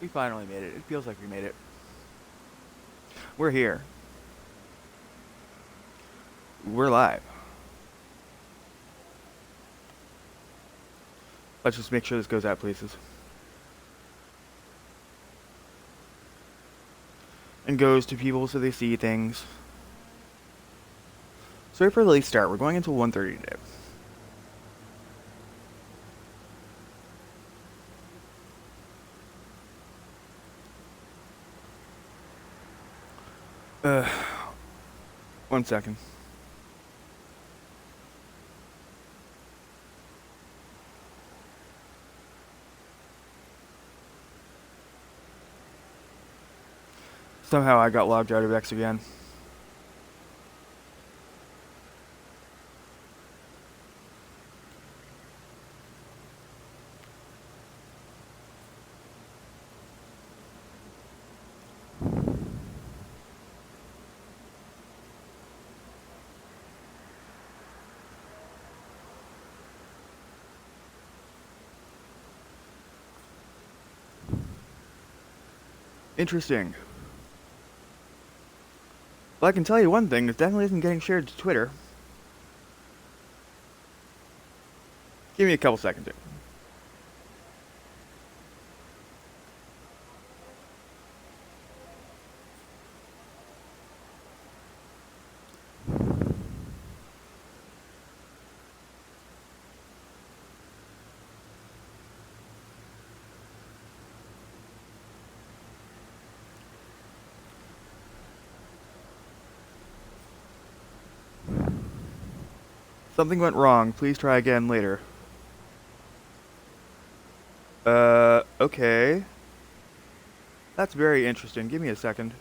We finally made it. It feels like we made it. We're here. We're live. Let's just make sure this goes out places. And goes to people so they see things. Sorry for the late start. We're going until 1:30 today. Uh, 1 second. Somehow I got logged out of X again. Interesting. Well, I can tell you one thing. It definitely isn't getting shared to Twitter. Give me a couple seconds here. Something went wrong. Please try again later. Okay. That's very interesting. Give me a second.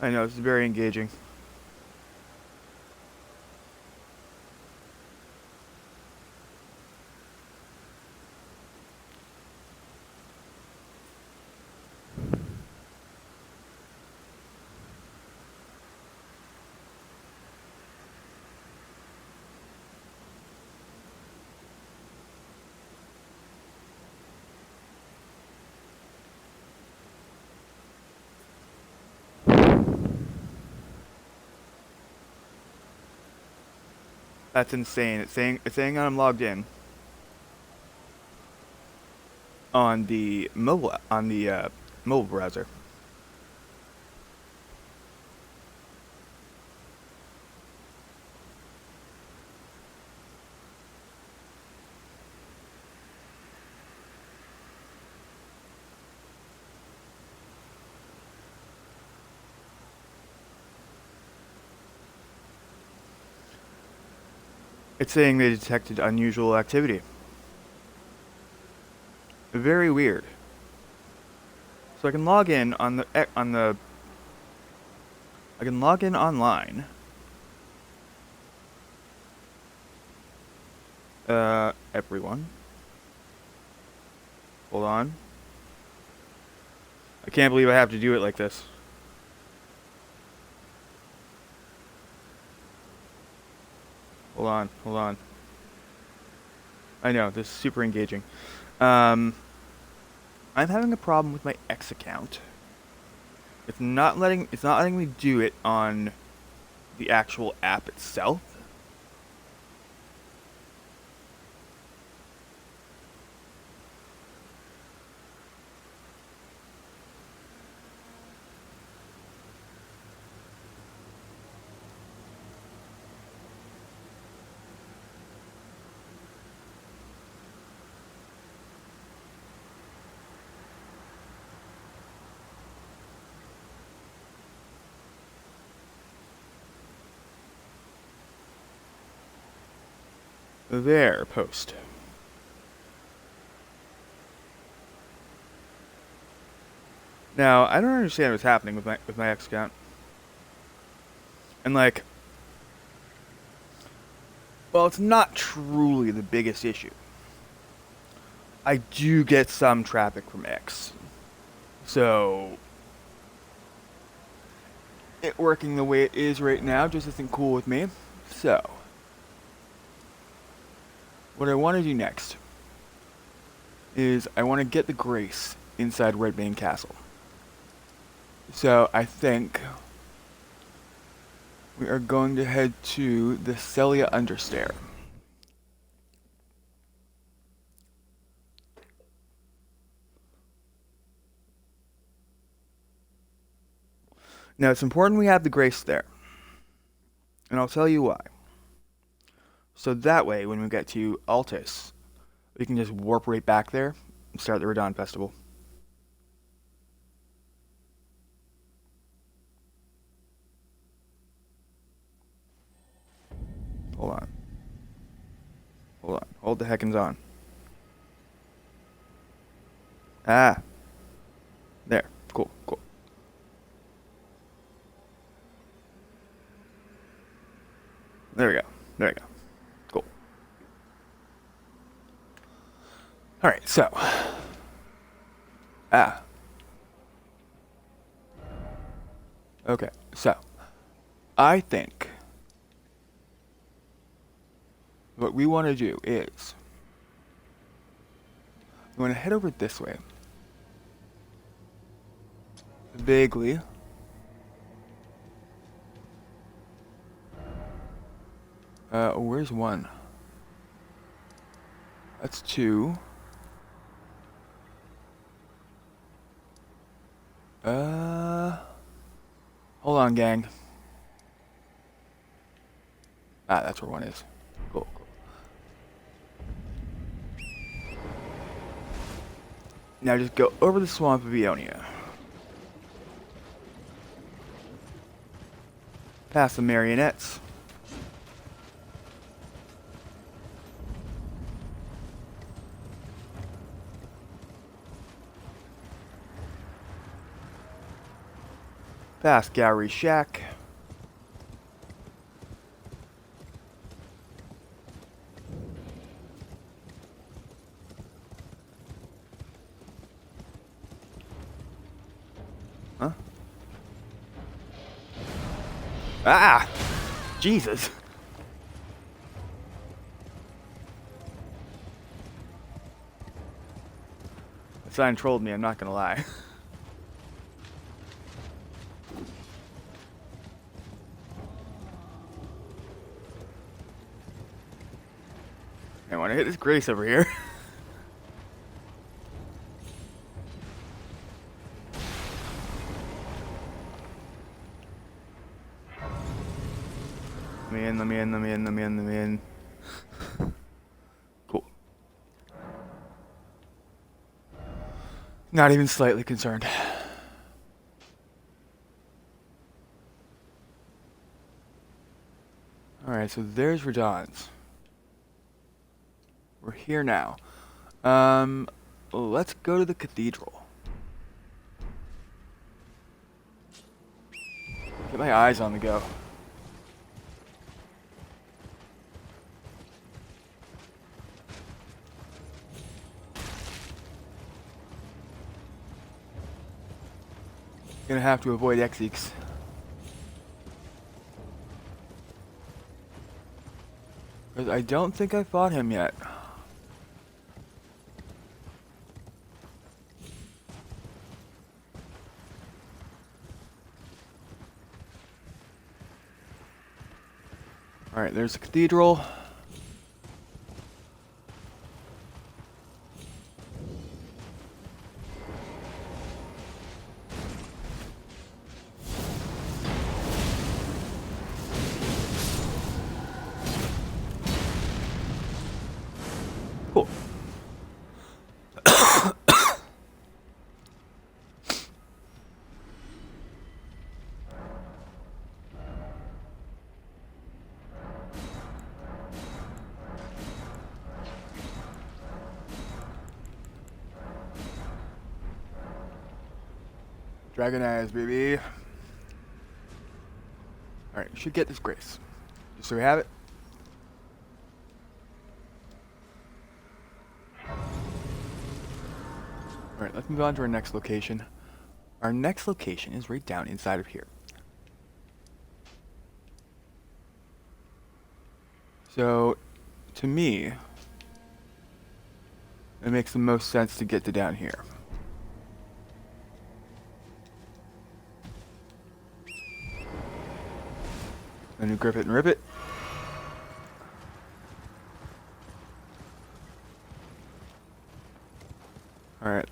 I know, this is very engaging. That's insane. It's saying I'm logged in on the mobile browser. It's saying they detected unusual activity. Very weird. So I can log in on the I can log in online. Everyone. Hold on. I can't believe I have to do it like this. Hold on. I know, this is super engaging. Um, I'm having a problem with my X account. It's not letting me do it on the actual app itself. There, post. Now, I don't understand what's happening with my X account. And like, well, it's not truly the biggest issue. I do get some traffic from X. So, it working the way it is right now just isn't cool with me. So, what I want to do next is I want to get the grace inside Redbane Castle. So I think we are going to head to the Celia Understair. Now it's important we have the Grace there. And I'll tell you why. So that way, when we get to Altus, we can just warp right back there and start the Radon Festival. Hold on. Hold on. Hold the heckins on. Ah. There. Cool. Cool. There we go. There we go. Cool. Alright, so. Ah. Okay, so. I think what we want to do is we want to head over this way. Vaguely. Where's one? That's two. Hold on, gang. Ah, that's where one is. Cool, cool. Now just go over the swamp of Ionia. Past the marionettes. Past Gallery Shack. Huh? Ah! Jesus! The sign trolled me, I'm not gonna lie. I want to hit this Grace over here. Let me in. Cool. Not even slightly concerned. Alright, so there's Radon's. We're here now. Let's go to the cathedral. Get my eyes on the go. Gonna have to avoid Exeeks. Because I don't think I fought him yet. Alright, there's the cathedral. Cool. Dragon Eyes, baby. Alright, should get this Grace. Just so we have it. Alright, let's move on to our next location. Our next location is right down inside of here. So, to me, it makes the most sense to get to down here. Then you grip it and rip it. Alright.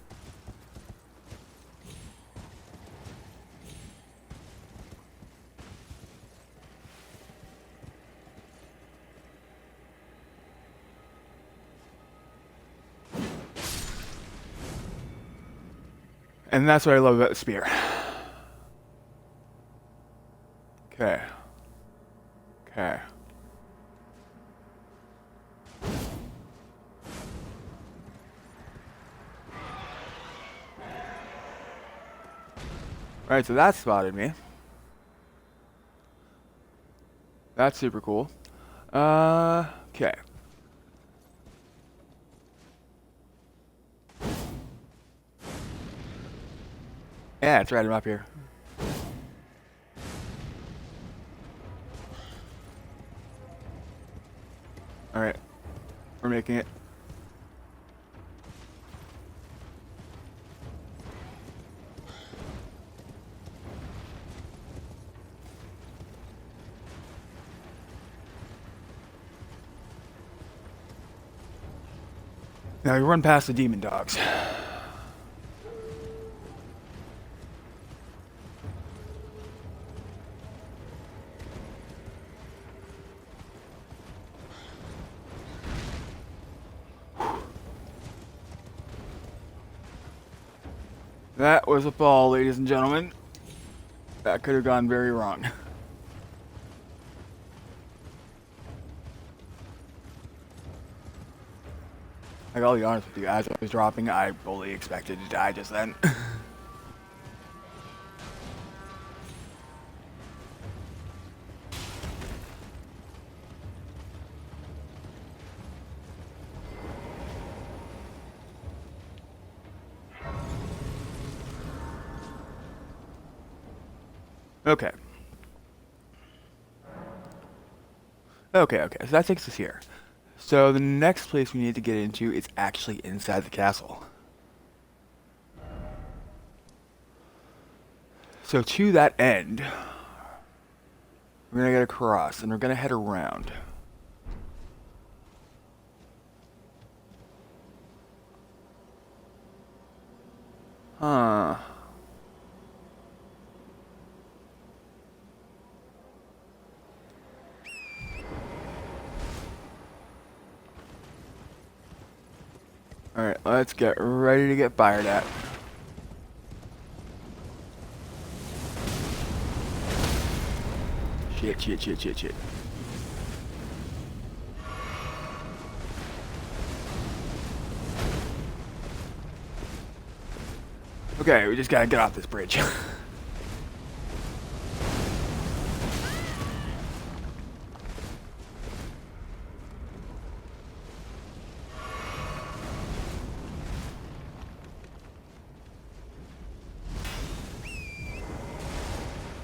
And that's what I love about the spear. Okay. Okay. Alright, so that spotted me. That's super cool. Okay. Yeah, it's right up here. Alright. We're making it. Now you run past the demon dogs. That was a fall, ladies and gentlemen. That could have gone very wrong. Like, I'll be honest with you, as I was dropping, I fully expected to die just then. Okay. Okay, so that takes us here. So the next place we need to get into is actually inside the castle. So to that end, we're gonna get across and we're gonna head around. Huh. Alright, let's get ready to get fired at. Shit. Okay, we just gotta get off this bridge.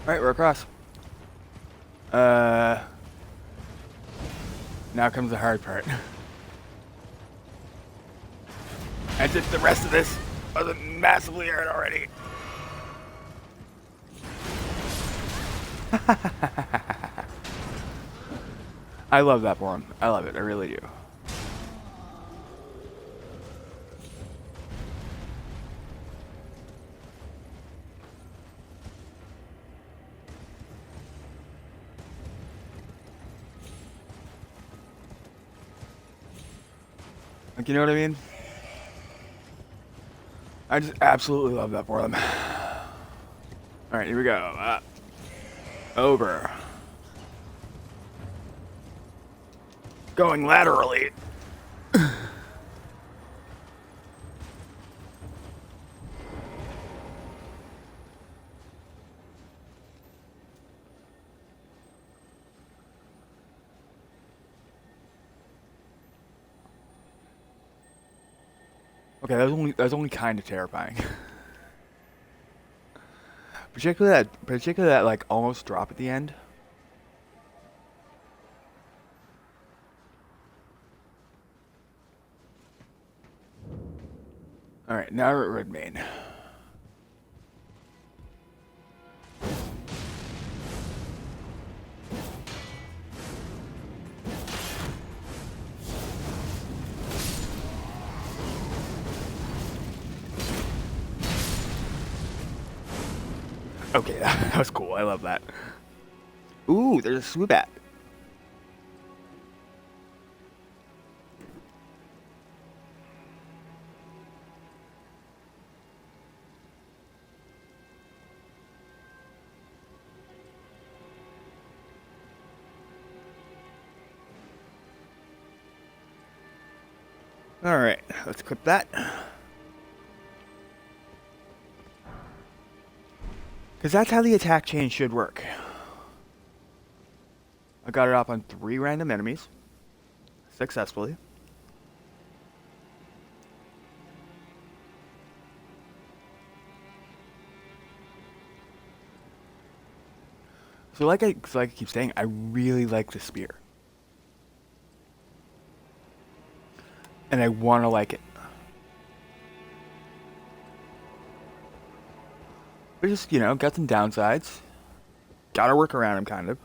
Alright, we're across. Now comes the hard part. As if the rest of this wasn't massively hard already. I love that for him. I love it. I really do. Like, you know what I mean? I just absolutely love that for them. Alright, here we go. Over. Going laterally. Okay, that's only kind of terrifying. particularly that like almost drop at the end. All right, now we're at Redmain. Okay, that was cool. I love that. Ooh, there's a Swoobat. Alright, let's clip that. Because that's how the attack chain should work. I got it off on 3 random enemies. Successfully. So like I keep saying, I really like the spear. And I want to like it. But just, you know, got some downsides. Gotta work around them, kind of.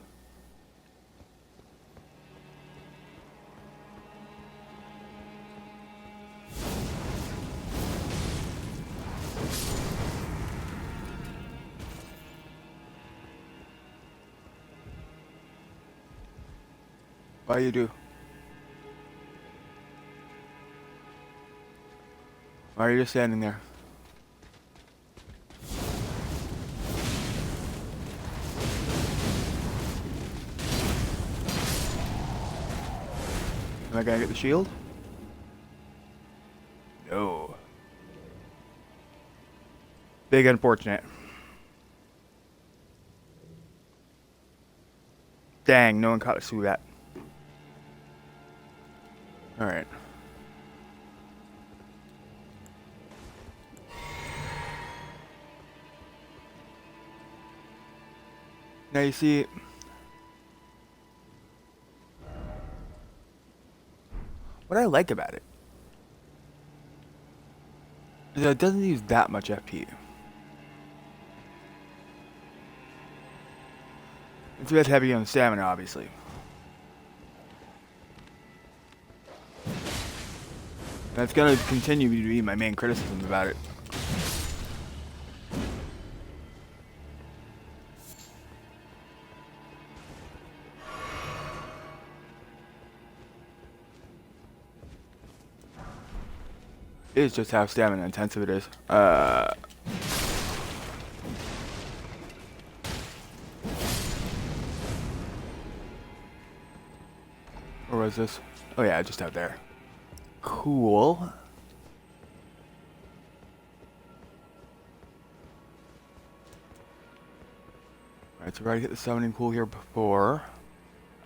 Why you do? Why are you just standing there? Am I gonna get the shield? No. Big unfortunate. Dang, no one caught a Swoobat. Alright. Now you see, what I like about it is that it doesn't use that much FP. It's a bit heavy on stamina, obviously. That's gonna continue to be my main criticism about it. It is just how stamina intensive it is. Where was this? Oh yeah, just out there. Cool. Alright, so we already hit the summoning pool here before.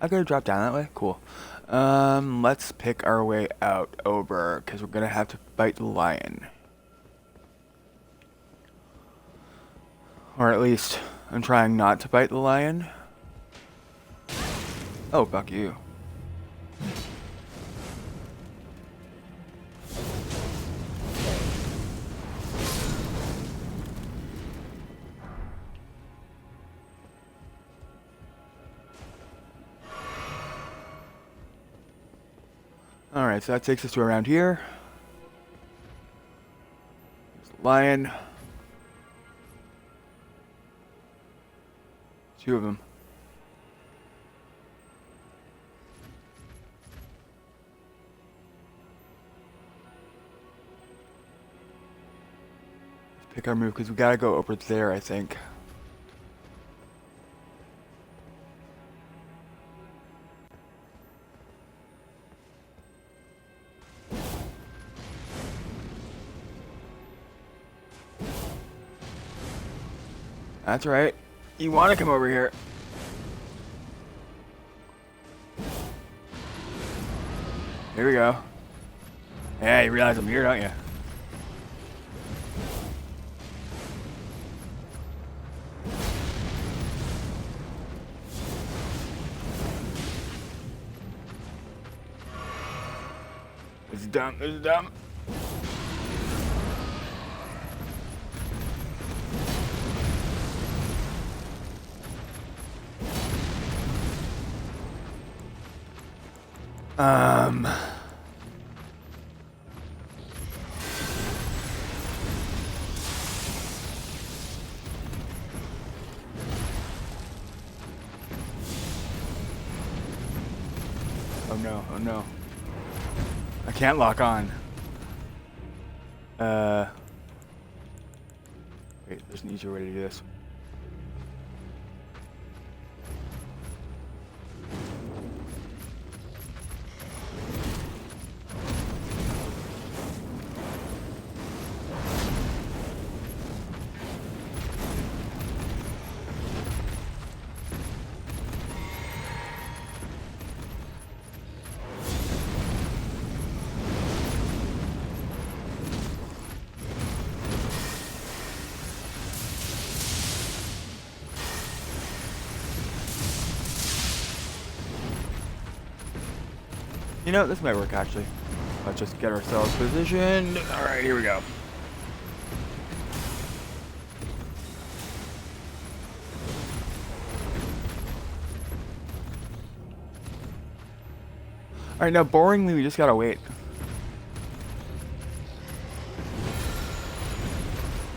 I gotta drop down that way? Cool. Let's pick our way out over, because we're gonna have to fight the lion. Or at least, I'm trying not to fight the lion. Oh, fuck you. Alright, so that takes us to around here. There's the lion. 2 of them. Let's pick our move, because we gotta go over there, I think. That's right. You want to come over here. Here we go. Yeah, you realize I'm here, don't you? This is dumb. This is dumb. no, oh no. I can't lock on. Wait, there's an easier way to do this. You know, this might work actually. Let's just get ourselves positioned. Alright, here we go. Alright, now boringly, we just gotta wait.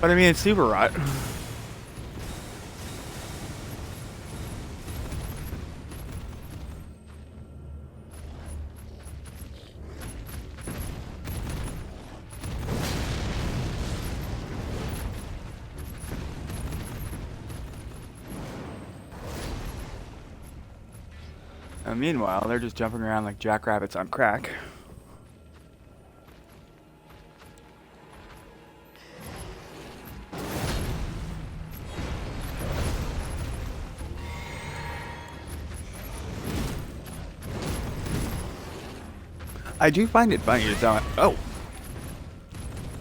But I mean, it's super rot. Meanwhile, they're just jumping around like jackrabbits on crack. I do find it funny to sound. Oh!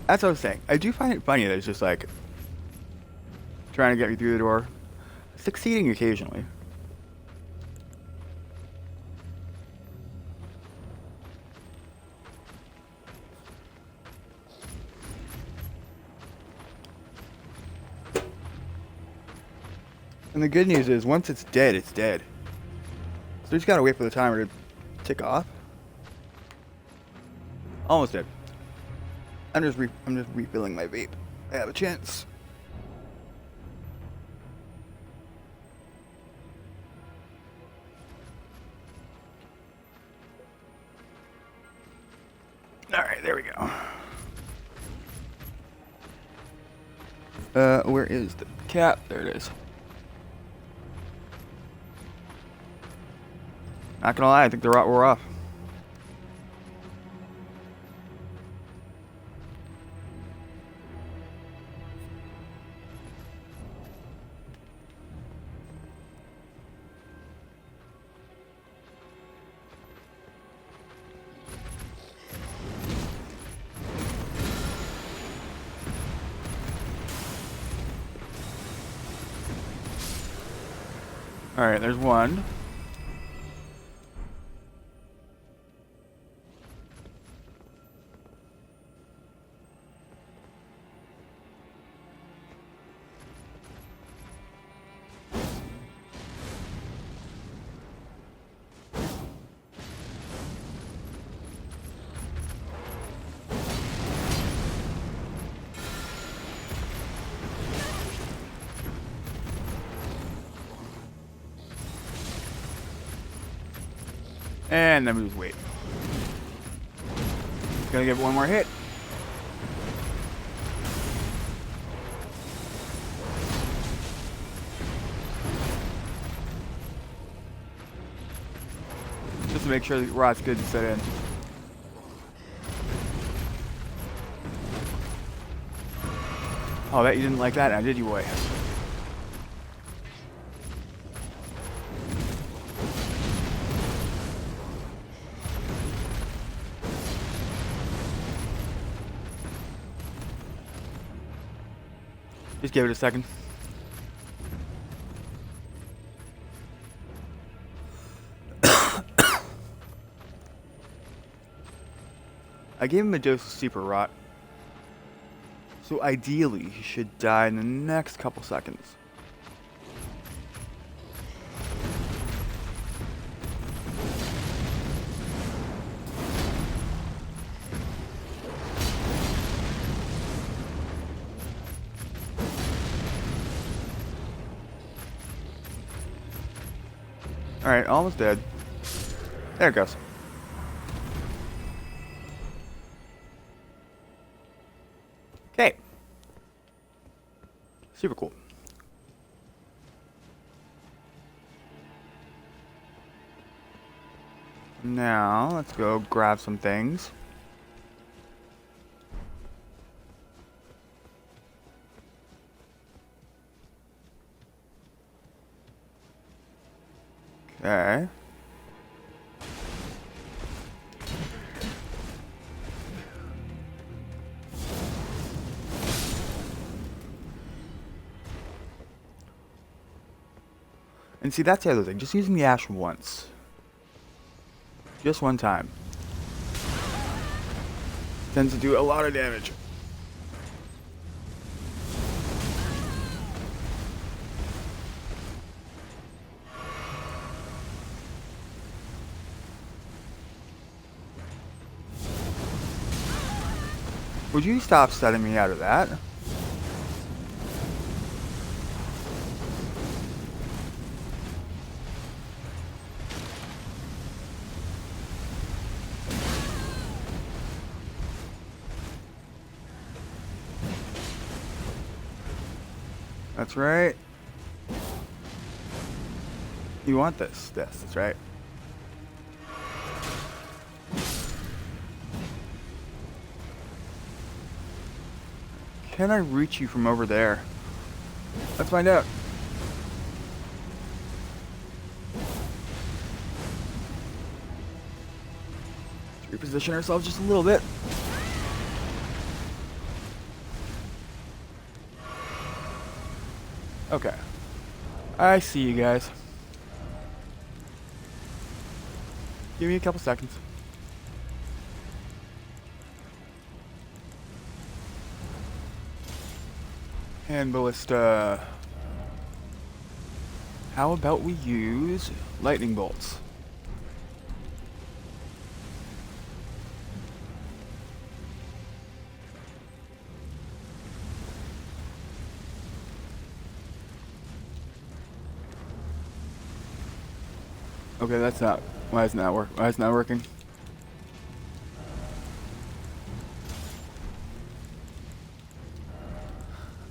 That's what I was saying. I do find it funny that it's just like trying to get me through the door, succeeding occasionally. And the good news is, once it's dead, it's dead. So we just gotta wait for the timer to tick off. Almost dead. I'm just refilling my vape. I have a chance. Alright, there we go. Where is the cap? There it is. Not gonna lie, I think the rot wore off. Alright, there's one. And then we just wait. Gonna give it one more hit. Just to make sure the rot's good to set in. Oh, I bet you didn't like that now, did you, boy? Just give it a second. I gave him a dose of super rot. So ideally, he should die in the next couple seconds. Alright, almost dead. There it goes. Super cool. Now, let's go grab some things. Okay. And see, that's the other thing. Just using the ash once. Just one time. Tends to do a lot of damage. Would you stop setting me out of that? That's right. You want this. Yes, that's right. Can I reach you from over there? Let's find out. Let's reposition ourselves just a little bit. Okay. I see you guys. Give me a couple seconds. And ballista. How about we use lightning bolts? Okay, that's not. Why isn't that work? Why isn't that working?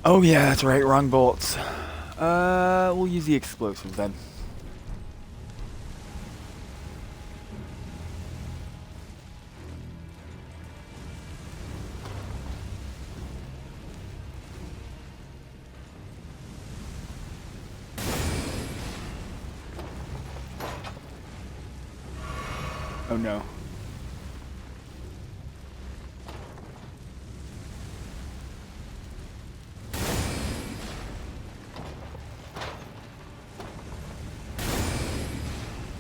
Oh yeah, that's right. Wrong bolts. We'll use the explosives then. Oh no.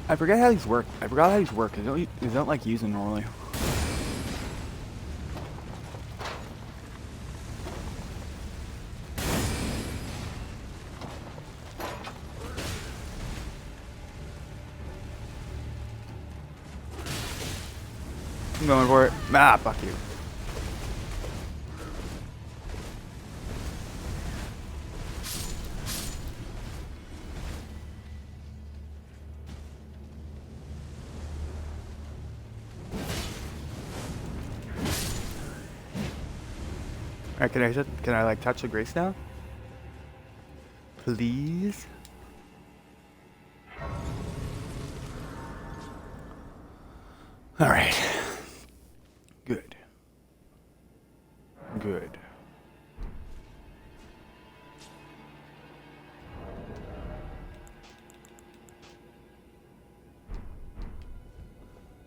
I forget how these work. I forgot how these work. I don't like using normally. I'm going for it. Ah, fuck you. Alright, can I like touch the grace now? Please? Alright. Good. Good.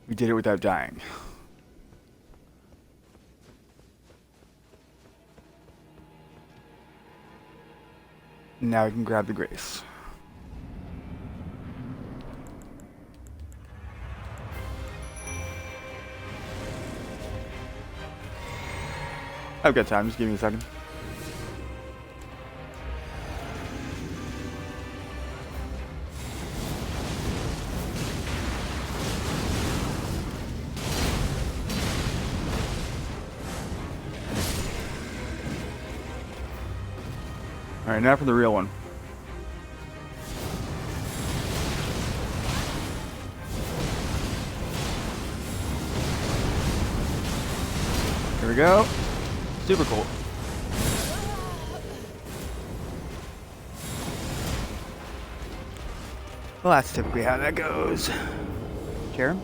We did it without dying. Now I can grab the grace. I've got time, just give me a second. Alright, now for the real one. Here we go. Super cool. Well, that's typically how that goes. Sharon?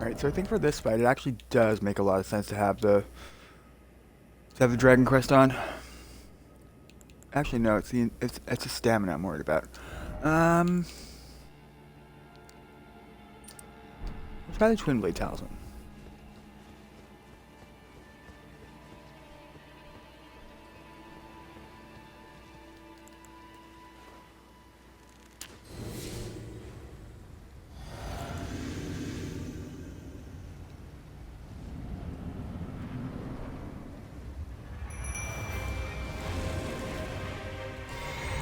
Alright, so I think for this fight, it actually does make a lot of sense to have the Dragon Crest on. Actually, no, it's a stamina I'm worried about. Let's try the Twin Blade Talisman.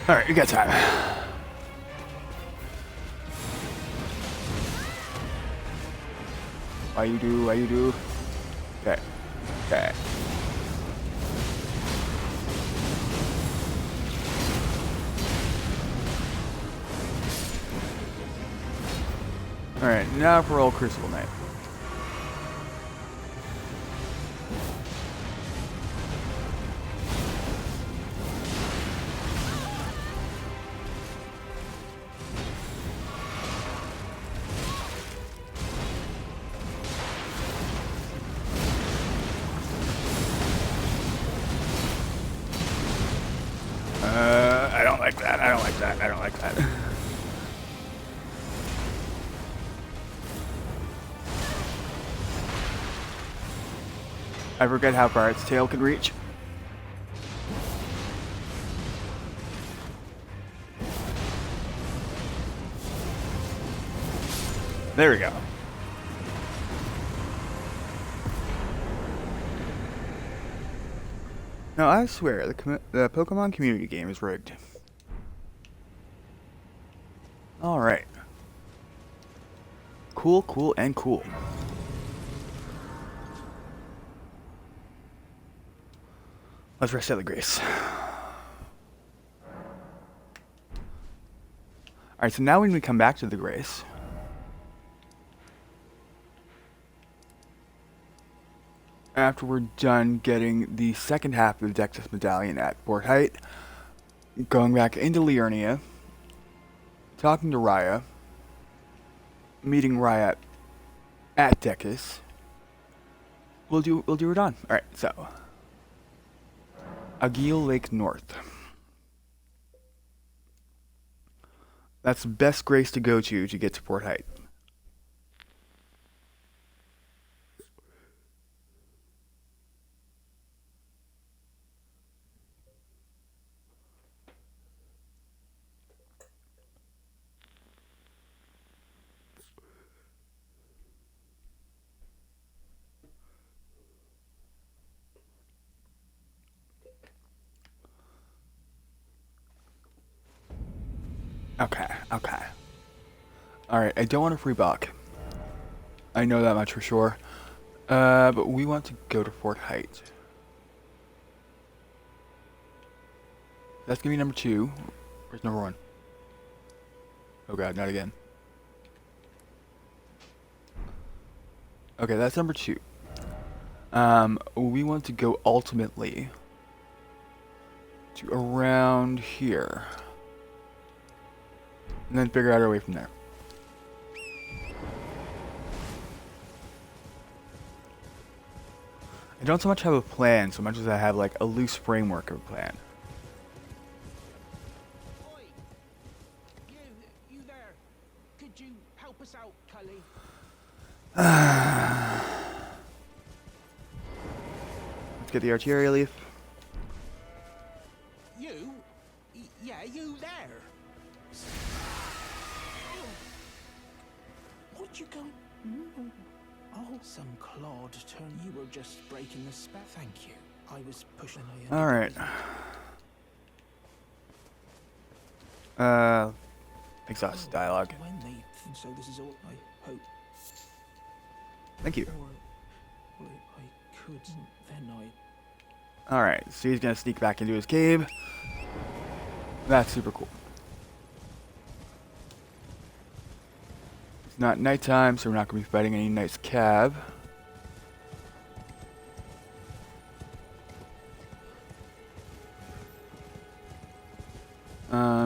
Alright, you got time. Why you do? Okay. Okay. Alright, now for old Crucible Knight. I don't like that. I don't like that. I don't like that. I forget how far its tail can reach. There we go. No, I swear, the Pokemon community game is rigged. Alright. Cool, cool, and cool. Let's rest out the grace. Alright, so now when we come back to the grace, after we're done getting the second half of the Dexus Medallion at Fort Height, going back into Liurnia, talking to Raya, meeting Raya at Dexus, we'll do it on. Alright, so Agil Lake North. That's the best grace to go to get to Fort Height. Okay, okay. Alright, I don't want a free buck. I know that much for sure. But we want to go to Fort Height. That's gonna be number 2. Where's number 1? Oh god, not again. Okay, that's number 2. We want to go ultimately to around here. And then figure out our way from there. I don't so much have a plan so much as I have like a loose framework of a plan. Oi! You there. Could you help us out, Cully? Let's get the artillery leaf. You? Yeah, you there. What you going? Oh, some clod turn. You were just breaking the spell. Thank you. I was pushing you. Alright. exhausted dialogue. When they think so, this is all I hope. Thank you. Or, well, I could, then I... Alright, so he's gonna sneak back into his cave. That's super cool. It's not nighttime, so we're not gonna be fighting any Knight's Cab.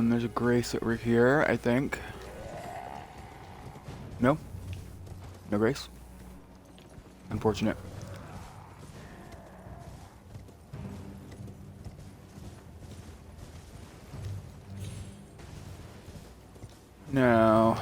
There's a Grace over here, I think. No? No Grace? Unfortunate. No.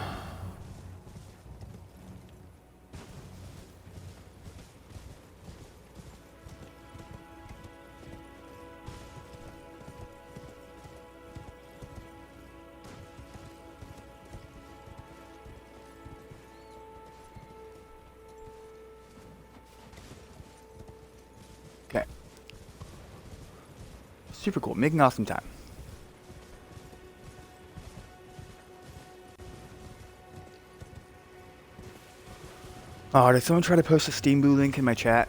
Okay. Super cool. Making awesome time. Oh, did someone try to post a Steam Boo link in my chat?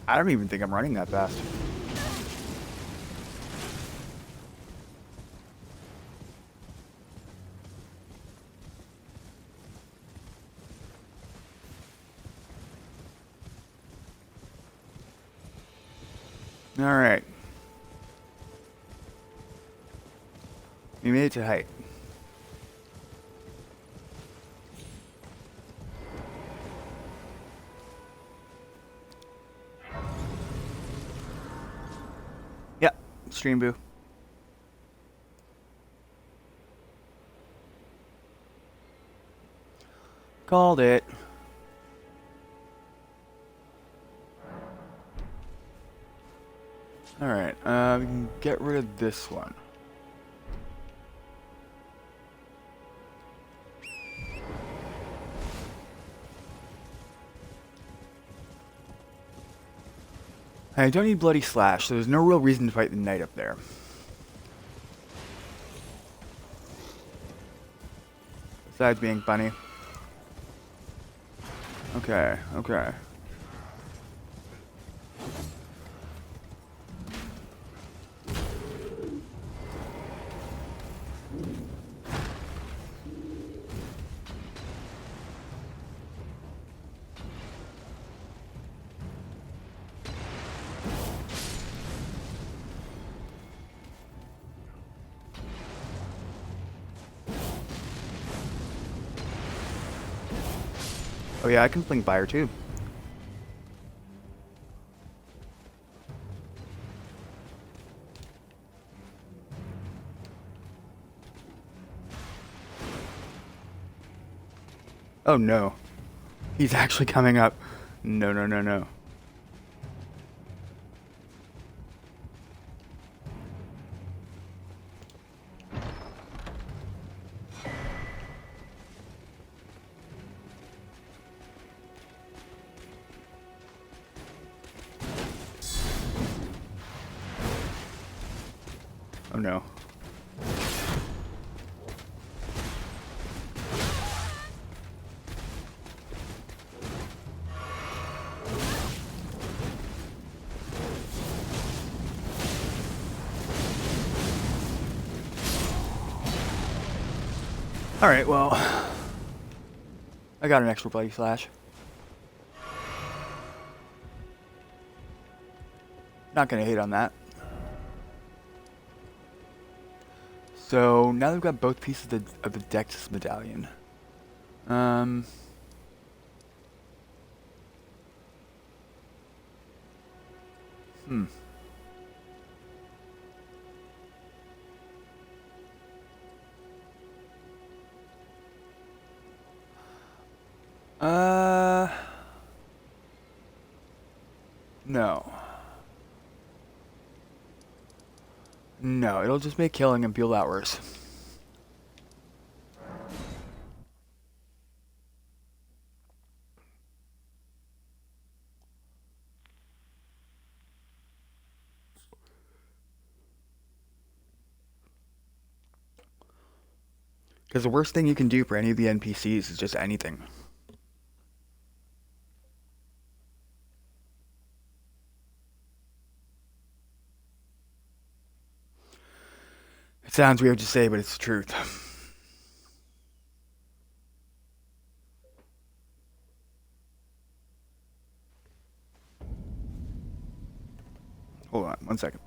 I don't even think I'm running that fast. Alright. We made it to height. Yep, Stream Boo. Called it. Alright, we can get rid of this one. I don't need Bloody Slash, so there's no real reason to fight the knight up there. Besides being funny. Okay, okay. Oh yeah, I can fling fire too. Oh no. He's actually coming up. No, no, no, no. Oh no. Alright, well. I got an extra Bloody Slash. Not gonna hate on that. So now that we've got both pieces of the Dexys medallion. Hmm. No. No, it'll just make killing him feel that worse. Because the worst thing you can do for any of the NPCs is just anything. It sounds weird to say, but it's the truth. Hold on, 1 second.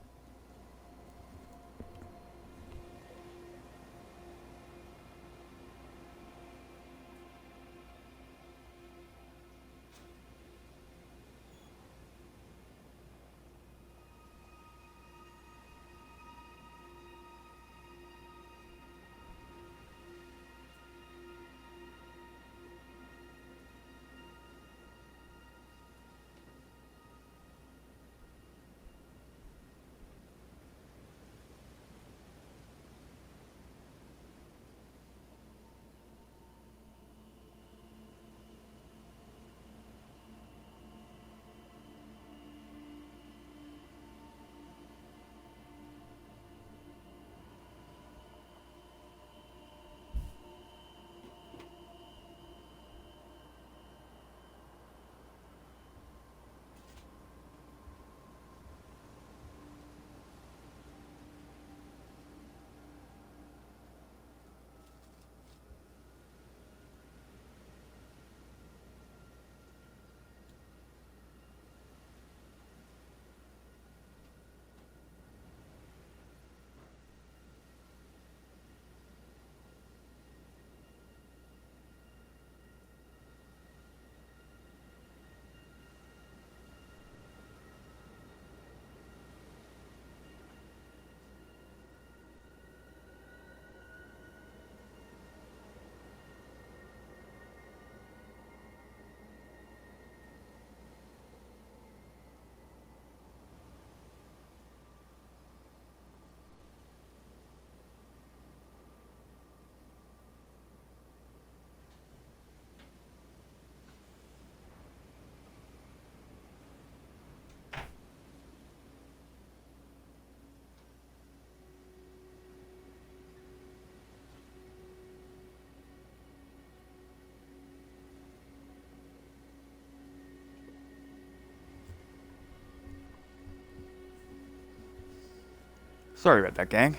Sorry about that, gang.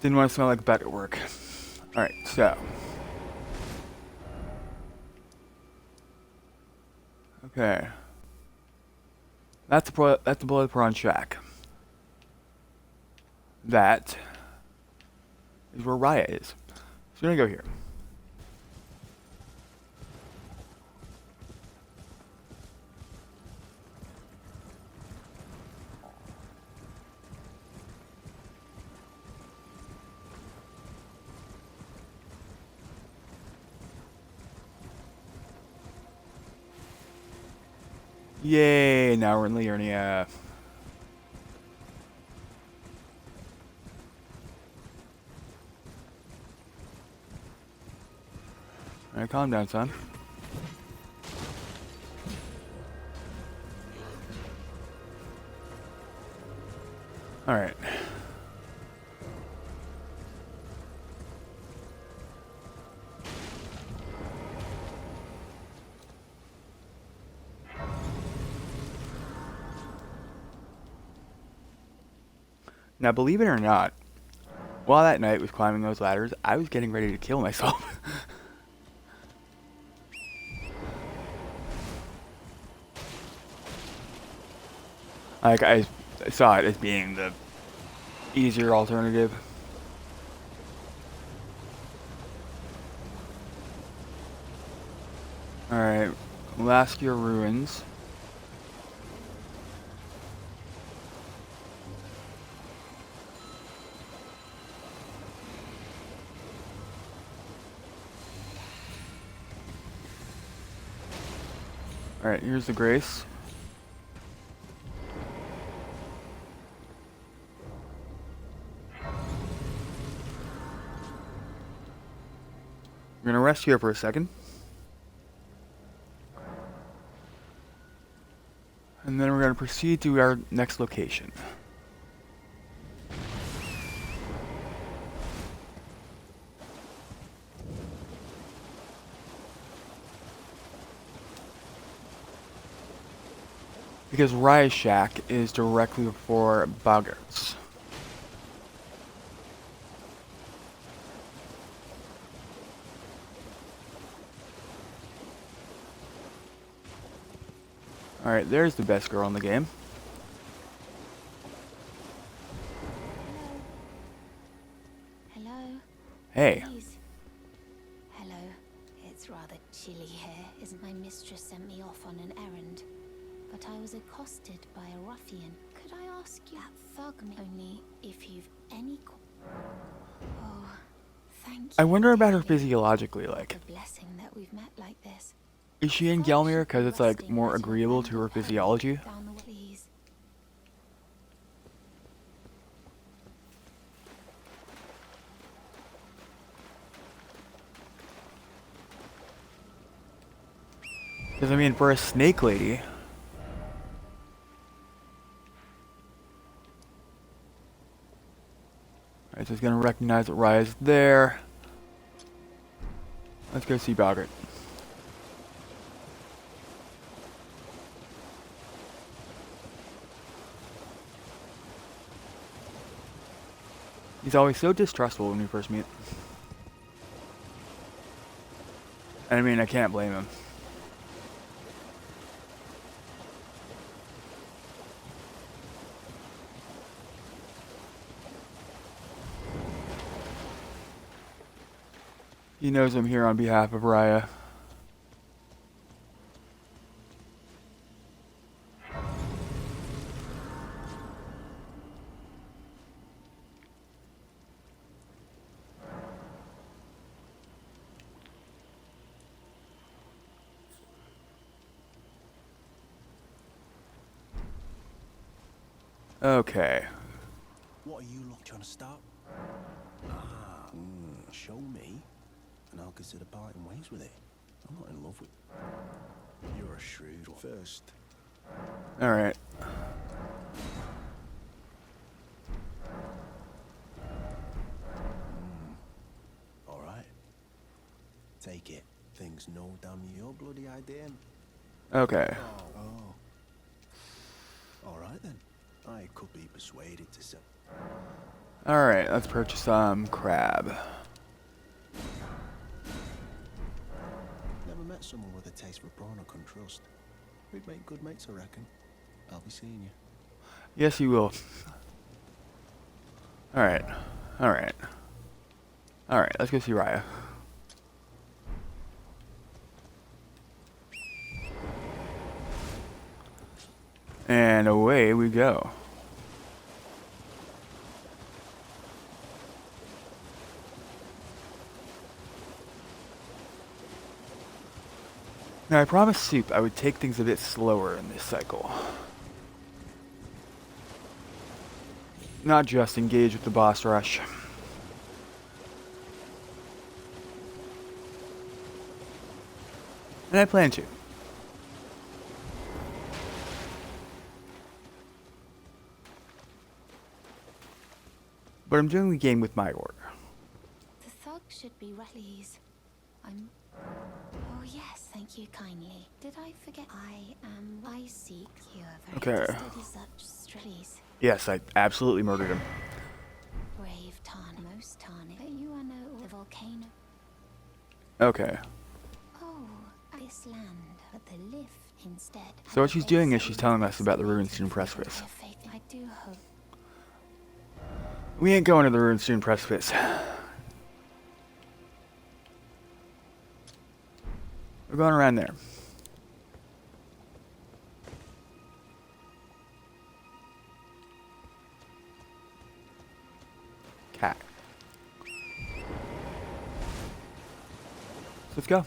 Didn't want to smell like butt at work. Alright, so. Okay. That's the Blood Prawn Shack. That is where Raya is. So we're gonna go here. Yay, now we're in Liurnia. Alright, calm down, son. Alright. Now, believe it or not, while that knight was climbing those ladders, I was getting ready to kill myself. Like, I saw it as being the easier alternative. Alright, Laskia Ruins. Alright, here's the Grace. rest here for a second. And then we're going to proceed to our next location. Because Raya's shack is directly before Boggart's. Alright, there's the best girl in the game. Hello. Hello. Hey. Please. Hello. It's rather chilly here. Isn't my mistress sent me off on an errand? But I was accosted by a ruffian. Could I ask you that thug me only if you've any Oh, thank you. I wonder about her dearly. physiologically, like. It's a blessing that we've met like this. Is she in Thug Gelmir should because be it's like resting more at your agreeable to her Randall Perry physiology? down the way, please. Because I mean, for a snake lady. Alright, so it's gonna recognize that Raya's there. Let's go see Boggart. He's always so distrustful when we first meet. I mean, I can't blame him. He knows I'm here on behalf of Raya. Okay. What are you lot trying to start? Show me, and I'll consider parting ways with it. I'm not in love with. You're a shrewd one. First. Alright. All right. Take it. Things no damn your bloody idea. Okay. Oh. All right then. I could be persuaded to sell. Alright, let's purchase some crab. Never met someone with a taste for prawn I can trust. We'd make good mates, I reckon. I'll be seeing you. Yes, you will. Alright. Alright. Alright, let's go see Raya. And away we go. Now, I promised Soup I would take things a bit slower in this cycle. Not just engage with the boss rush. And I plan to. But I'm doing the game with my order. The thug should be please. Oh yes, thank you kindly. Did I forget? I seek you are very Okay. interested in such strellies. Yes, I absolutely murdered him. Brave Tarn, most Tarn, but you are no the volcano. Okay. Oh, this land, but the lift instead. So what she's doing is she's telling us about the Runestone Precipice. I do hope. We ain't going to the Runestone Precipice. We're going around there. Cat. Let's go.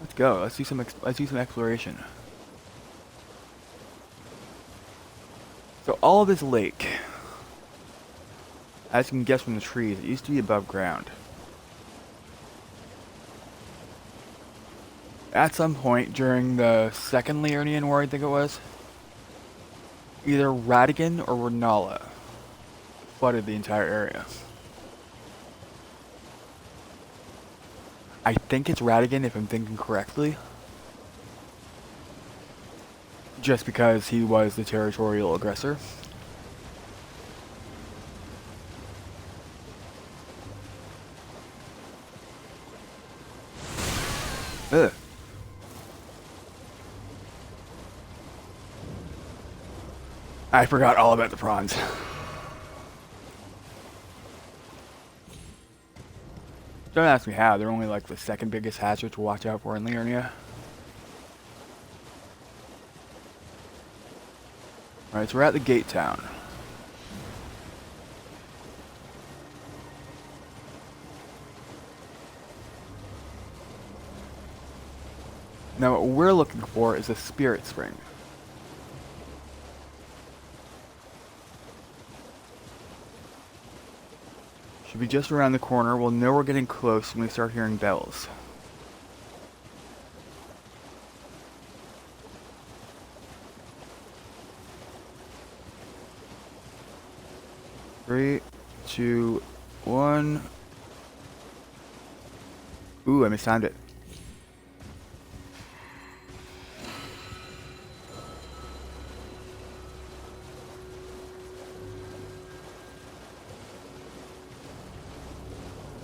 Let's go. Let's do some exploration. So all of this lake, as you can guess from the trees, it used to be above ground. at some point during the Second Leonian War, I think it was, either Radigan or Renala flooded the entire area. I think it's Radigan, if I'm thinking correctly. Just because he was the territorial aggressor. Ugh. I forgot all about the prawns. Don't ask me how, they're only like the second biggest hatchet to watch out for in Liurnia. Alright, so we're at the gate town. Now what we're looking for is a spirit spring. Should be just around the corner. We'll know we're getting close when we start hearing bells. Three, two, one. Ooh, I mistimed it.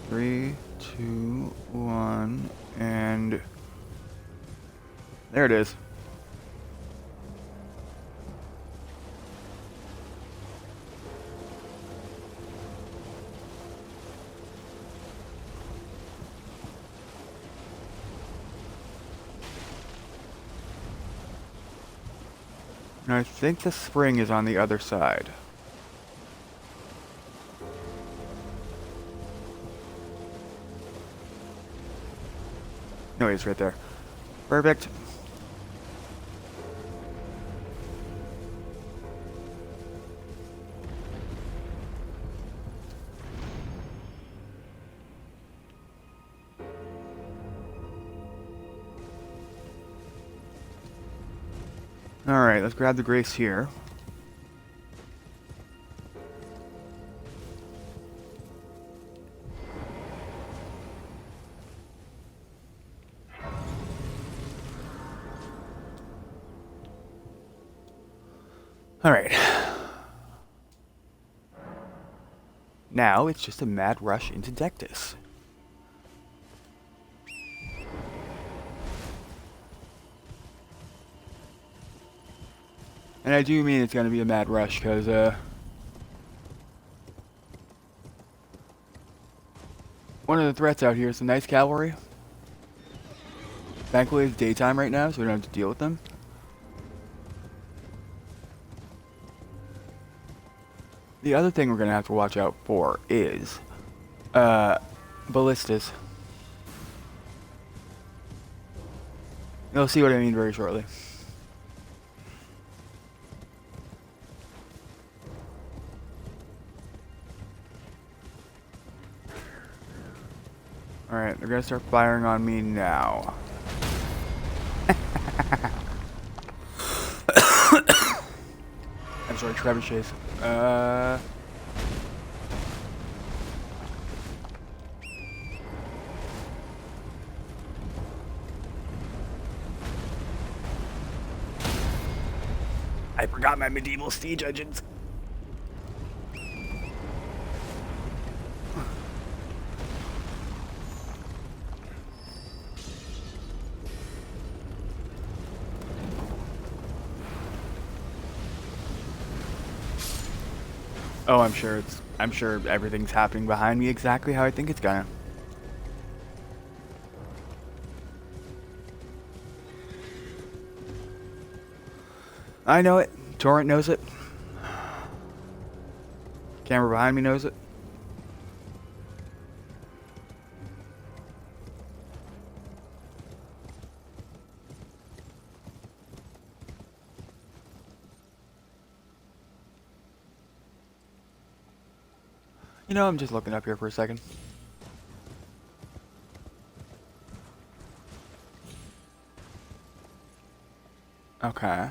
Three, two, one, and there it is. And I think the spring is on the other side. No, it's right there. Perfect. Alright, let's grab the grace here. Alright. Now it's just a mad rush into Dectus. And I do mean it's gonna be a mad rush, because, one of the threats out here is the Knights Cavalry. Thankfully it's daytime right now, so we don't have to deal with them. The other thing we're gonna have to watch out for is, ballistas. You'll see what I mean very shortly. Alright, they're gonna start firing on me now. I'm sorry, trebuchets. I forgot my medieval siege engines. Oh, I'm sure everything's happening behind me exactly how I think it's gonna. I know it. Torrent knows it. Camera behind me knows it. You know, I'm just looking up here for a second. Okay.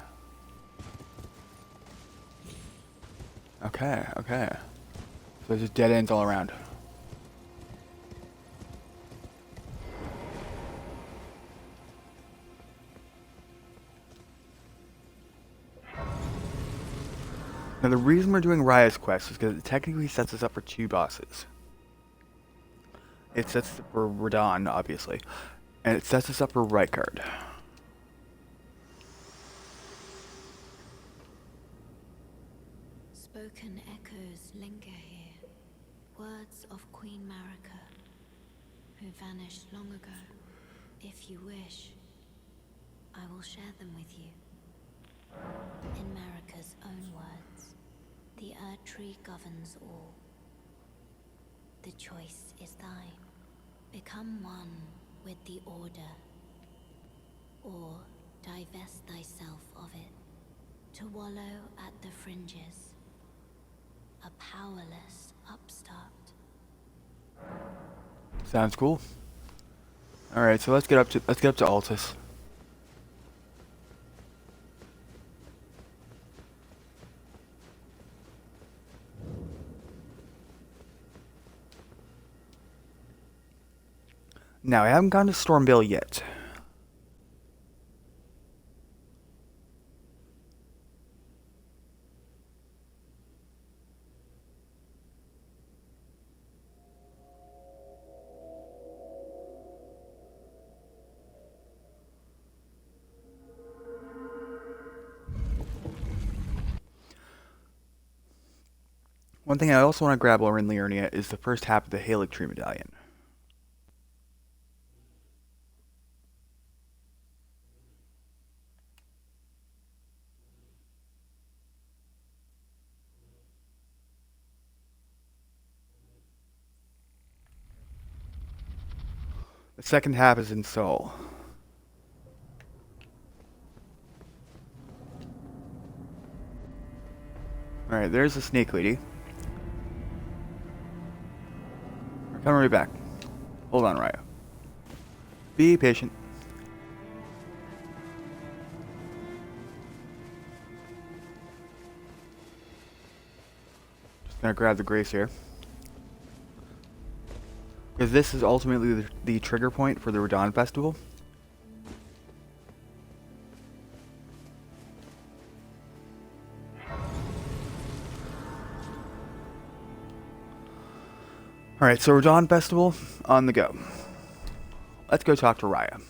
Okay, okay. So there's just dead ends all around. Now the reason we're doing Raya's quest is because it technically sets us up for 2 bosses. It sets us up for Radon, obviously. And it sets us up for Rykard. Spoken echoes linger here. Words of Queen Marika, who vanished long ago. If you wish, I will share them with you. In Marika's own words, the Erd Tree governs all. The choice is thine. Become one with the Order, or divest thyself of it, to wallow at the fringes, a powerless upstart. Sounds cool. Alright, so let's get up to Altus. Now, I haven't gone to Stormville yet. One thing I also want to grab while we're in Liurnia is the first half of the Halig Tree Medallion. The second half is in Seoul. Alright, there's the snake lady. We're coming right back. Hold on, Raya. Be patient. Just gonna grab the grace here. Because this is ultimately the trigger point for the Radon Festival. Alright, so Radon Festival, on the go. Let's go talk to Raya.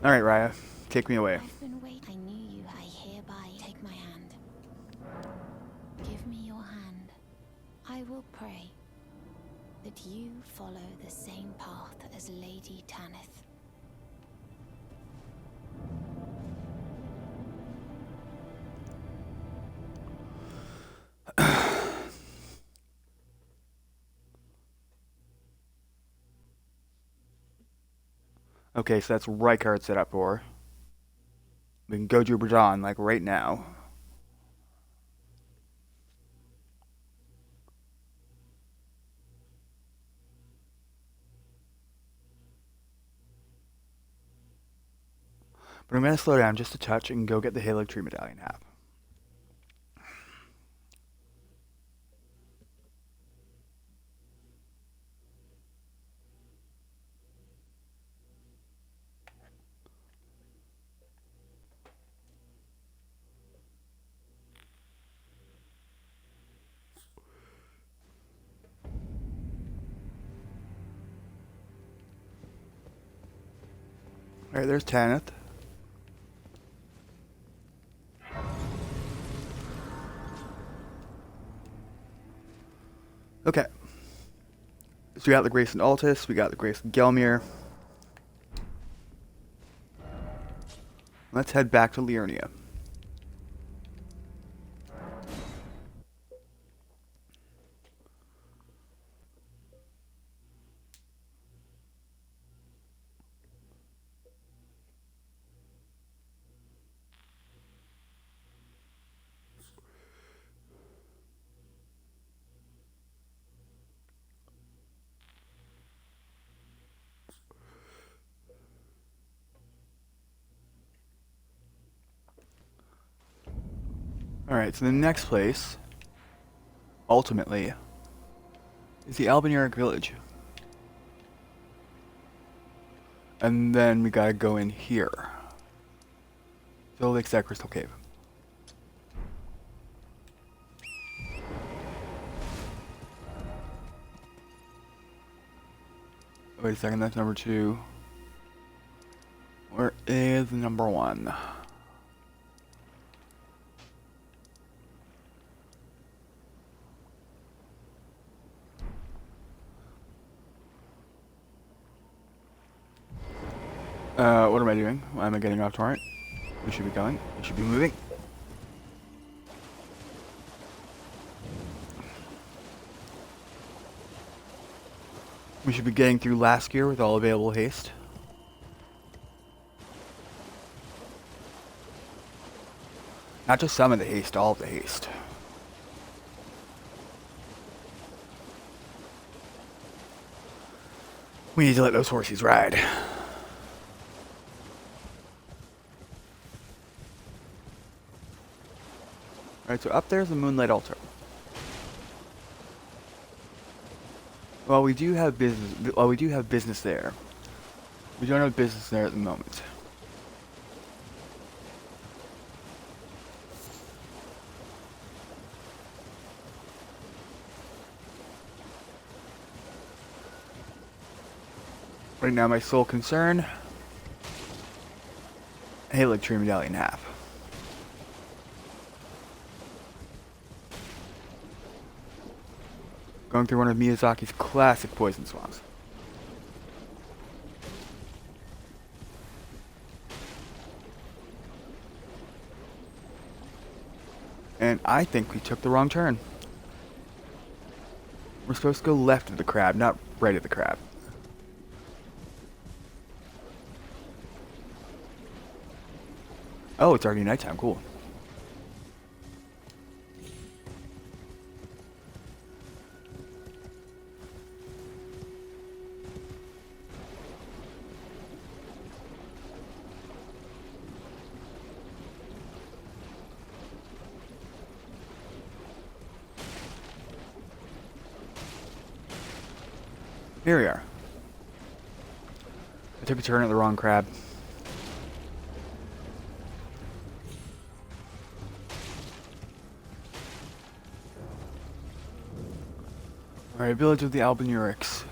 Alright, Raya, take me away. I've been waiting. I knew you. I hereby take my hand. Give me your hand. I will pray that you follow the same path as Lady Tanith. Okay, so that's Rykard set up for. We can go to Radon, like, right now. But I'm gonna slow down just a touch and go get the Halig Tree Medallion half. Alright, there's Tanith. Okay. So we got the Grace in Altus, we got the Grace in Gelmir. Let's head back to Liurnia. Alright, so the next place, ultimately, is the Albanieric village. And then we gotta go in here. So Lake Stack Crystal Cave. Wait a second, that's number 2. Where is number 1? What am I doing? Why am I getting off torrent? We should be going. We should be moving. We should be getting through last gear with all available haste. Not just some of the haste, all of the haste. We need to let those horses ride. Alright, so up there's the Moonlight Altar. Well, we do have business there. We don't have business there at the moment. Right now, my sole concern: Halig Tree Medallion half. Going through one of Miyazaki's classic poison swamps. And I think we took the wrong turn. We're supposed to go left of the crab, not right of the crab. Oh, it's already nighttime, cool. Here we are. I took a turn at the wrong crab. Alright, village of the Albanierics.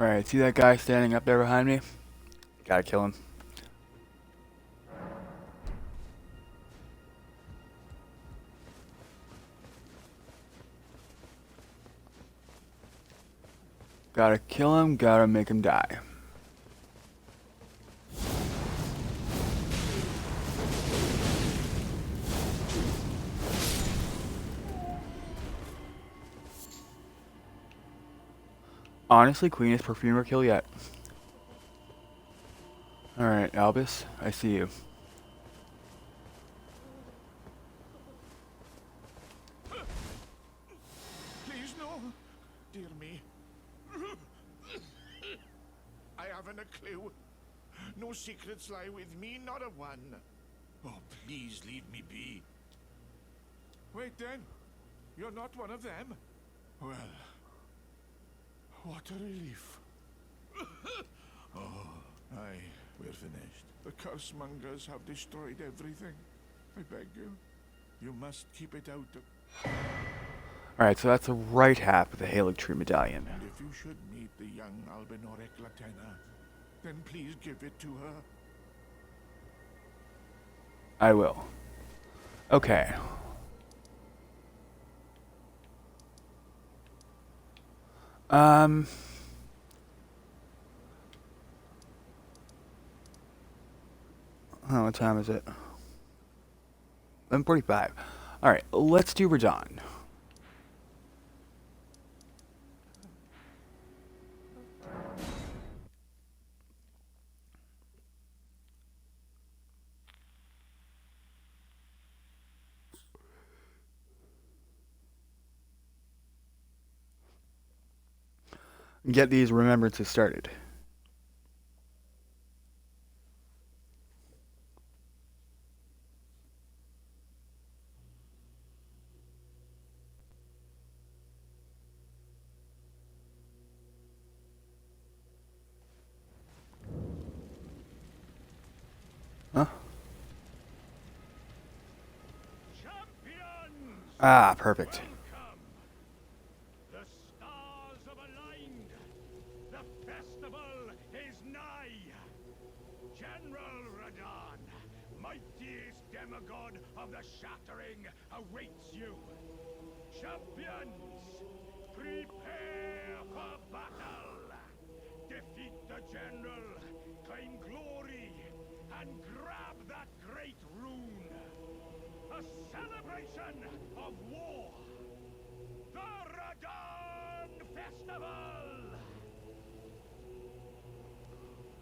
Alright, see that guy standing up there behind me? Gotta kill him. Gotta kill him, gotta make him die. Honestly, cleanest perfumer kill yet. Alright, Albus, I see you. Please, no. Dear me. I haven't a clue. No secrets lie with me, not a one. Oh, please leave me be. Wait then. You're not one of them? Well, what a relief. Oh, aye, we're finished. The curse mongers have destroyed everything. I beg you. You must keep it out of... Alright, so that's the right half of the Halig Tree Medallion. And if you should meet the young Albinauric Latena, then please give it to her. I will. Okay. Oh, what time is it? 11:45. Alright, let's do Radon. get these remembrances started. Huh? Champions! Ah, perfect. Welcome! The stars have aligned. The festival is nigh. General Radon, mightiest demigod of the Shattering, awaits you. Champions, prepare for battle. Defeat the general, claim glory, and grab that great rune. A celebration of war. The Radon Festival!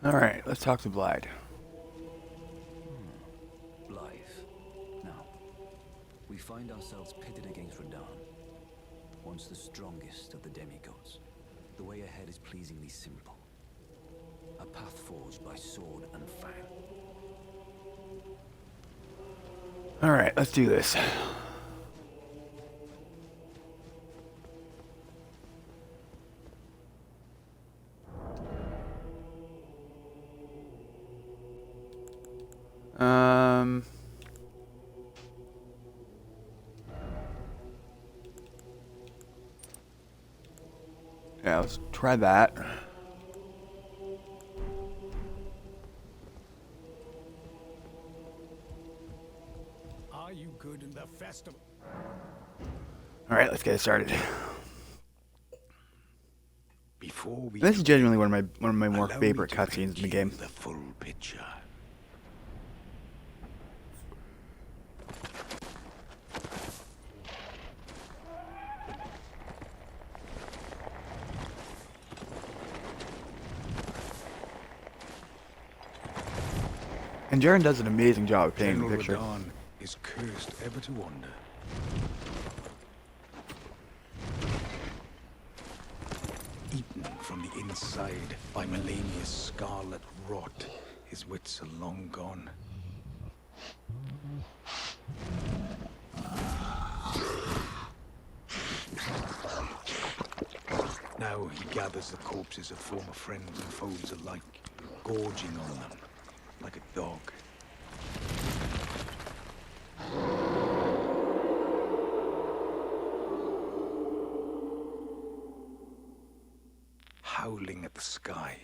Alright, let's talk to Blythe. Blythe. Now, we find ourselves pitted against Radon, once the strongest of the demigods. The way ahead is pleasingly simple. A path forged by sword and fang. Alright, let's do this. Yeah, let's try that. Are you good in the festival? Alright, let's get it started. Before we This is genuinely one of my more allow favorite me to cutscenes in the reveal game. The full picture. And Jaren does an amazing job of painting the General picture. Radon is cursed ever to wander. Eaten from the inside by Melania's scarlet rot, his wits are long gone. Now he gathers the corpses of former friends and foes alike, gorging on them like a dog. Howling at the sky.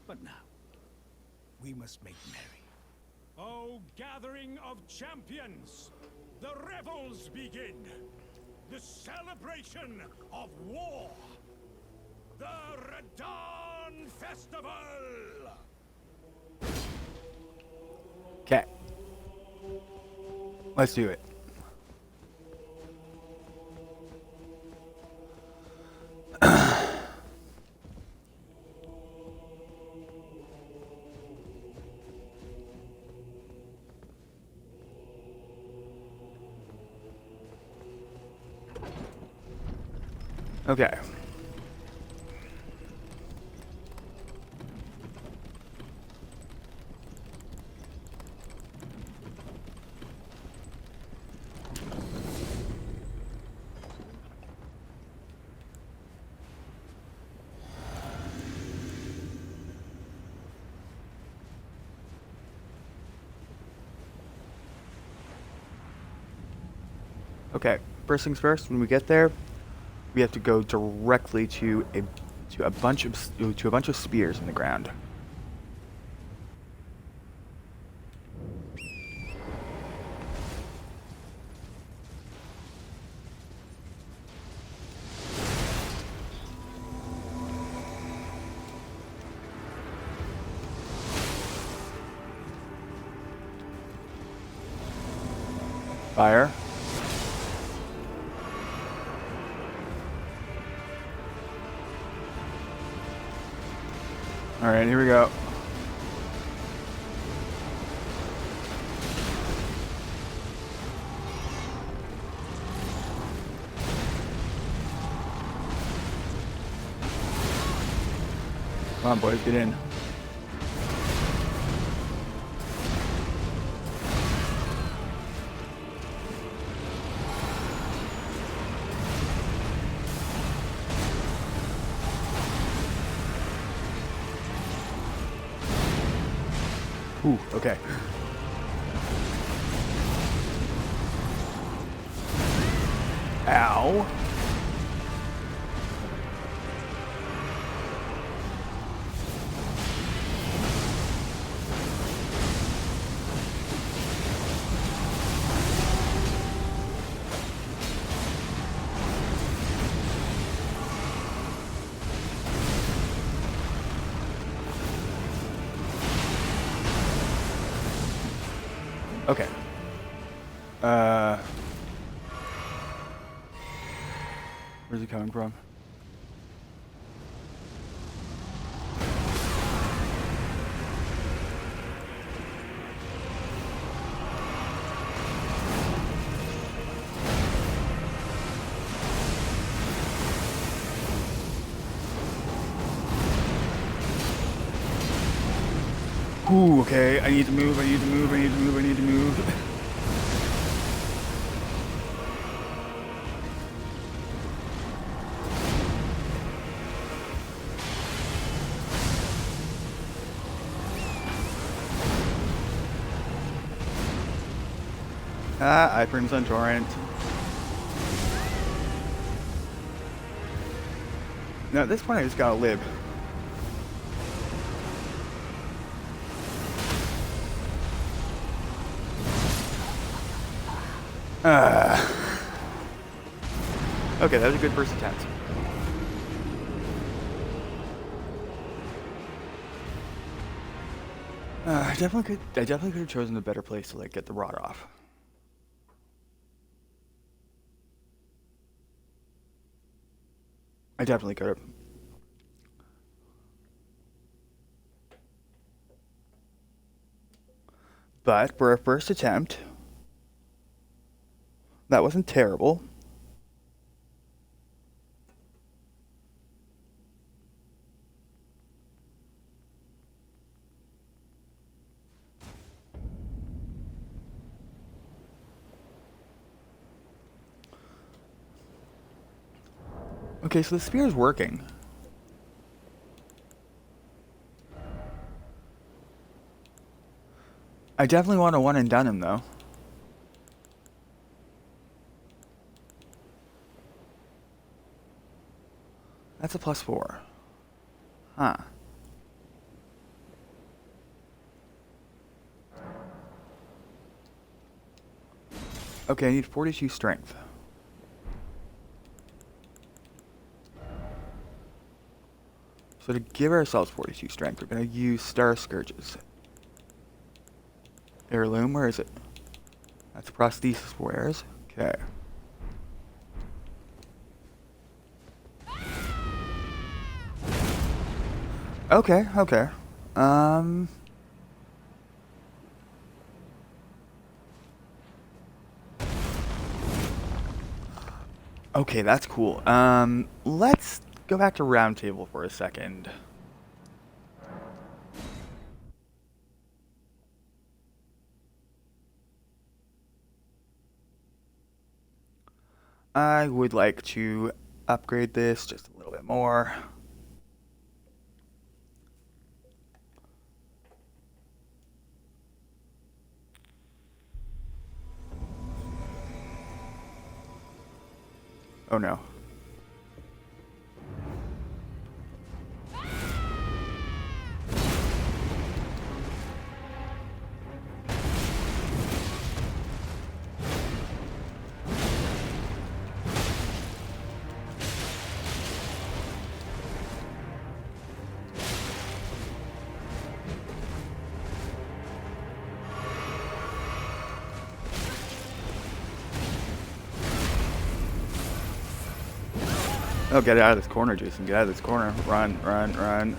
But now, we must make merry. O gathering of champions, the revels begin. The celebration of war. The Radon Festival! Okay. Let's do it. Okay. Okay, first things first, when we get there, we have to go directly to a bunch of spears in the ground. Fire. Alright, here we go. Come on, boys, get in. Ooh, okay. Ow. Okay. Where's he coming from? Ooh, okay. I need to move, I need to move, I need to move, I need to move. Ah, Crimson Torrent. Now at this point I just gotta live. Okay, that was a good first attempt. I definitely could have chosen a better place to like get the rod off. I definitely could have. But for a first attempt, that wasn't terrible. Okay, so the spear is working. I definitely want to one and done him though. That's a +4. Huh. Okay, I need 42 strength. So to give ourselves 42 strength, we're going to use Star Scourges. Heirloom, where is it? That's prosthesis wares. Okay. Okay, okay. Okay, that's cool. Let's go back to round table for a second. I would like to upgrade this just a little bit more. Oh no. Oh, get out of this corner, Jason. Get out of this corner. Run, run, run.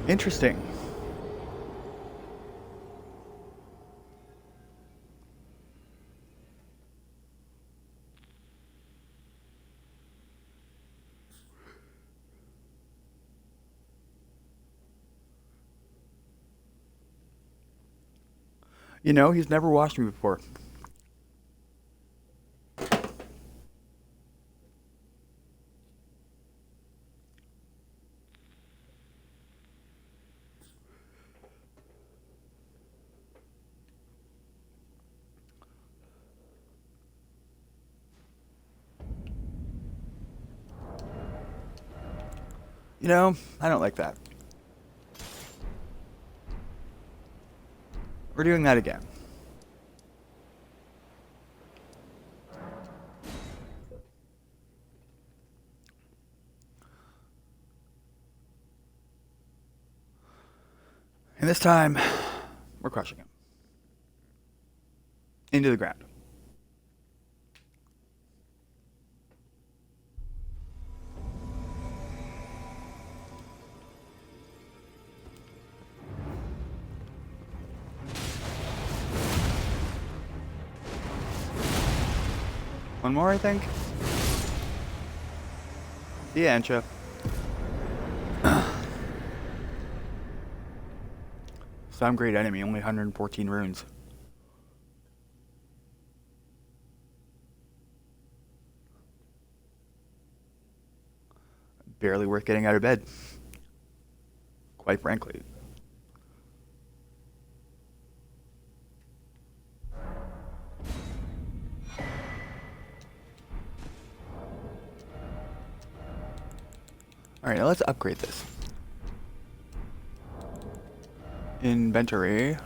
Interesting. You know, he's never watched me before. You know, I don't like that. We're doing that again. And this time, we're crushing him. Into the ground. One more, I think. Yeah, Ancha. Some great enemy, only 114 runes. Barely worth getting out of bed. Quite frankly. Alright, now let's upgrade this. Inventory.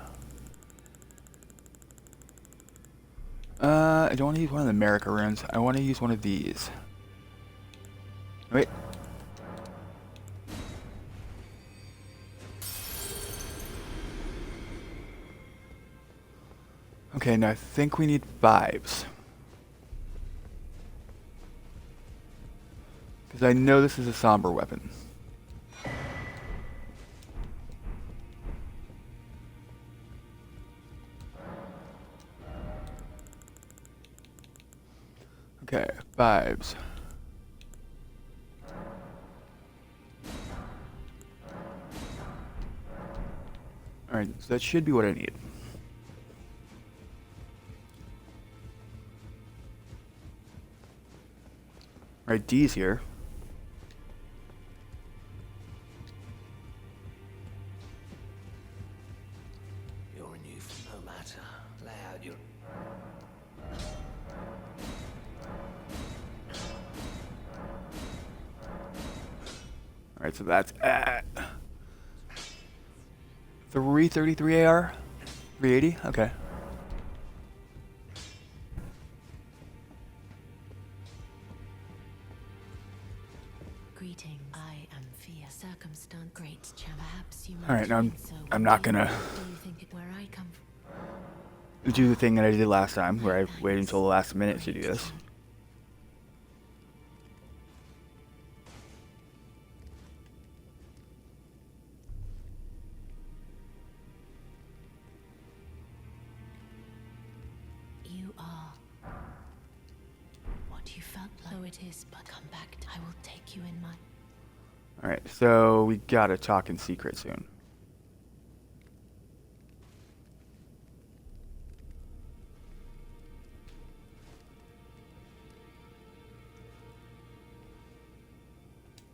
I don't want to use one of the America runes. I want to use one of these. Wait. Okay, now I think we need 5s. Because I know this is a somber weapon. Okay, 5s. Alright, so that should be what I need. Alright, D's here. You're a new no matter. Lay out your. Alright, so that's at 333 AR? 380? Okay. Greetings. I am Fia. Circumstance. Great chap. Perhaps you might. Alright, now think so. I'm not gonna Do you think it where I come from? do the thing that I did last time, where I waited until the last minute to do this. You are what you felt like. So it is, but come back. I will take you in my. Alright, so we gotta talk in secret soon.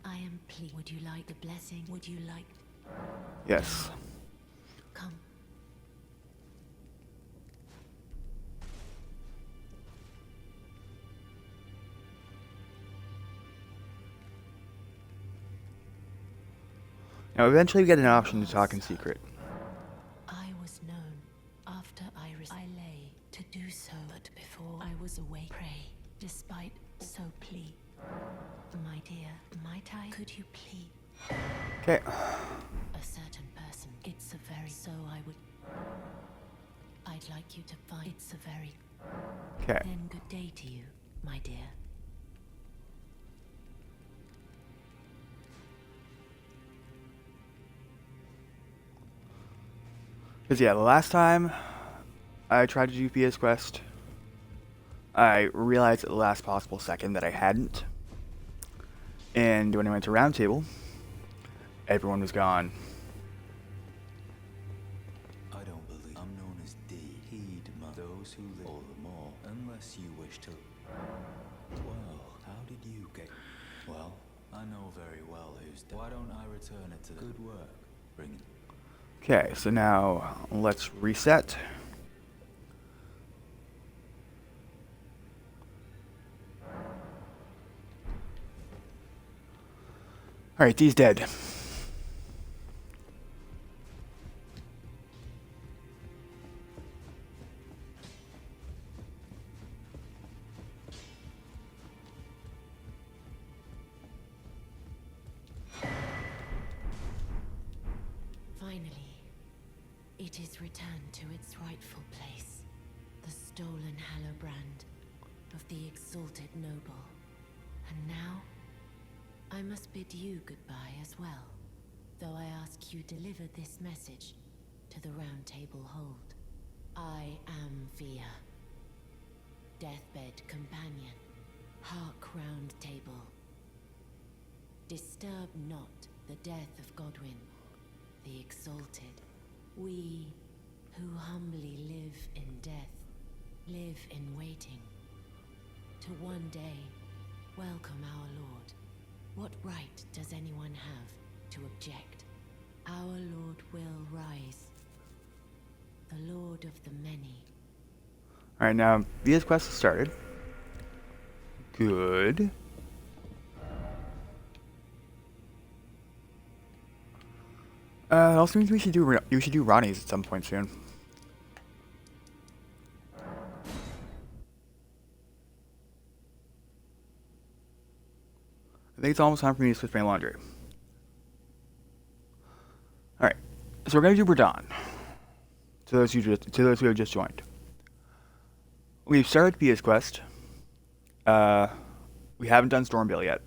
I am pleased. Would you like the blessing? Would you like? Yes. Come. Now eventually we get an option to talk in secret. I was known after I lay to do so, but before I was away, pray, despite so plea. My dear, might I? Could you please? Okay. A certain person. It's a very so I would. I'd like you to find. It's a very. Okay. Then good day to you, my dear. Because yeah, the last time I tried to do PS Quest, I realized at the last possible second that I hadn't. And when I went to Roundtable, everyone was gone. I don't believe I'm known as D. Unless you wish to... Well, how did you get... Well, I know very well who's done. Why don't I return it to the... Good work. Bring it. Okay, so now let's reset. Alright, D's dead. Finally, it is returned to its rightful place. The stolen Hallowbrand of the exalted noble. And now, I must bid you goodbye as well. Though I ask you deliver this message to the Round Table Hold. I am Via. Deathbed companion. Hark Round Table. Disturb not the death of Godwyn, the exalted. We, who humbly live in death, live in waiting. To one day, welcome our Lord. What right does anyone have to object? Our Lord will rise. The Lord of the many. Alright, now Via's quest has started. Good. It also means we should do Ronnie's at some point soon. I think it's almost time for me to switch my laundry. Alright, so we're gonna do Verdun. To those who have just joined. We've started Via's quest. We haven't done Stormvale yet.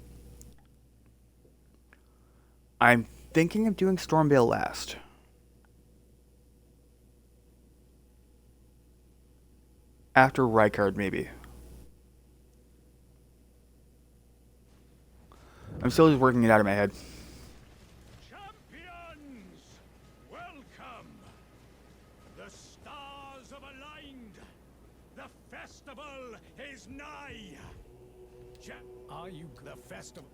I'm thinking of doing Stormvale last. After Rykard, maybe. I'm still just working it out in my head. Champions! Welcome! The stars have aligned! The festival is nigh! Are you the festival?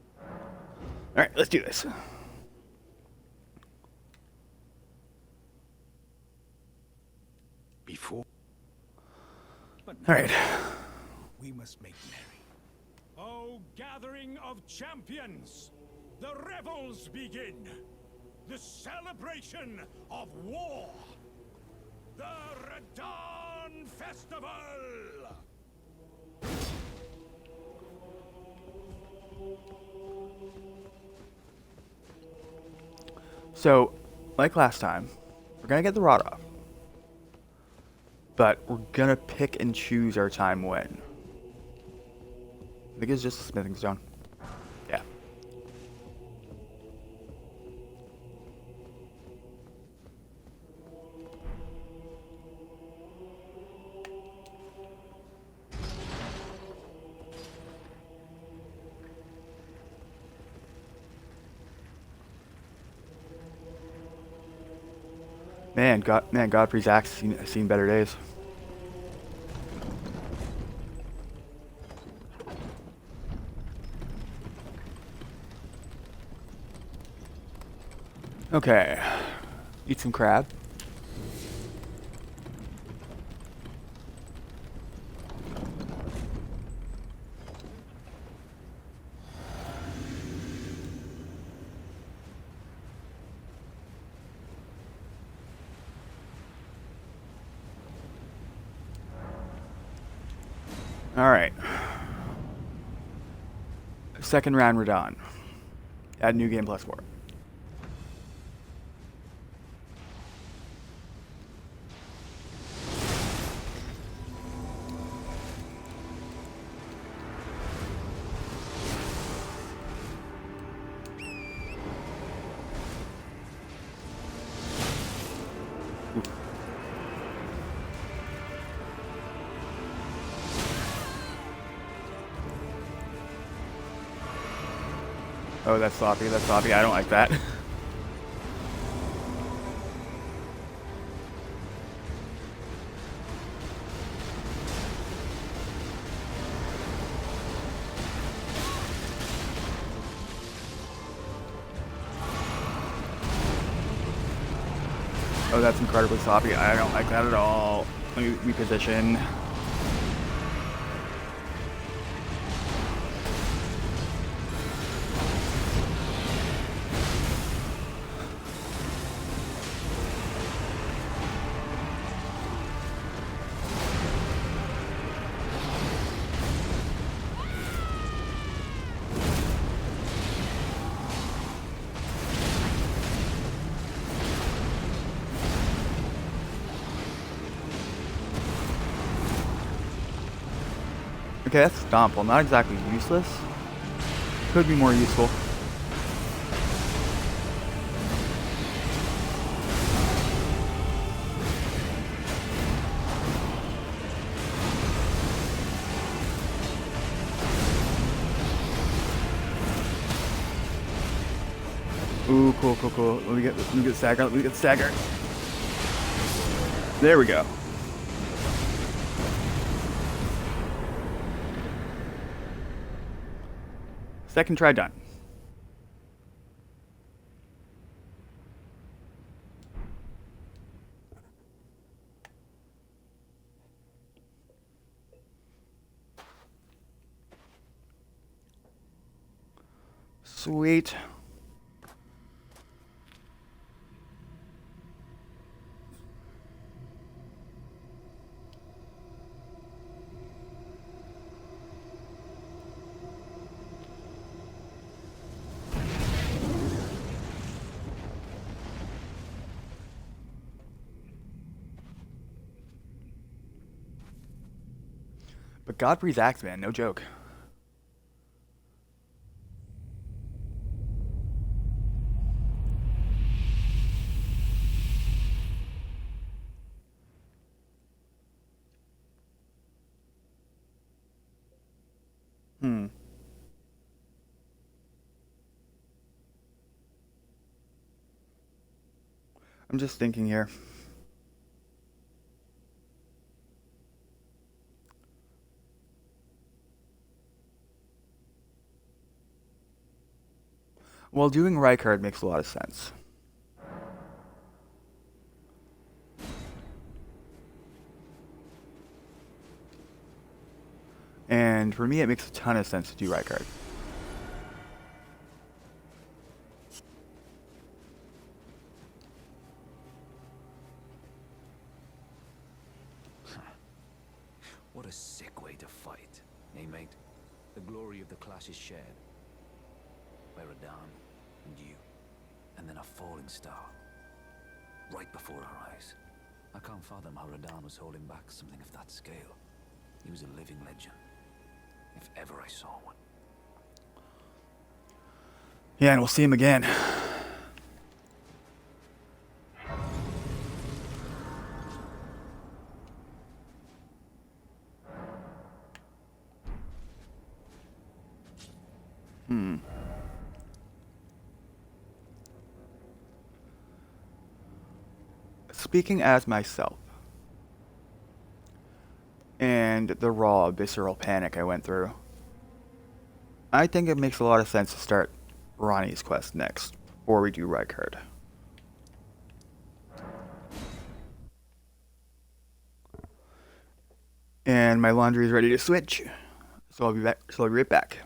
Alright, let's do this. Before. Alright. We must make merry. Oh, gathering of champions! The revels begin! The celebration of war! The Radon Festival! So, like last time, we're gonna get the rod off. But we're gonna pick and choose our time when. I think it's just a smithing stone. Yeah. Godfrey's axe has seen better days. Okay, eat some crab. All right. Second round, we're done. Add new game +4. Oh, that's sloppy. That's sloppy. I don't like that. Oh, that's incredibly sloppy. I don't like that at all. Let me reposition. Okay, that's Stomp. Well, not exactly useless. Could be more useful. Ooh, cool, cool, cool. Let me get stagger. Let me get stagger. There we go. Second try done. Sweet. But Godfrey's axe, man, no joke. Hmm. I'm just thinking here. Well, doing Rykard makes a lot of sense. And for me, it makes a ton of sense to do Rykard. What a sick way to fight, eh, mate? The glory of the clash is shared. By Radahn and you, and then a falling star. Right before our eyes. I can't fathom how Radahn was holding back something of that scale. He was a living legend. If ever I saw one. Yeah, and we'll see him again. Hmm. Speaking as myself, and the raw, visceral panic I went through, I think it makes a lot of sense to start Ronnie's quest next, before we do Rykard. And my laundry is ready to switch, so I'll be back. So I'll be right back.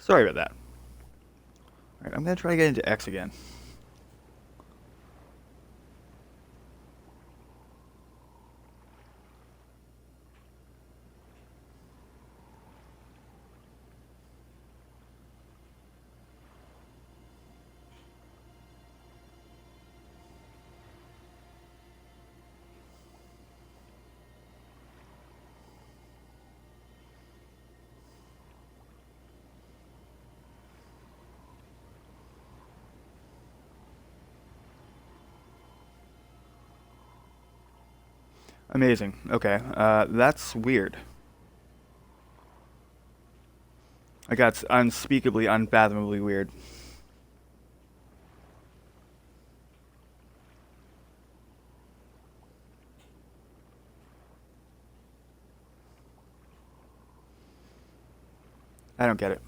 Sorry about that. Alright, I'm gonna try to get into X again. Amazing. Okay, that's weird. Like, that's unspeakably, unfathomably weird. I don't get it.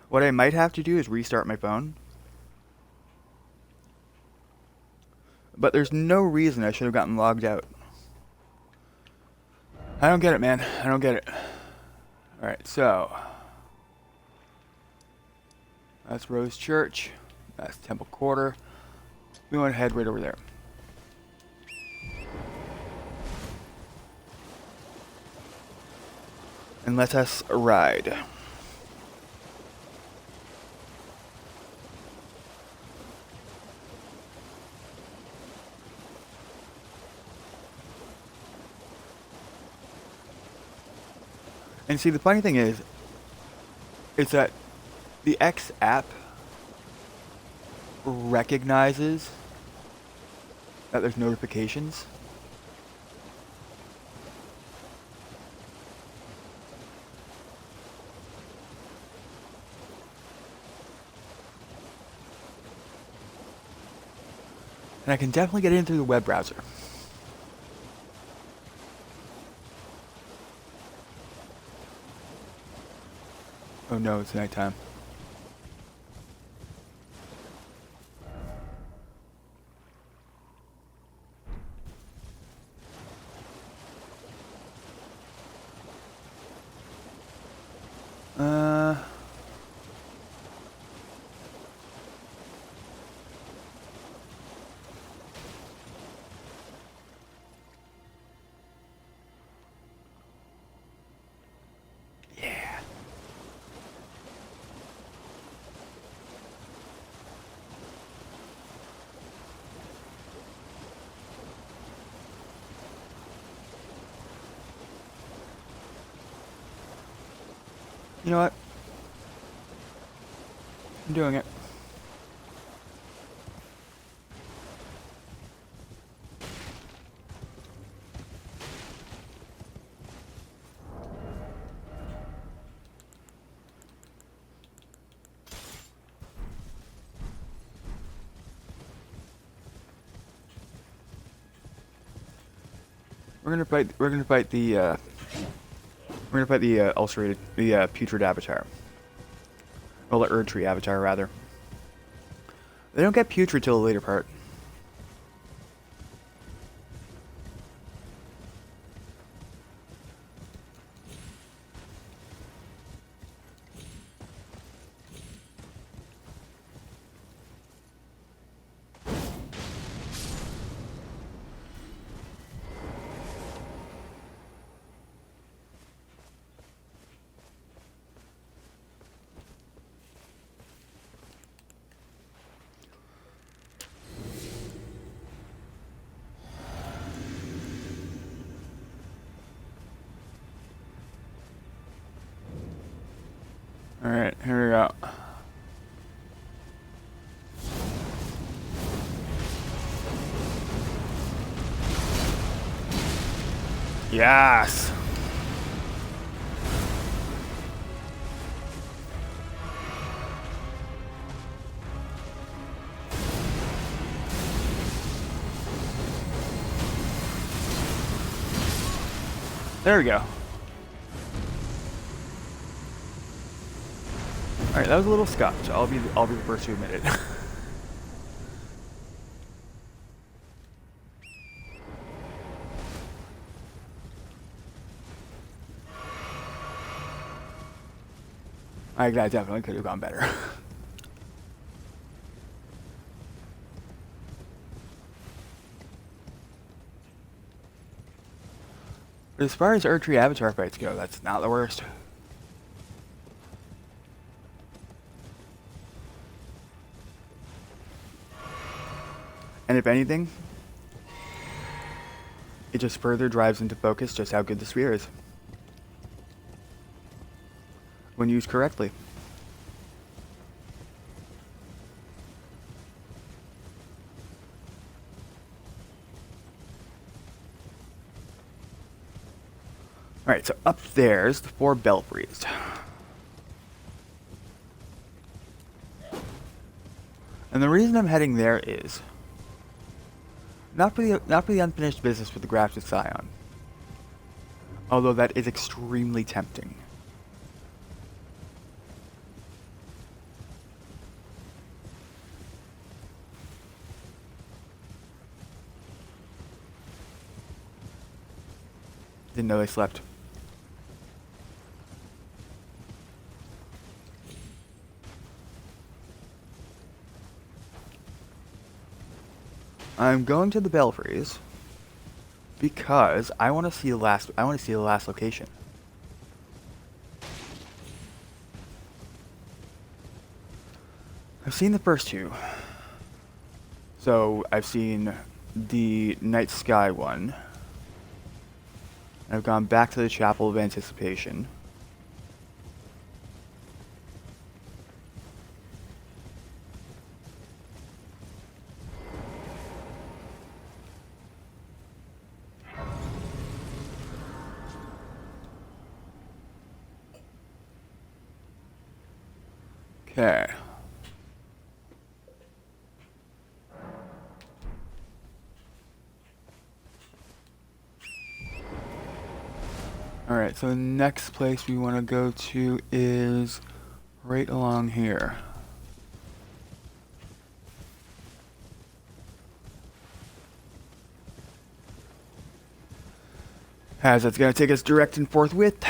What I might have to do is restart my phone. But there's no reason I should have gotten logged out. I don't get it, man. I don't get it. Alright, so. That's Rose Church. That's Temple Quarter. We want to head right over there. And let us ride. And see, the funny thing is that the X app recognizes that there's notifications. And I can definitely get in through the web browser. Oh no, it's nighttime. Uh... Yeah. You know what? I'm doing it. We're gonna fight. We're gonna fight the. We're gonna fight the ulcerated, the putrid avatar. Well, the Erdtree avatar rather. They don't get putrid till the later part. Yes! There we go. Alright, that was a little scotch. I'll be the first to admit it. That definitely could have gone better. But as far as archery avatar fights go, that's not the worst. And if anything, it just further drives into focus just how good the spear is. When used correctly. Alright, so up there's the 4 belfries. And the reason I'm heading there is not for the unfinished business with the grafted scion. Although that is extremely tempting. Didn't know they slept. I'm going to the belfries because I want to see the last location. I've seen the first 2. So I've seen the night sky one. I've gone back to the Chapel of Anticipation. Okay. Alright, so the next place we want to go to is right along here. As that's going to take us direct and forthwith.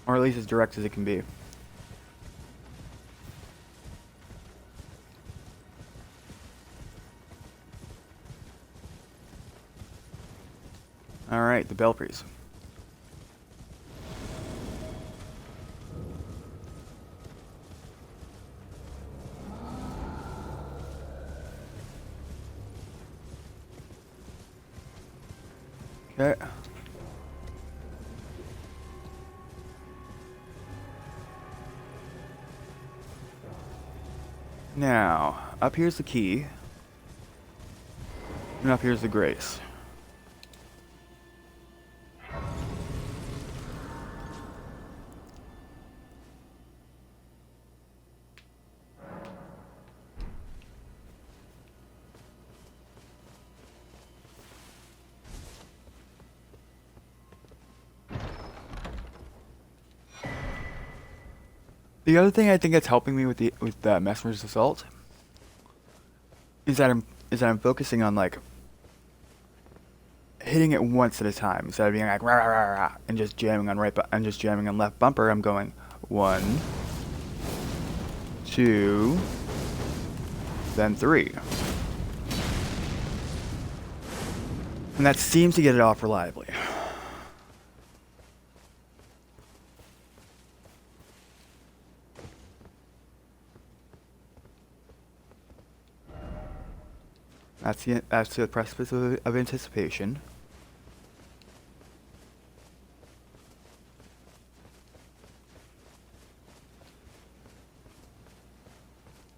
Or at least as direct as it can be. Alright, the belfries. Okay. Now, up here's the key. And up here's the grace. The other thing I think that's helping me with the Mesmer's Assault is that I'm focusing on like hitting it once at a time instead of being like rah, rah, rah, rah, and just jamming on left bumper. I'm going 1, 2, then 3, and that seems to get it off reliably. That's the precipice of anticipation.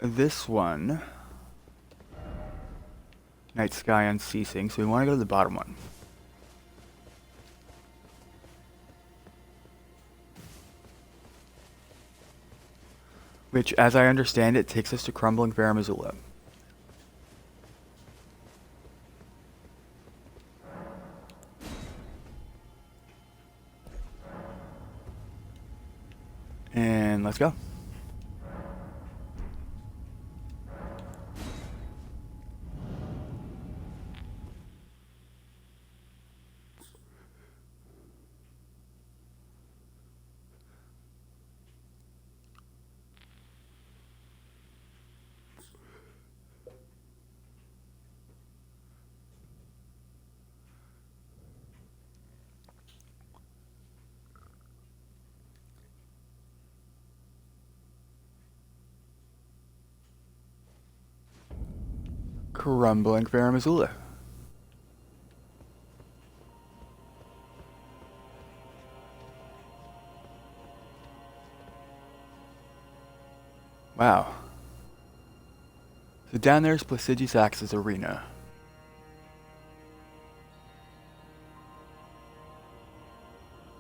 this one, night sky unceasing, so we want to go to the bottom one. Which, as I understand it, takes us to Crumbling Fair Missoula. And let's go. Crumbling Fair Missoula. Wow. So down there's Placidusax's arena.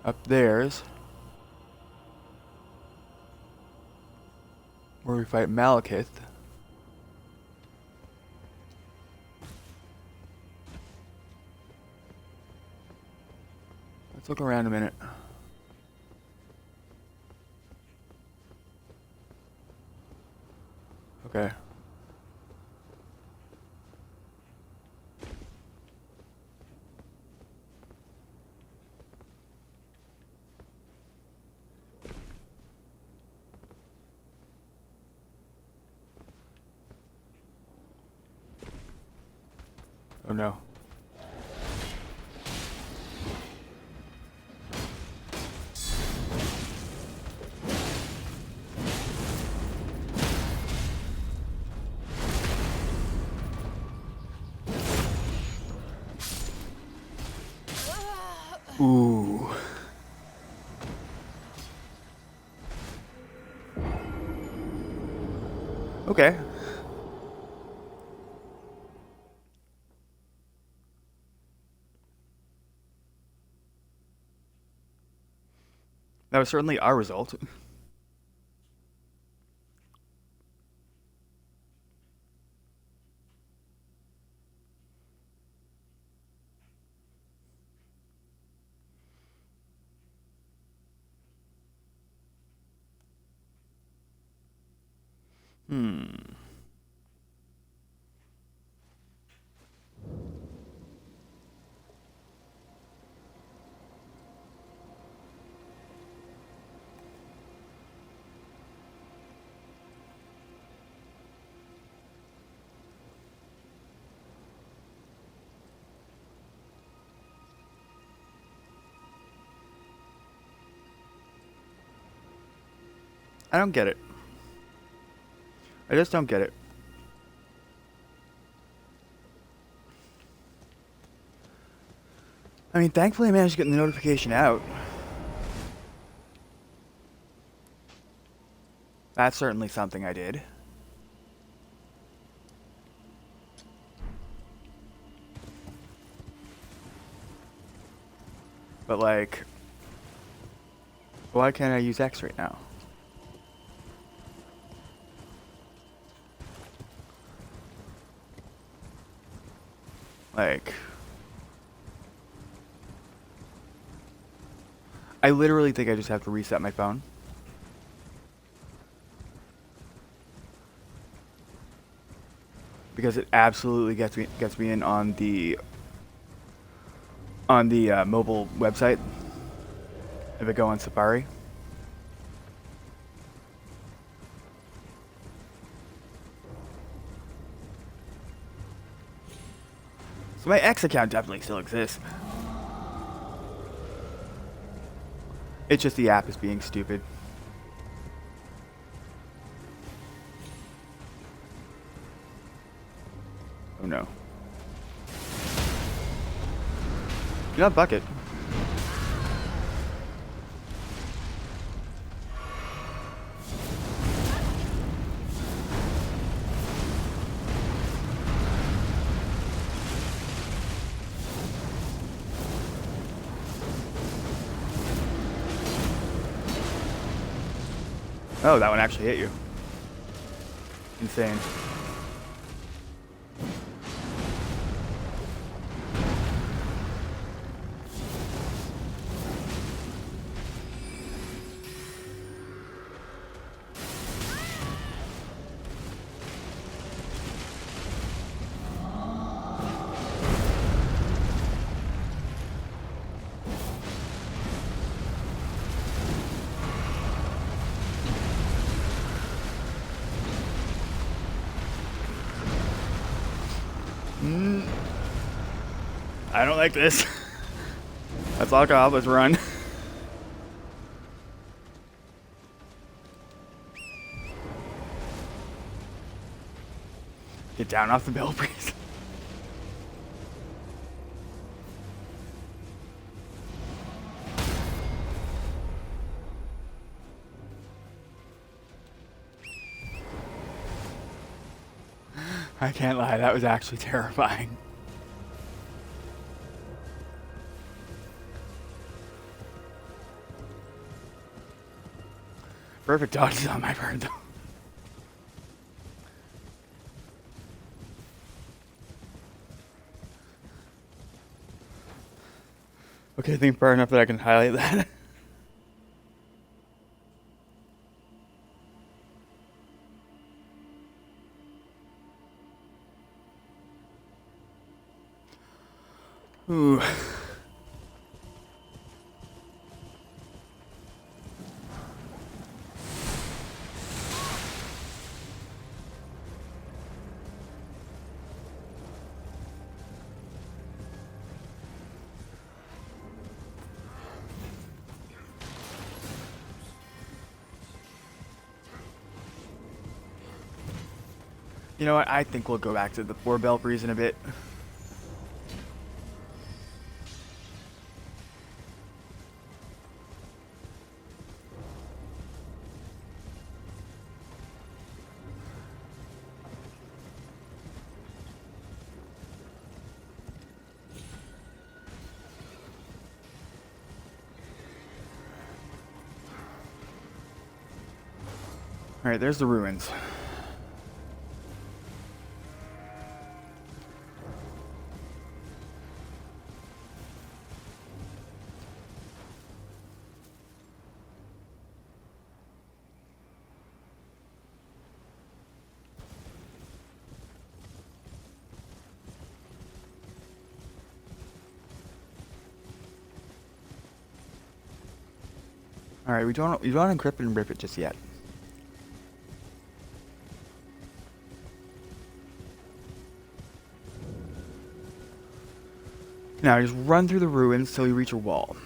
Up there's where we fight Malekith. Let's look around a minute. Okay. Oh no. Ooh. Okay. That was certainly our result. I don't get it. I just don't get it. I mean, thankfully I managed to get the notification out. That's certainly something I did. But like, why can't I use X right now? Like, I literally think I just have to reset my phone. Because it absolutely gets me in on the mobile website if I go on Safari. So my X account definitely still exists. It's just the app is being stupid. Oh no. You're not Bucket. Oh, that one actually hit you. Insane. I don't like this. Let's lock off. Let's run. Get down off the belfries. I can't lie, that was actually terrifying. Perfect dodges on my part, though. Okay, I think far enough that I can highlight that. Ooh. You know what? I think we'll go back to the 4 belfries in a bit. Alright, there's the ruins. Alright, you don't encrypt and rip it just yet. Now just run through the ruins till you reach a wall.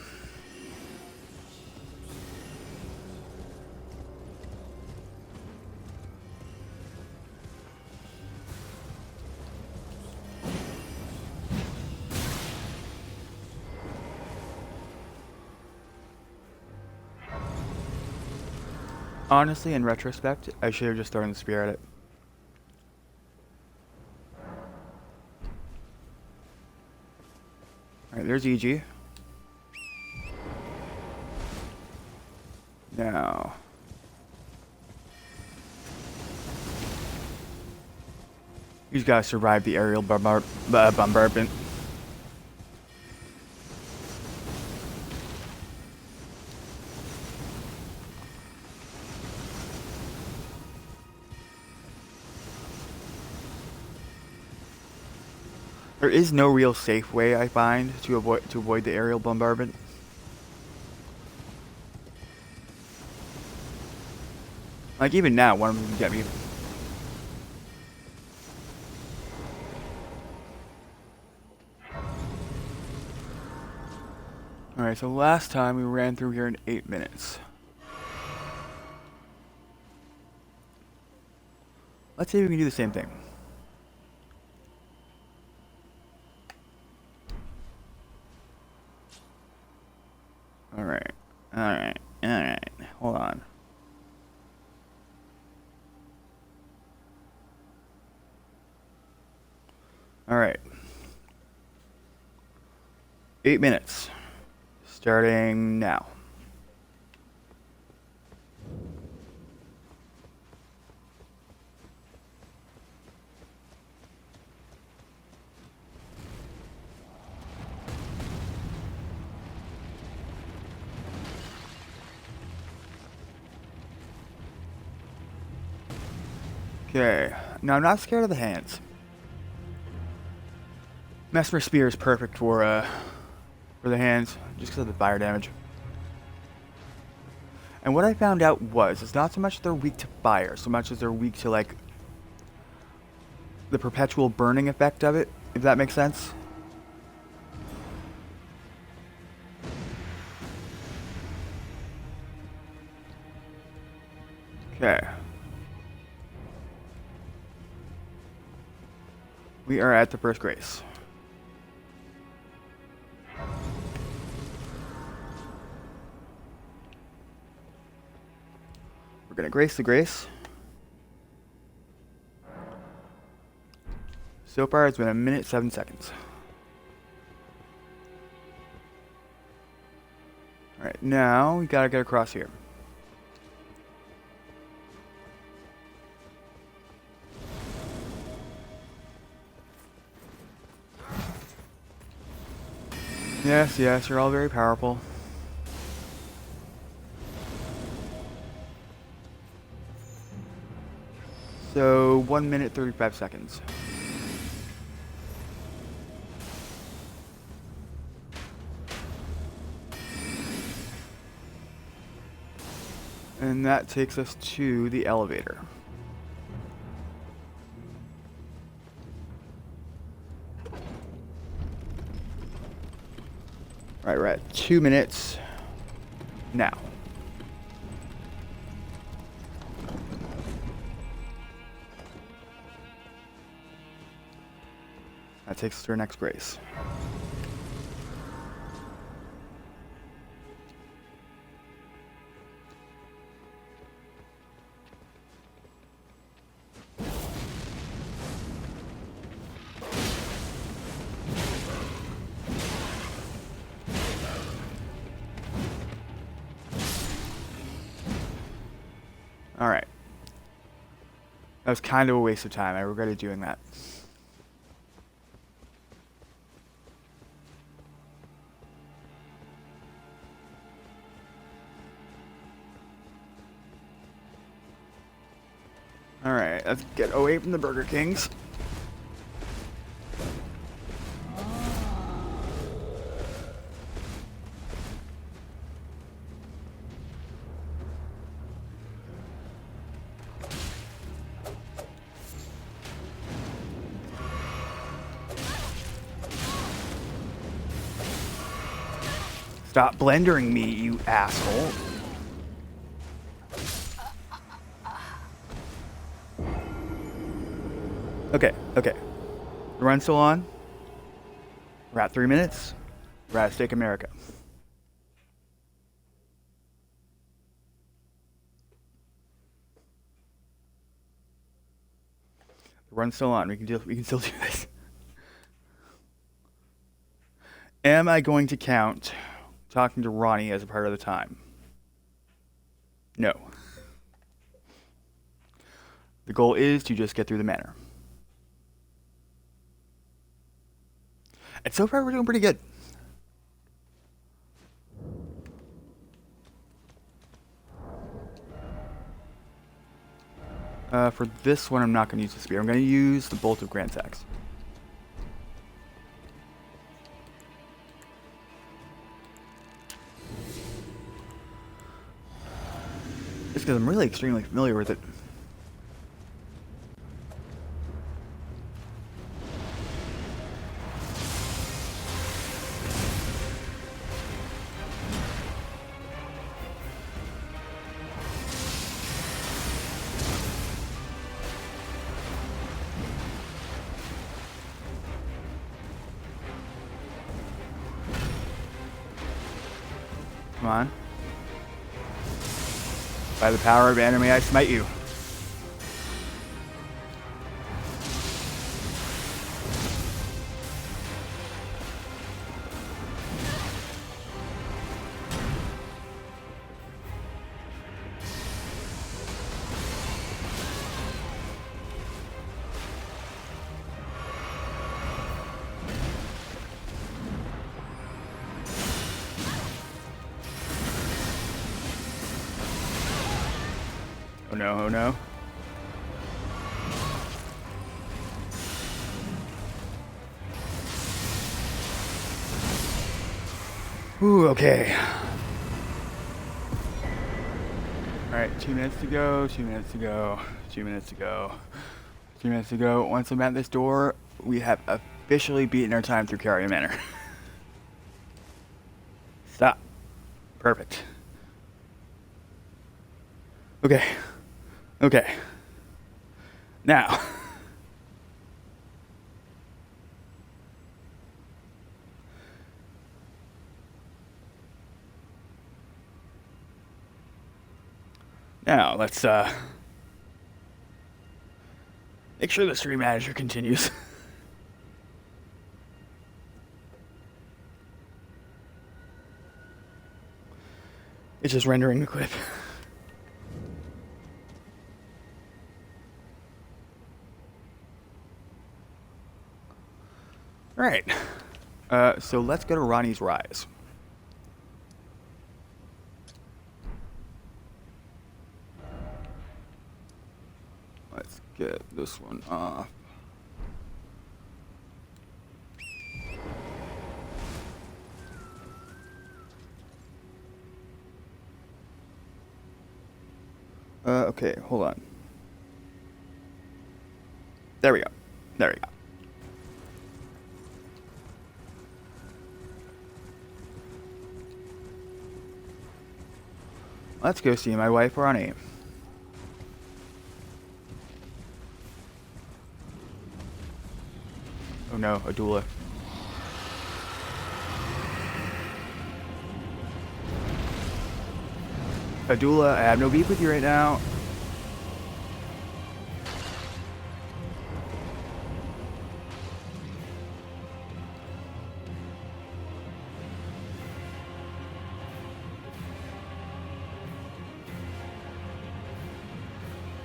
Honestly, in retrospect, I should have just thrown the spear at it. Alright, there's EG. Now... you gotta survive the aerial bombardment. There is no real safe way, I find, to avoid the aerial bombardment. Like even now, one of them can get me. Alright, so last time we ran through here in 8 minutes. Let's see if we can do the same thing. Alright, alright, alright. Hold on. Alright. 8 minutes. Starting now. Okay. Now I'm not scared of the hands. Mesmer Spear is perfect for the hands, just because of the fire damage. And what I found out was, it's not so much they're weak to fire, so much as they're weak to, like, the perpetual burning effect of it, if that makes sense. Okay. We are at the first grace. We're gonna grace the grace. So far, it's been 1 minute 7 seconds. Alright, now we gotta get across here. Yes, yes, you're all very powerful. So, 1 minute 35 seconds. And that takes us to the elevator. Right, we're at 2 minutes now. That takes us to our next grace. Alright. That was kind of a waste of time. I regretted doing that. Alright, let's get away from the Burger Kings. Stop blendering me, you asshole. Okay, okay. The run's still on. We're at 3 minutes. We're at Stake America. The run's still on. We can still do this. Am I going to count talking to Ronnie as a part of the time? No. The goal is to just get through the manor. And so far, we're doing pretty good. For this one, I'm not going to use the spear. I'm going to use the Bolt of Grand Sax. Just because I'm really extremely familiar with it. Come on. By the power of anime, I smite you. Oh no, oh no. Ooh, okay. Alright, 2 minutes to go, 2 minutes to go, 2 minutes to go, 2 minutes to go. Once I'm at this door, we have officially beaten our time through Carrion Manor. Stop. Perfect. Okay. Okay. Now. Now, let's, make sure the stream manager continues. It's just rendering the clip. Alright. So let's go to Ronnie's Rise. Let's get this one off. Okay, hold on. There we go. There we go. Let's go see my wife, Ronnie. Oh no, a doula. Adula, I have no beef with you right now.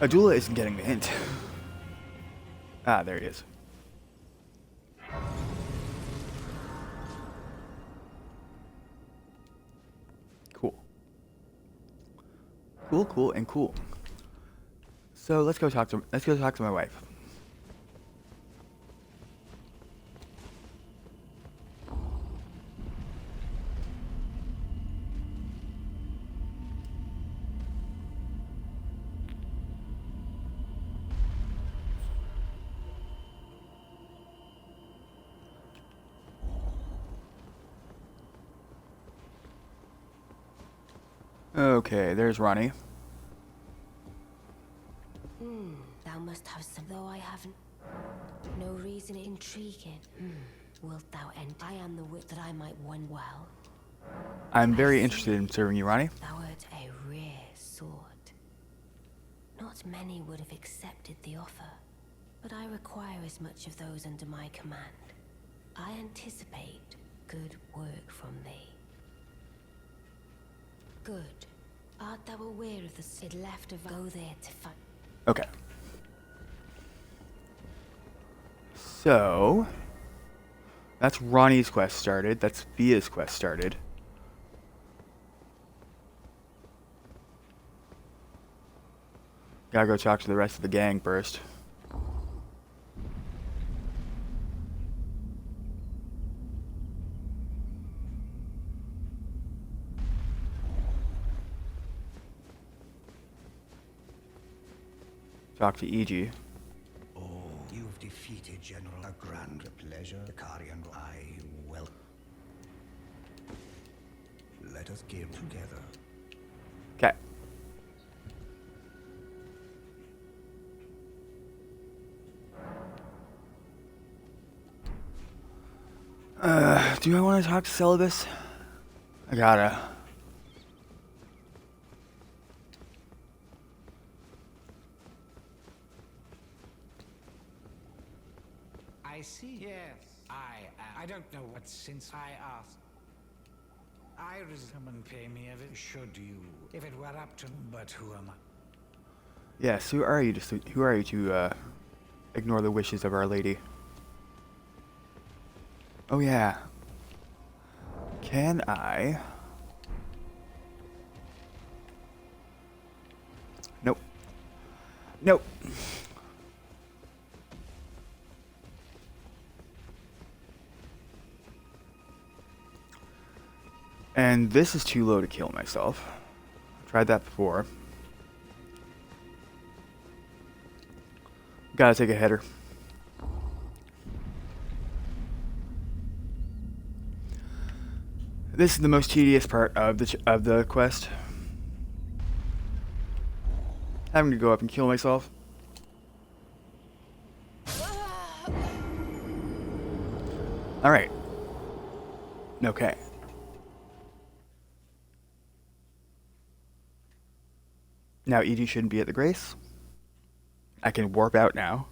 Adula isn't getting the hint. Ah, there he is. Cool. Cool, cool, and cool. So let's go talk to my wife. Okay, there's Ronnie. Thou must have some, though I haven't. No reason intriguing. Wilt thou end? I am the wit that I might won well. I'm very interested in serving you, Ronnie. Thou art a rare sword. Not many would have accepted the offer, but I require as much of those under my command. I anticipate good work from thee. Good. Art thou aware of the it left of go there to fight? Okay. So that's Ronnie's quest started. That's Via's quest started. Gotta go talk to the rest of the gang first. Talk to E.G. Oh, you've defeated General. A grand pleasure, Karian. I will. Let us game together. Okay. Do I want to talk to Celibus? I gotta. I see. Yes, I don't know what since I asked. I come and pay me if it should you. If it were up to, but who am I? Yes, who are you to ignore the wishes of Our Lady? Oh yeah. Can I? Nope. Nope. And this is too low to kill myself. Tried that before. Gotta take a header. This is the most tedious part of the quest. Having to go up and kill myself. Alright. Okay. Now Edie shouldn't be at the Grace. I can warp out now.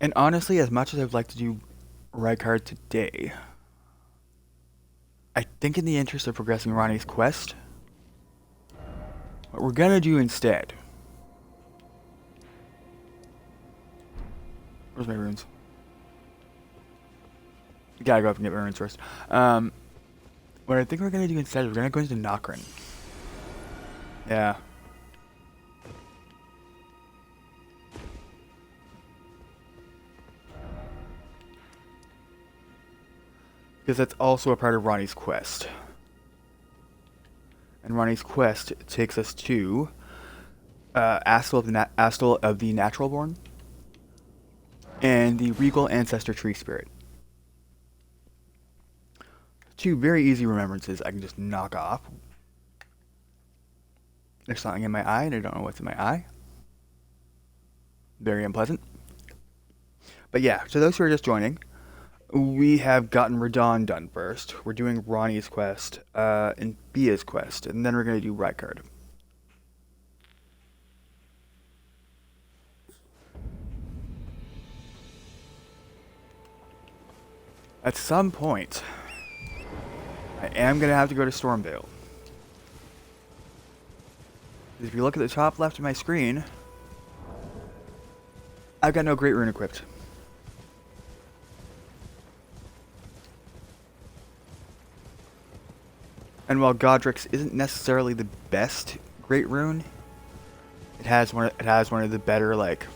And honestly, as much as I'd like to do Rykard today, I think in the interest of progressing Ronnie's quest, what we're gonna do instead... Where's my runes? Gotta go up and get my runes first. What I think we're gonna do instead is we're gonna go into Nokrin. Yeah. Because that's also a part of Ronnie's quest. And Ronnie's quest takes us to Astel of the Natural Born and the Regal Ancestor Tree Spirit. Two very easy remembrances I can just knock off. There's something in my eye and I don't know what's in my eye. Very unpleasant. But yeah, so those who are just joining, we have gotten Radon done first. We're doing Ronnie's quest and Bia's quest, and then we're going to do Rykard. At some point, I am going to have to go to Stormvale. If you look at the top left of my screen, I've got no Great Rune equipped. And while Godric's isn't necessarily the best Great Rune, it has one of the better like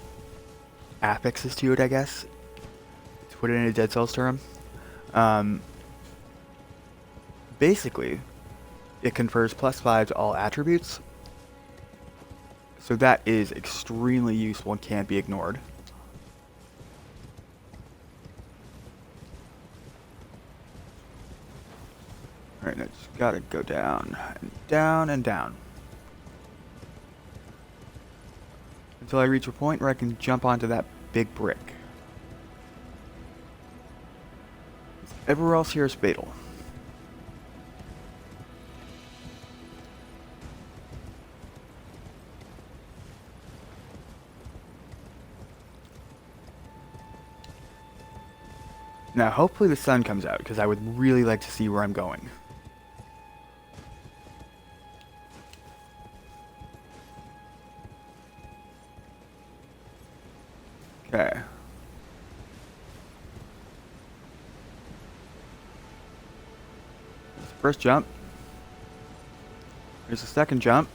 affixes to it, I guess. To put it in a Dead Cells term. Basically, it confers +5 to all attributes. So that is extremely useful and can't be ignored. Alright, now just gotta go down, and down, and down. Until I reach a point where I can jump onto that big brick. Everywhere else here is fatal. Now, hopefully the sun comes out, because I would really like to see where I'm going. Okay. First jump. Here's the second jump.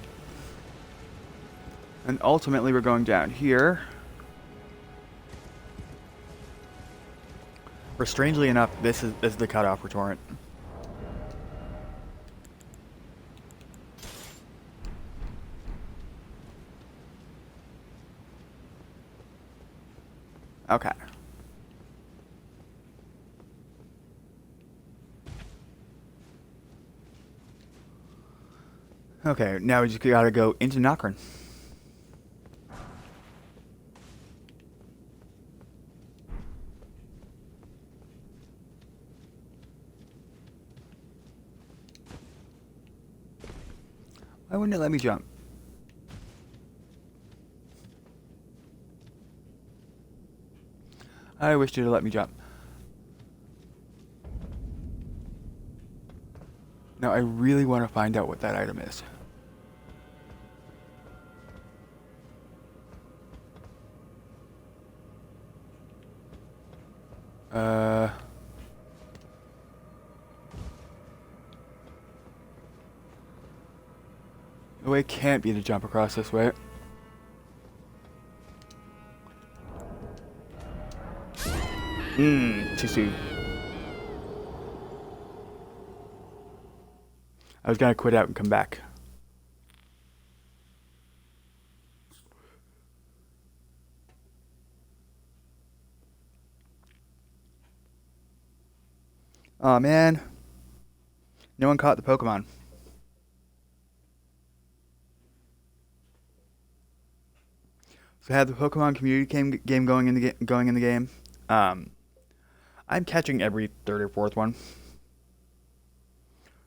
And ultimately we're going down here. Where strangely enough, this is the cutoff for Torrent. Okay. Okay, now we just gotta go into Nokrin. Why wouldn't it let me jump? I wish it would let me jump. Now I really want to find out what that item is. The way can't be to jump across this way. Too soon. I was gonna quit out and come back. Oh man. No one caught the Pokemon. So I have the Pokemon community game going in the game. I'm catching every third or fourth one.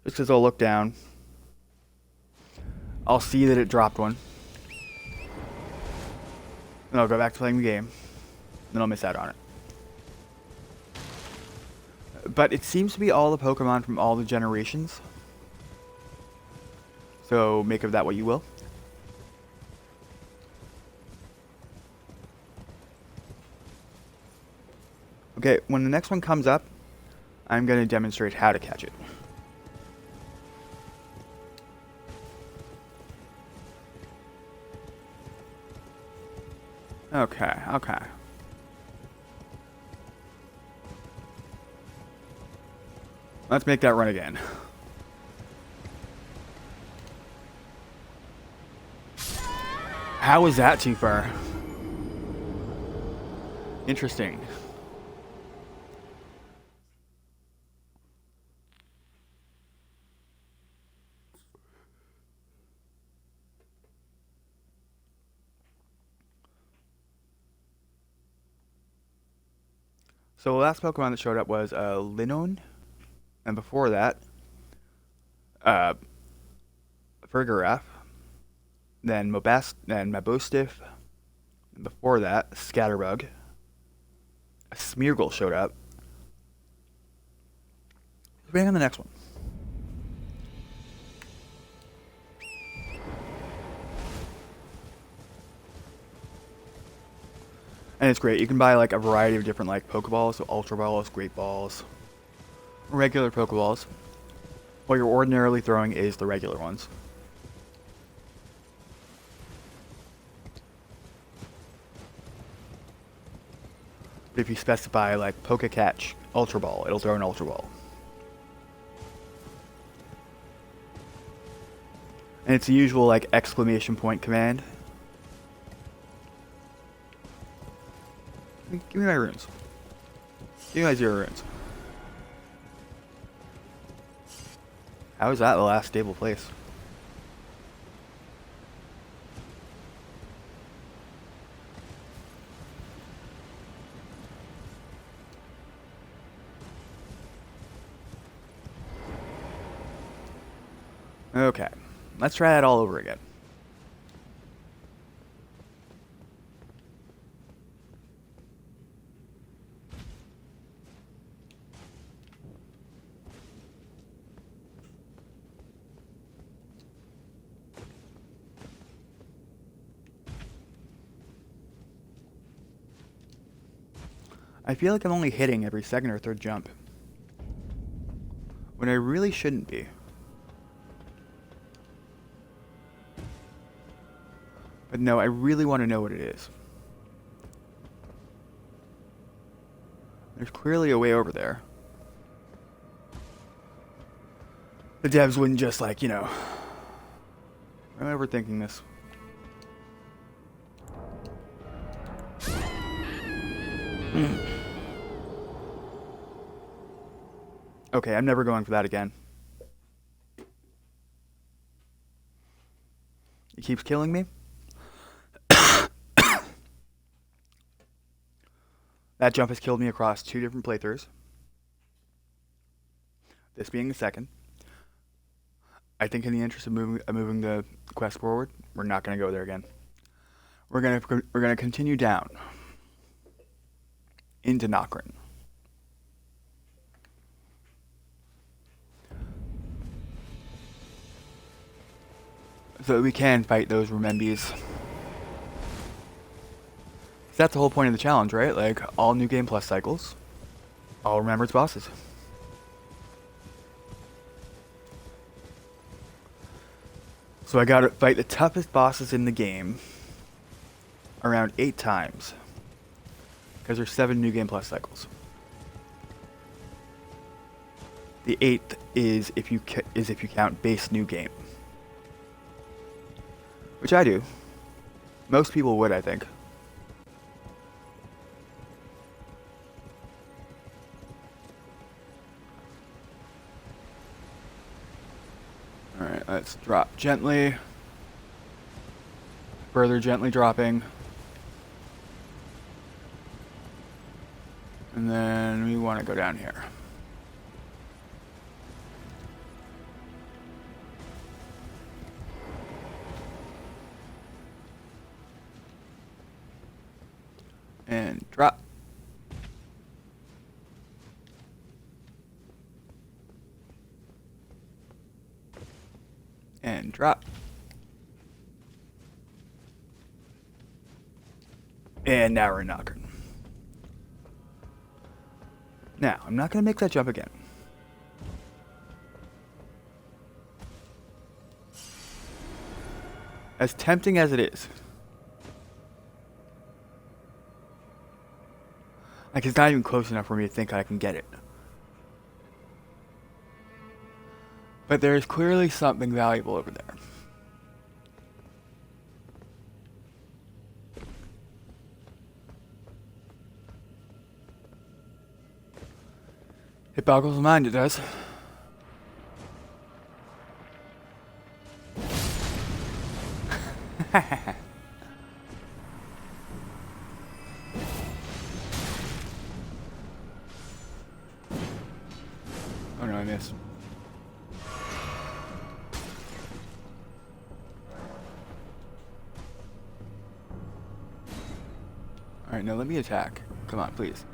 Just because I'll look down. I'll see that it dropped one. Then I'll go back to playing the game. Then I'll miss out on it. But it seems to be all the Pokemon from all the generations. So make of that what you will. Okay, when the next one comes up, I'm going to demonstrate how to catch it. Okay. Let's make that run again. How is that too far? Interesting. So the last Pokemon that showed up was Linoone, and before that, Fergarath, then Mabostiff, and before that, Scatterbug. A Smeargle showed up. Waiting on the next one. And it's great. You can buy like a variety of different like Pokeballs, so Ultra Balls, Great Balls, regular Pokeballs. What you're ordinarily throwing is the regular ones. But if you specify like Poke Catch, Ultra Ball, it'll throw an Ultra Ball. And it's the usual like exclamation point command. Give me my runes. Give me my 0 runes. How is that the last stable place? Okay, let's try that all over again. I feel like I'm only hitting every second or third jump, when I really shouldn't be. But no, I really want to know what it is. There's clearly a way over there. The devs wouldn't just like, you know... I'm overthinking this. Okay, I'm never going for that again. It keeps killing me. That jump has killed me across 2 different playthroughs. This being the second. I think in the interest of moving the quest forward, we're not going to go there again. We're gonna continue down into Nokrin. So that we can fight those Remembies. That's the whole point of the challenge, right? Like, all New Game Plus cycles, all Remembrance bosses. So I gotta fight the toughest bosses in the game around 8 times. Because there's 7 New Game Plus cycles. The 8th is if you count base new game, which I do. Most people would, I think. All right, let's drop gently. Further gently dropping. And then we want to go down here. And drop. And drop. And now we're knocking. Now, I'm not going to make that jump again. As tempting as it is. Like, it's not even close enough for me to think I can get it. But there is clearly something valuable over there. It boggles the mind, it does. Oh no, I missed. Alright, now let me attack. Come on, please.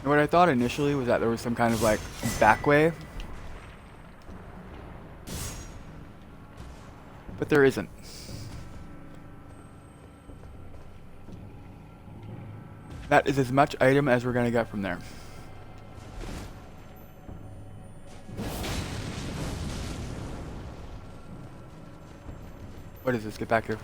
And what I thought initially was that there was some kind of like back way. But there isn't. That is as much item as we're gonna get from there. What is this? Get back here.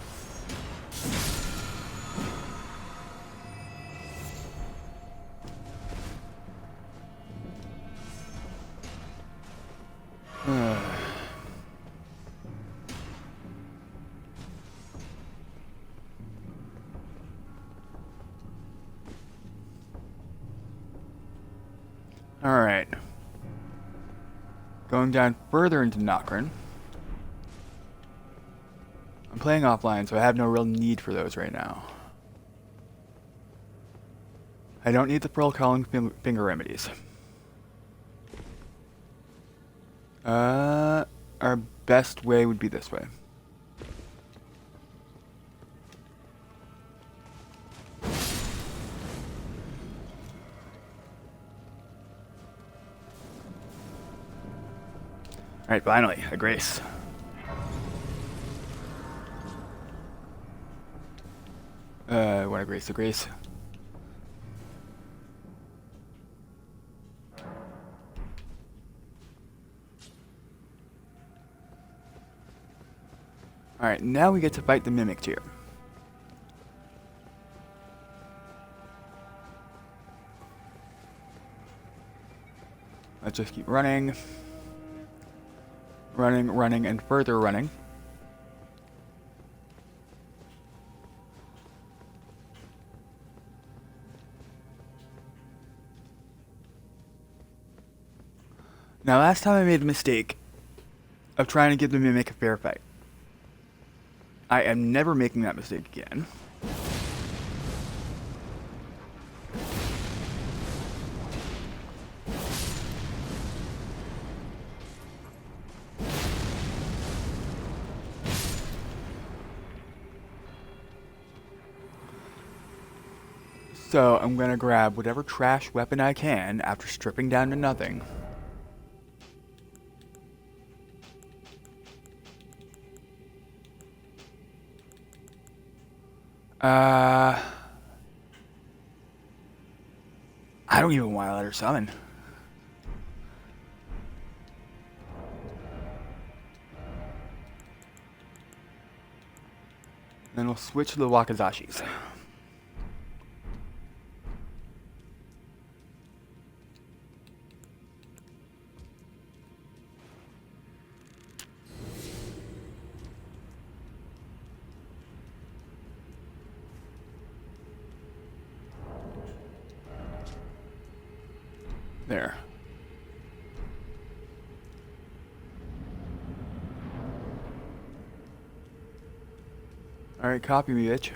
Alright. Going down further into Nokrin. I'm playing offline, so I have no real need for those right now. I don't need the pearl calling finger remedies. Our best way would be this way. Alright, finally, a grace. What a grace, a grace. Alright, now we get to fight the Mimic tier. Let's just keep running. Running, and further running. Now, last time I made the mistake of trying to give the Mimic a fair fight. I am never making that mistake again. So, I'm gonna grab whatever trash weapon I can after stripping down to nothing. I don't even want to let her summon. then we'll switch to the Wakazashis. There. Alright, copy me, bitch.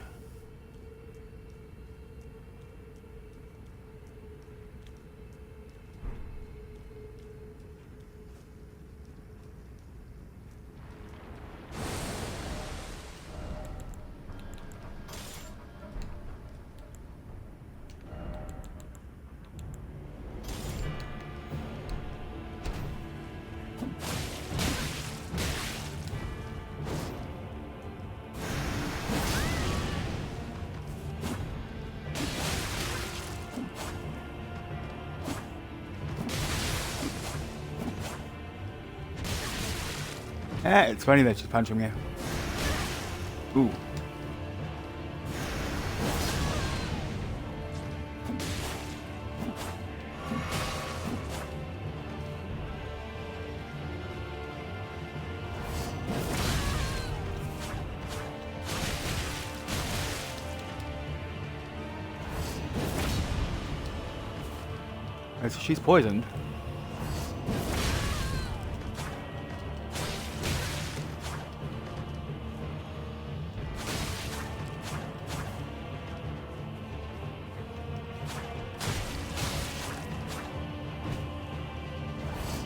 It's funny that she's punching me. Ooh. Alright, so she's poisoned.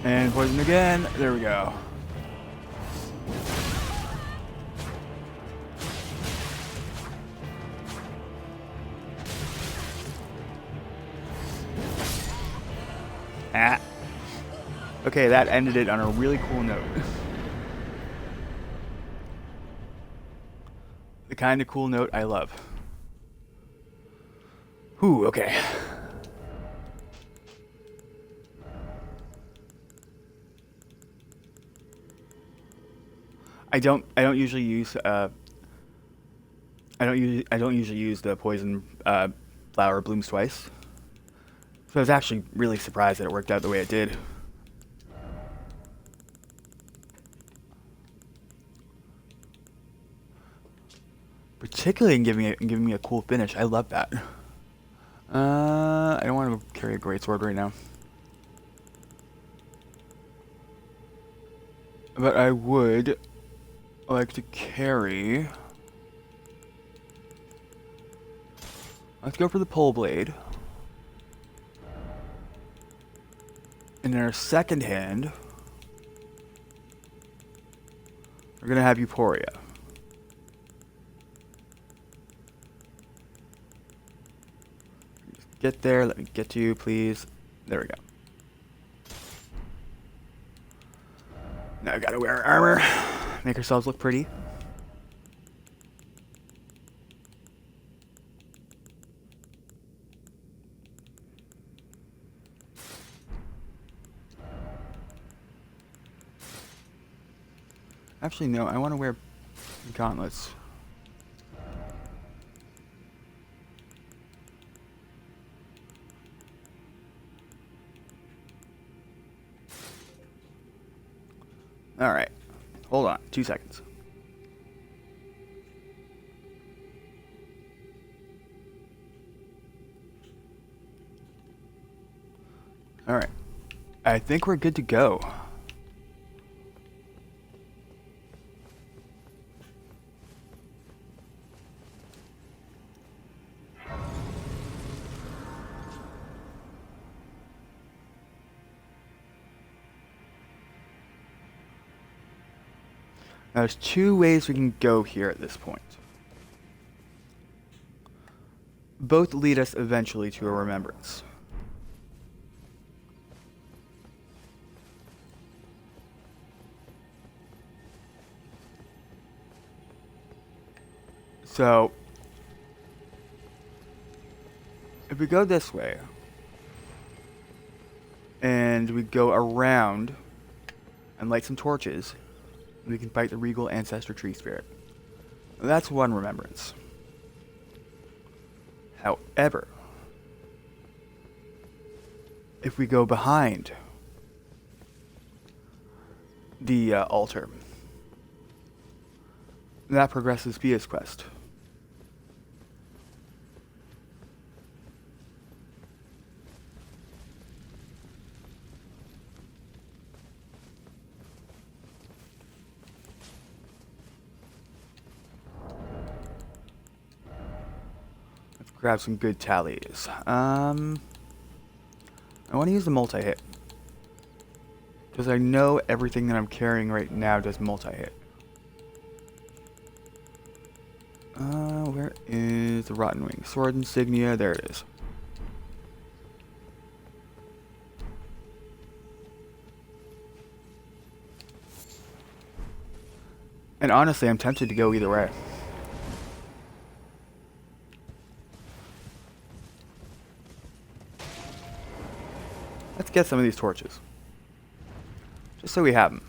And poison again. There we go. Ah. Okay, that ended it on a really cool note. The kind of cool note I love. Whew, okay. I don't usually use I don't usually use the poison flower blooms twice. So I was actually really surprised that it worked out the way it did. Particularly in giving me a cool finish. I love that. I don't want to carry a greatsword right now. But I would like to carry. Let's go for the pole blade. And in our second hand, we're gonna have Euphoria. Get there, let me get to you, please. There we go. Now I gotta wear armor, make ourselves look pretty. Actually, no, I want to wear gauntlets. Alright. Hold on. 2 seconds. Alright. I think we're good to go. Now, there's 2 ways we can go here at this point. Both lead us eventually to a remembrance. So, if we go this way, and we go around and light some torches, we can fight the regal ancestor tree spirit. That's one remembrance. However, if we go behind the altar, that progresses Pia's quest. Let's grab some good tallies. I want to use the multi-hit. Because I know everything that I'm carrying right now does multi-hit. Where is the Rotten Wing? Sword insignia, there it is. And honestly, I'm tempted to go either way. Let's get some of these torches. Just so we have them.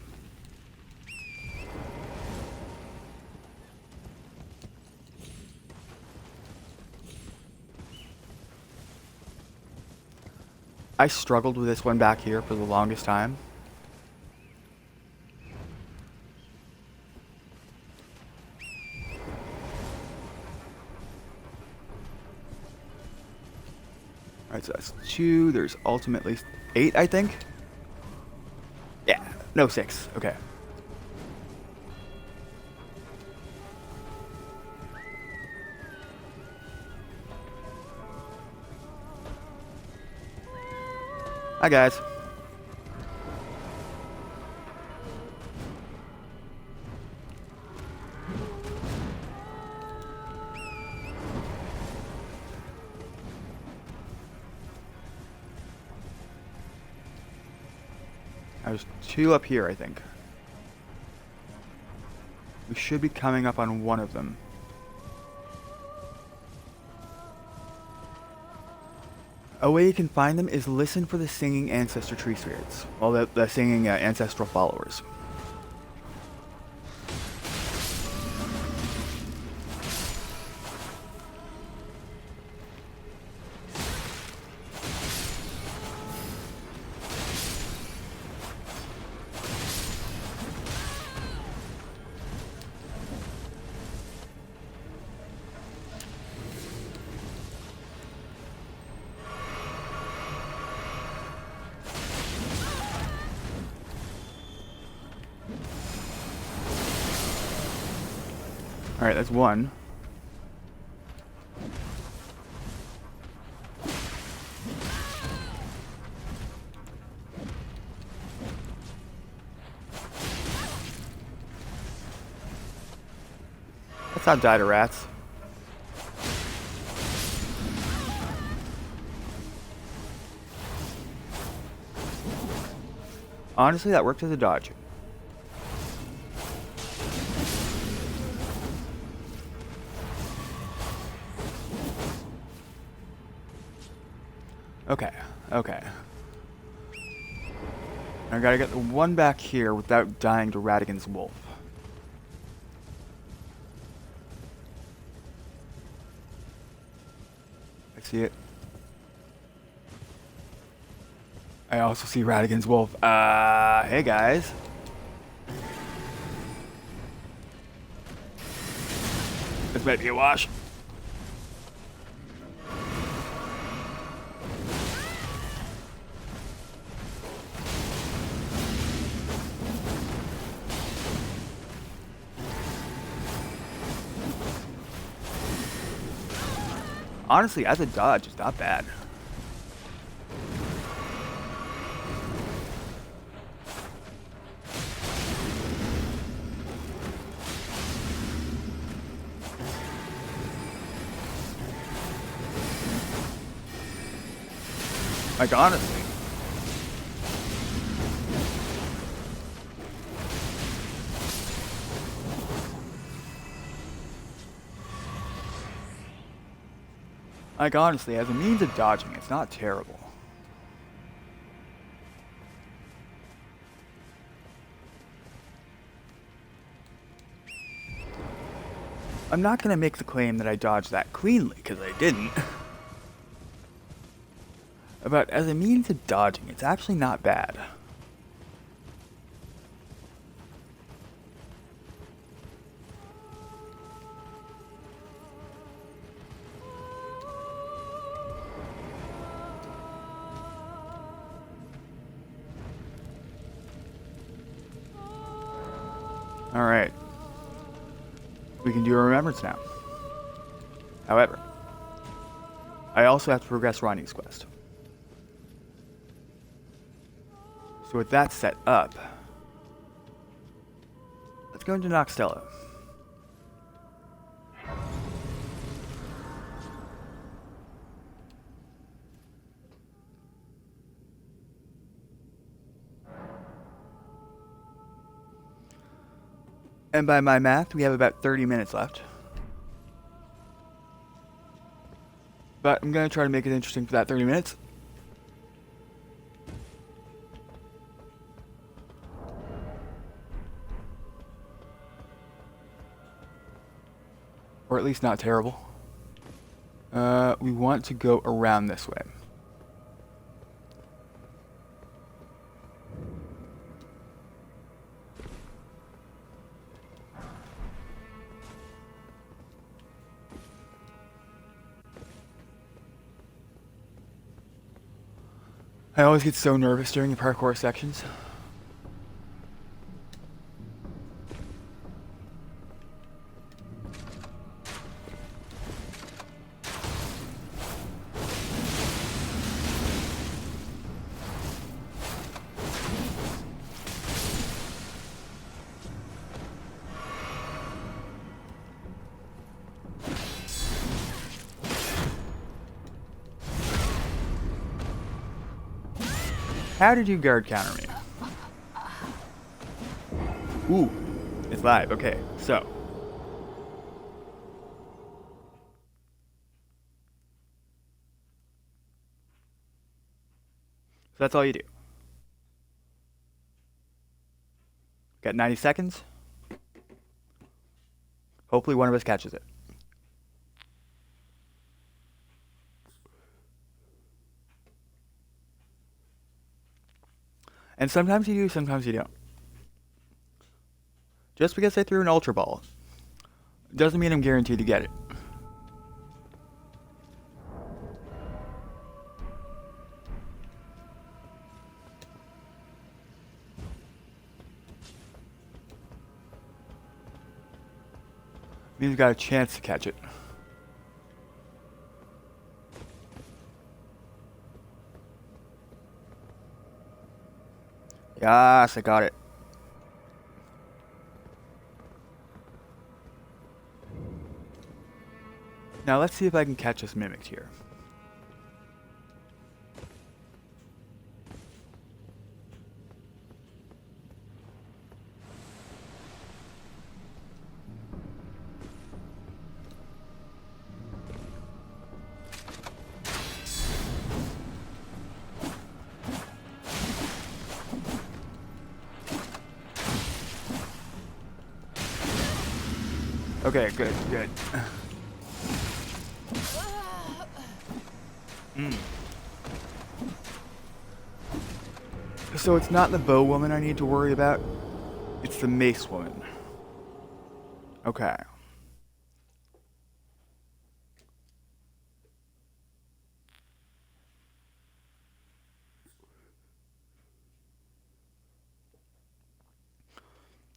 I struggled with this one back here for the longest time. Alright, so that's 2. There's ultimately 8, I think. Yeah, no 6. Okay. Hi, guys. There's 2 up here, I think. We should be coming up on one of them. A way you can find them is listen for the singing ancestor tree spirits. Well, the singing ancestral followers. Alright, that's 1. Let's not die to rats. Honestly, that worked as a dodge. Okay, okay. I gotta get the one back here without dying to Radigan's wolf. I see it. I also see Radigan's wolf. Hey guys. This might be a wash. Honestly, as a dodge, it's not bad. Like, honestly. Like, honestly, as a means of dodging, it's not terrible. I'm not going to make the claim that I dodged that cleanly, because I didn't. But as a means of dodging, it's actually not bad. Alright. We can do a remembrance now. However, I also have to progress Ronnie's quest. So with that set up, let's go into Noxtella. And by my math, we have about 30 minutes left. But I'm going to try to make it interesting for that 30 minutes. Or at least not terrible. We want to go around this way. I always get so nervous during the parkour sections. How did you guard counter me? Ooh, it's live. Okay, so. That's all you do. Got 90 seconds. Hopefully one of us catches it. And sometimes you do, sometimes you don't. Just because I threw an Ultra Ball doesn't mean I'm guaranteed to get it. Means I've got a chance to catch it. Yes, I got it. Now let's see if I can catch this mimicked here. Okay, good, good. So it's not the bow woman I need to worry about, it's the mace woman. Okay.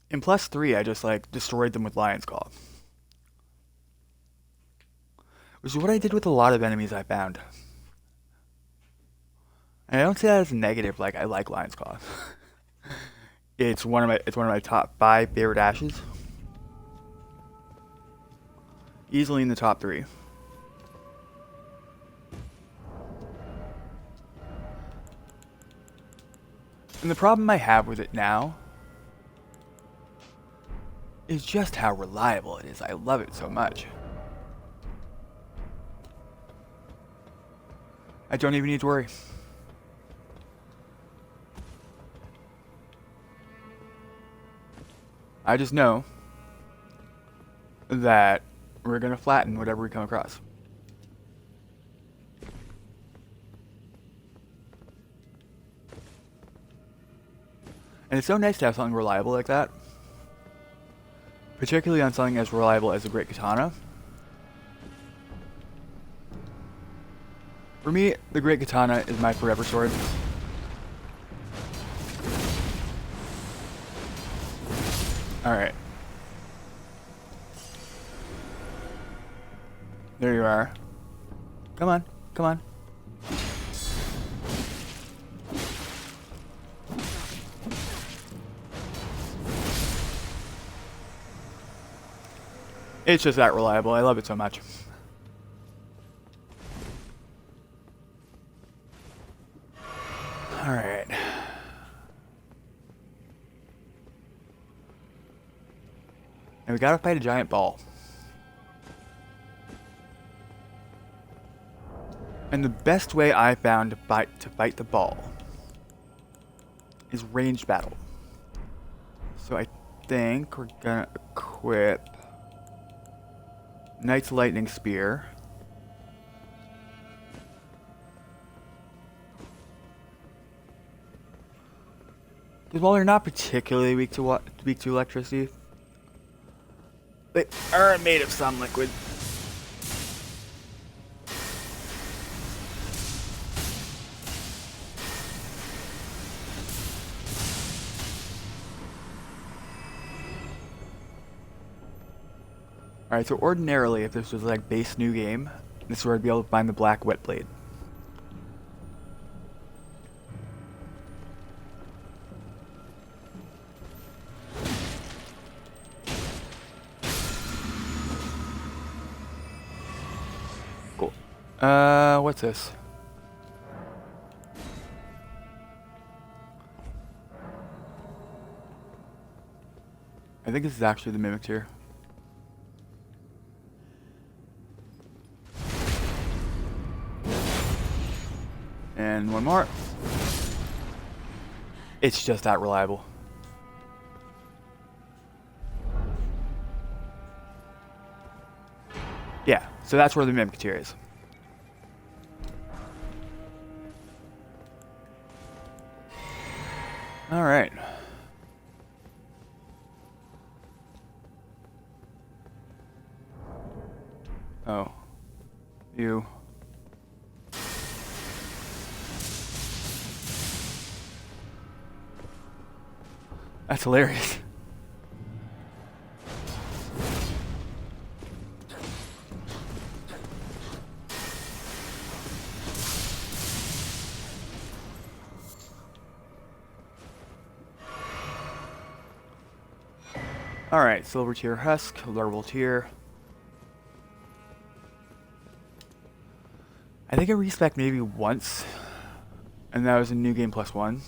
In +3, I just destroyed them with Lion's Claw. Which is what I did with a lot of enemies I found. And I don't say that as a negative, I like Lion's Claw. It's one of my top 5 favorite ashes. Easily in the top 3. And the problem I have with it now is just how reliable it is. I love it so much. I don't even need to worry. I just know that We're gonna flatten whatever we come across. And it's so nice to have something reliable like that. Particularly on something as reliable as the Great Katana. For me, the Great Katana is my forever sword. Alright. There you are. Come on, come on. It's just that reliable. I love it so much. Alright. And we gotta fight a giant ball. And the best way I found to fight the ball is ranged battle. So I think we're gonna equip Knight's Lightning Spear. Because while they're not particularly weak to electricity, they are made of some liquid. Alright, so ordinarily, if this was like base new game, this is where I'd be able to find the black wet blade. Cool. What's this? I think this is actually the Mimic Tier. And one more. It's just that reliable. Yeah, so that's where the Mimic Tier is. Alright. Oh. You. That's hilarious. Alright, Silver Tier Husk, Larval Tier. I think I respec maybe once, and that was in New Game +1.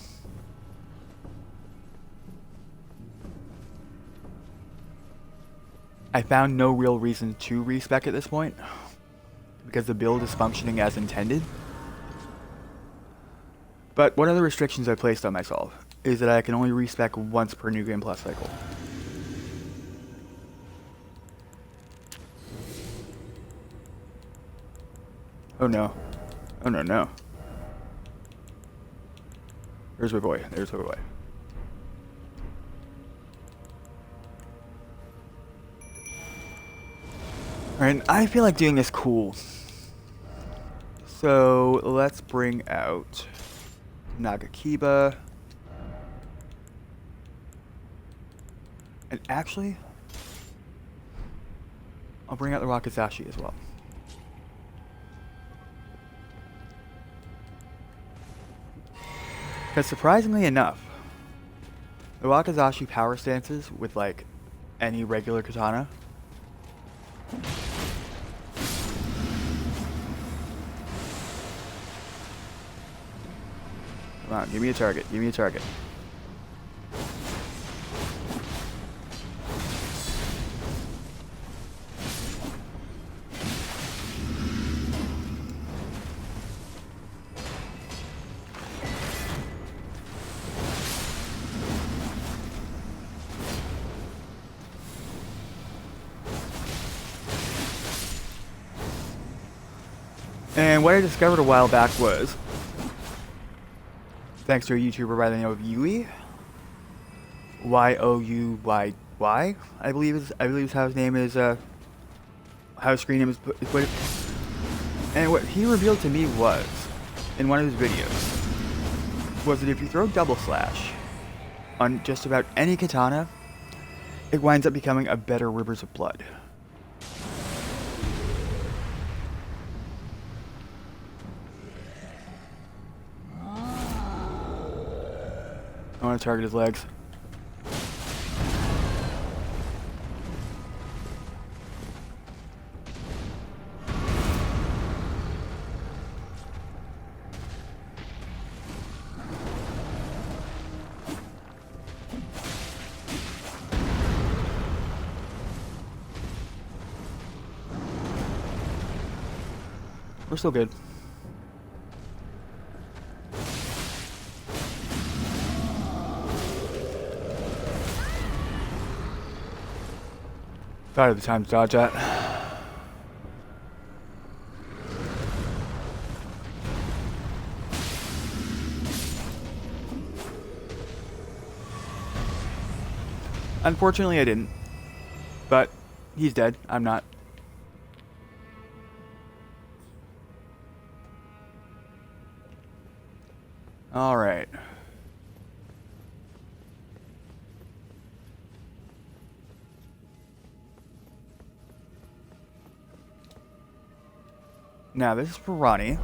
I found no real reason to respec at this point, because the build is functioning as intended. But one of the restrictions I placed on myself is that I can only respec once per New Game Plus cycle. Oh no. Oh no, no. There's my boy. There's my boy. Alright, I feel like doing this cool. So let's bring out Nagakiba. And actually, I'll bring out the Wakizashi as well. Because surprisingly enough, the Wakizashi power stances with like any regular katana come on, give me a target, give me a target. And what I discovered a while back was, thanks to a YouTuber by the name of Yui, Youyy, I believe is how his name is, how his screen name is put. And what he revealed to me was, in one of his videos, was that if you throw double slash on just about any katana, it winds up becoming a better Rivers of Blood. I want to target his legs. We're still good. Thought at the time to dodge that. Unfortunately, I didn't. But he's dead. I'm not. All right. Now this is for Ronnie.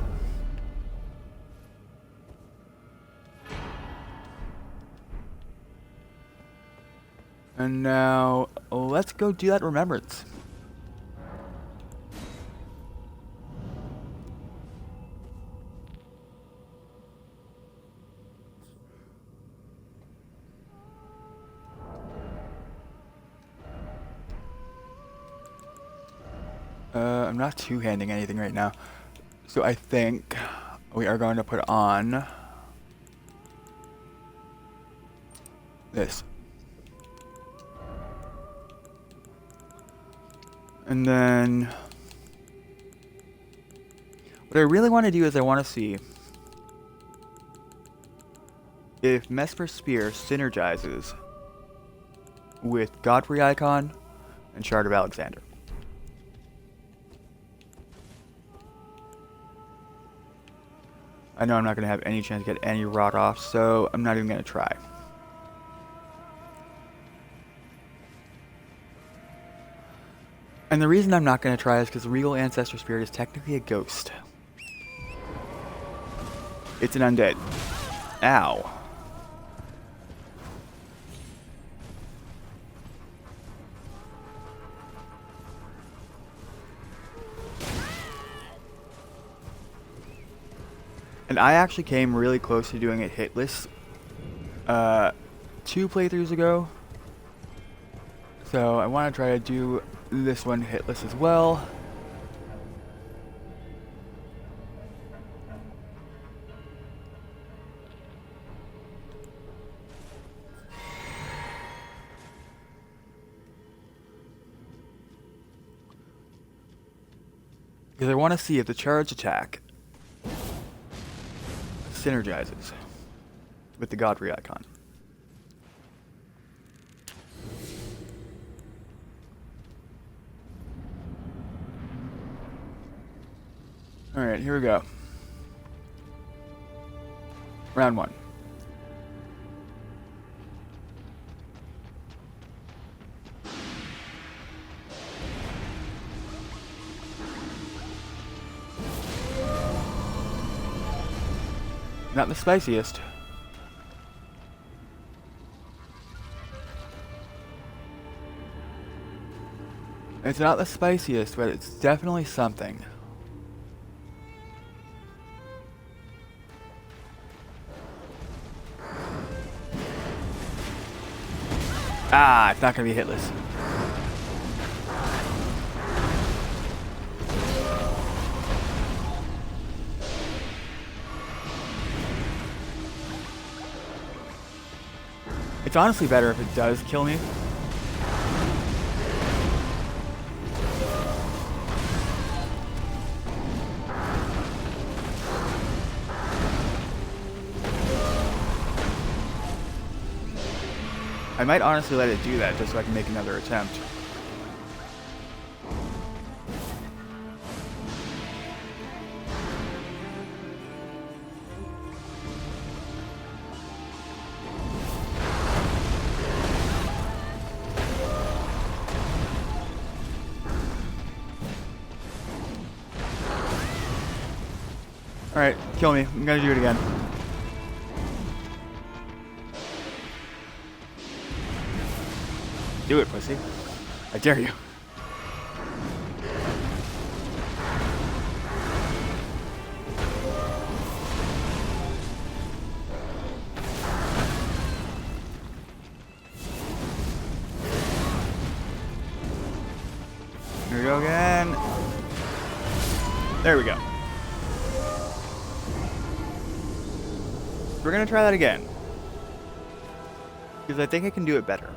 And now let's go do that remembrance. I'm not two-handing anything right now. So I think we are going to put on this. And then what I really want to do is I want to see if Ng+4 Spear synergizes with Godfrey Icon and Shard of Alexander. I know I'm not going to have any chance to get any rot off, so I'm not even going to try. And the reason I'm not going to try is because Regal Ancestor Spirit is technically a ghost. It's an undead. Ow. And I actually came really close to doing it hitless 2 playthroughs ago. So I want to try to do this one hitless as well. Because I want to see if the charge attack synergizes with the Godfrey Icon. Alright, here we go. Round 1. Not the spiciest. It's not the spiciest, but it's definitely something. Ah, it's not gonna be hitless. It's honestly better if it does kill me. I might honestly let it do that just so I can make another attempt. Alright, kill me. I'm gonna do it again. Do it, pussy. I dare you. Here we go again. There we go. We're gonna try that again. Because I think I can do it better.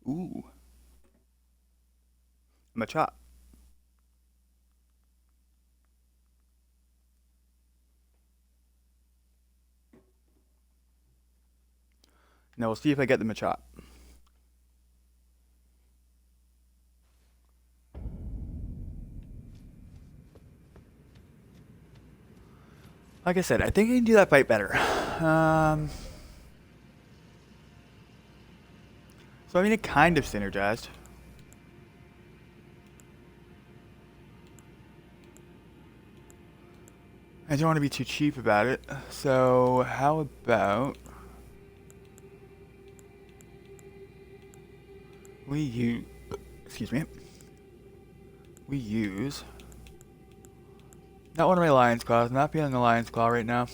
Ooh. Machop. Now we'll see if I get the Machop. Like I said, I think I can do that fight better. So I mean, it kind of synergized. I don't want to be too cheap about it. So how about we use, we use not one of my Lion's Claws. I'm not feeling the Lion's Claw right now.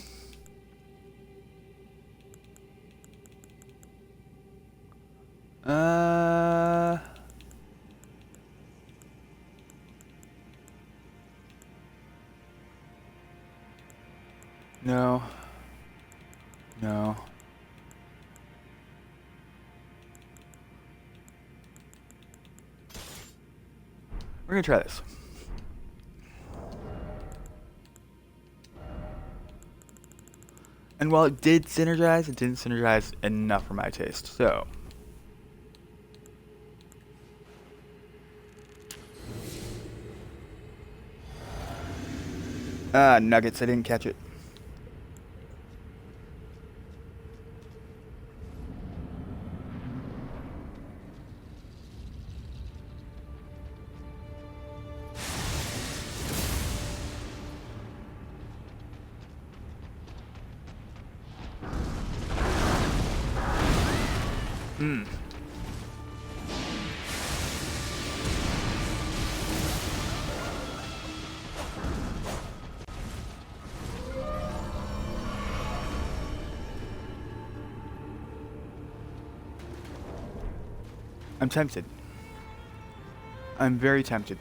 No. No. We're gonna try this. And while it did synergize, it didn't synergize enough for my taste. So nuggets, I didn't catch it. I'm tempted. I'm very tempted.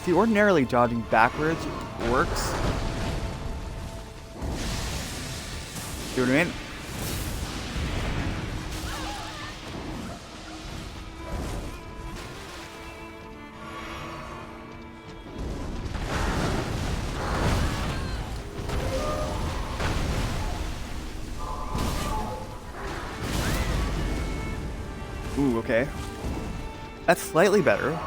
See, ordinarily dodging backwards works. See what I mean? Ooh, okay. That's slightly better.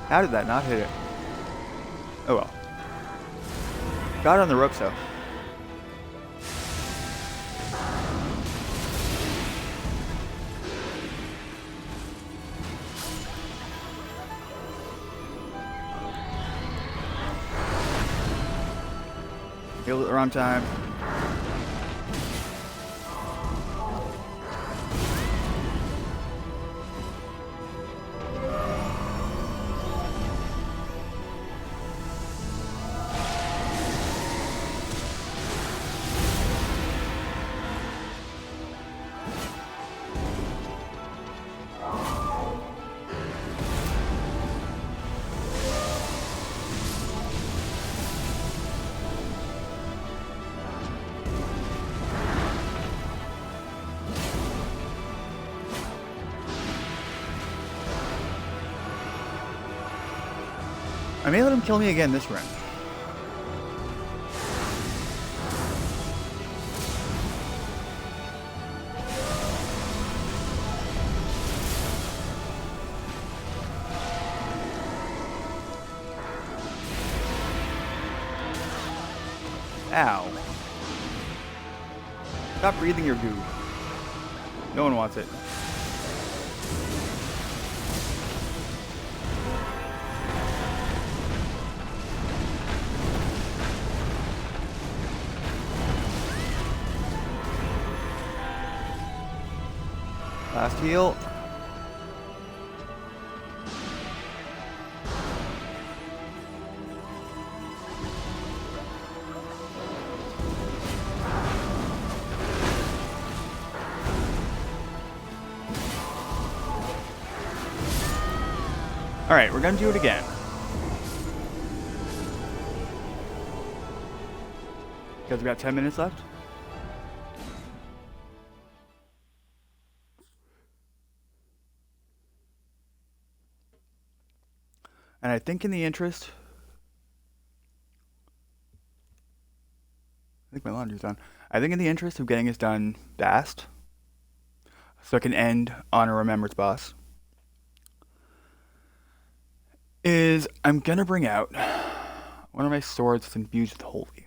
How did that not hit it? Oh well. Got it on the ropes though. Healed at the wrong time. I may let him kill me again this run. Ow. Stop breathing your goo. No one wants it. Last heal. Alright, we're gonna do it again. Because we got 10 minutes left. And I think in the interest... I think my laundry's done. I think in the interest of getting this done fast, so I can end on a Remembrance boss, is I'm gonna bring out one of my swords that's infused with holy.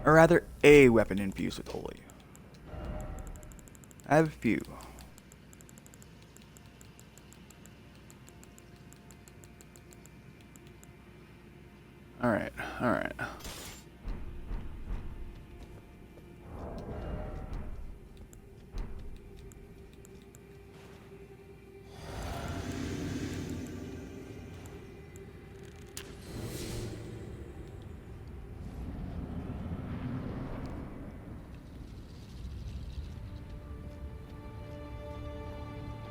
Or rather, a weapon infused with holy. I have a few. Alright, alright.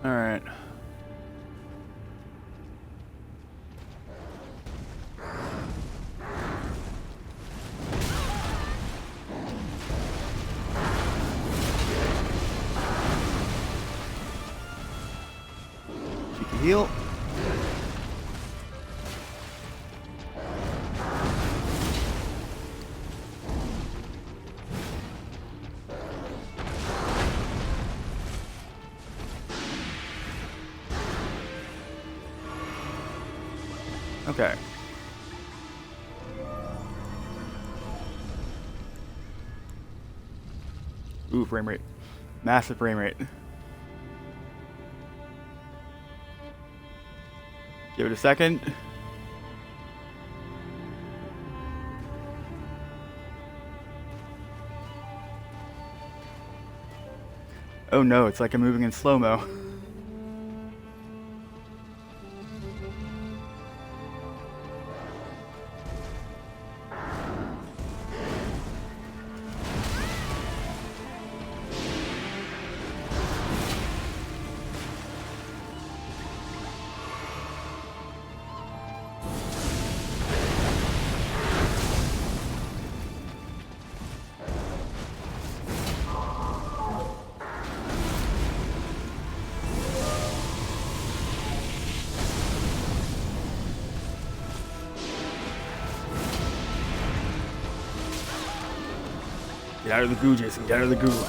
Alright. Cheeky heal. Okay. Ooh, frame rate. Massive frame rate. Give it a second. Oh no, it's like I'm moving in slow-mo. Get out of the goo, Jason. Get out of the goo.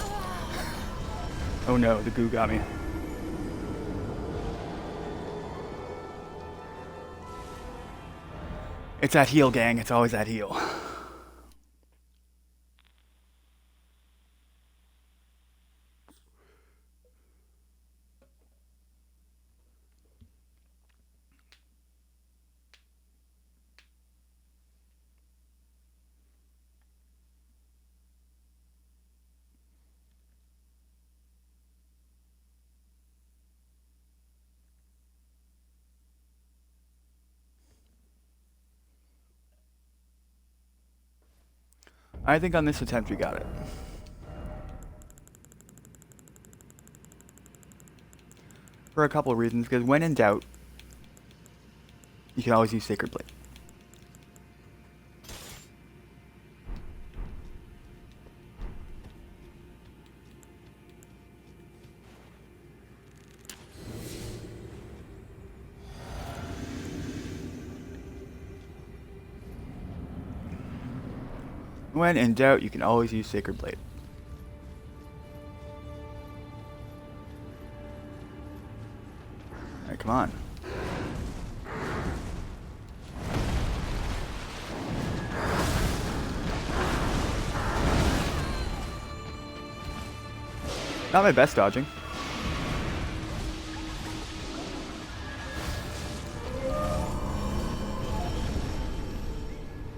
Oh no, the goo got me. It's that heel, gang. It's always that heel. I think on this attempt we got it. For a couple of reasons, because when in doubt, you can always use Sacred Blade. When in doubt, you can always use Sacred Blade. Alright, come on. Not my best dodging.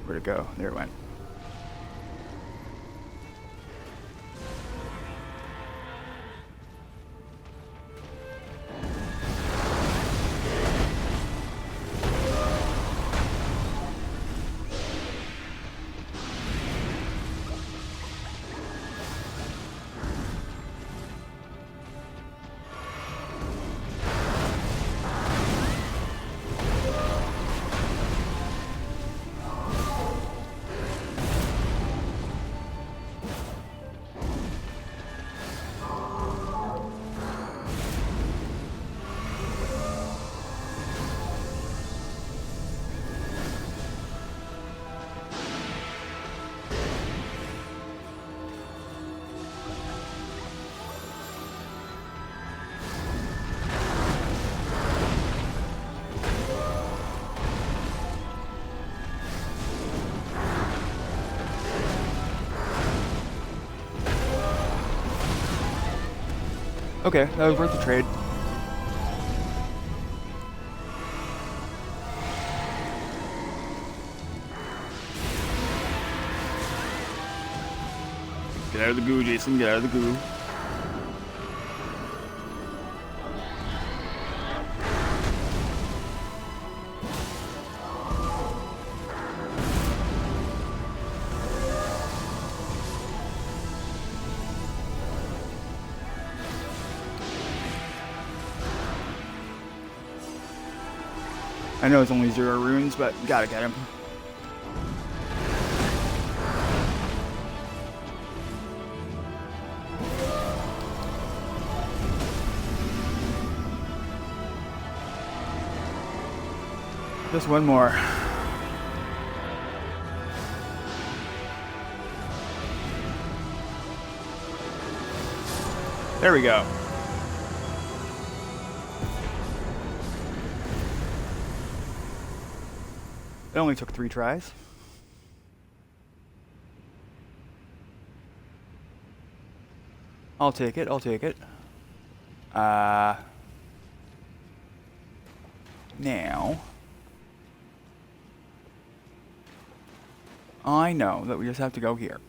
Where'd it go? There it went. Okay, that was worth the trade. Get out of the goo, Jason. Get out of the goo. I know it's only 0 runes, but gotta get him. Just one more. There we go. It only took 3 tries. I'll take it, I'll take it. Now, I know that we just have to go here.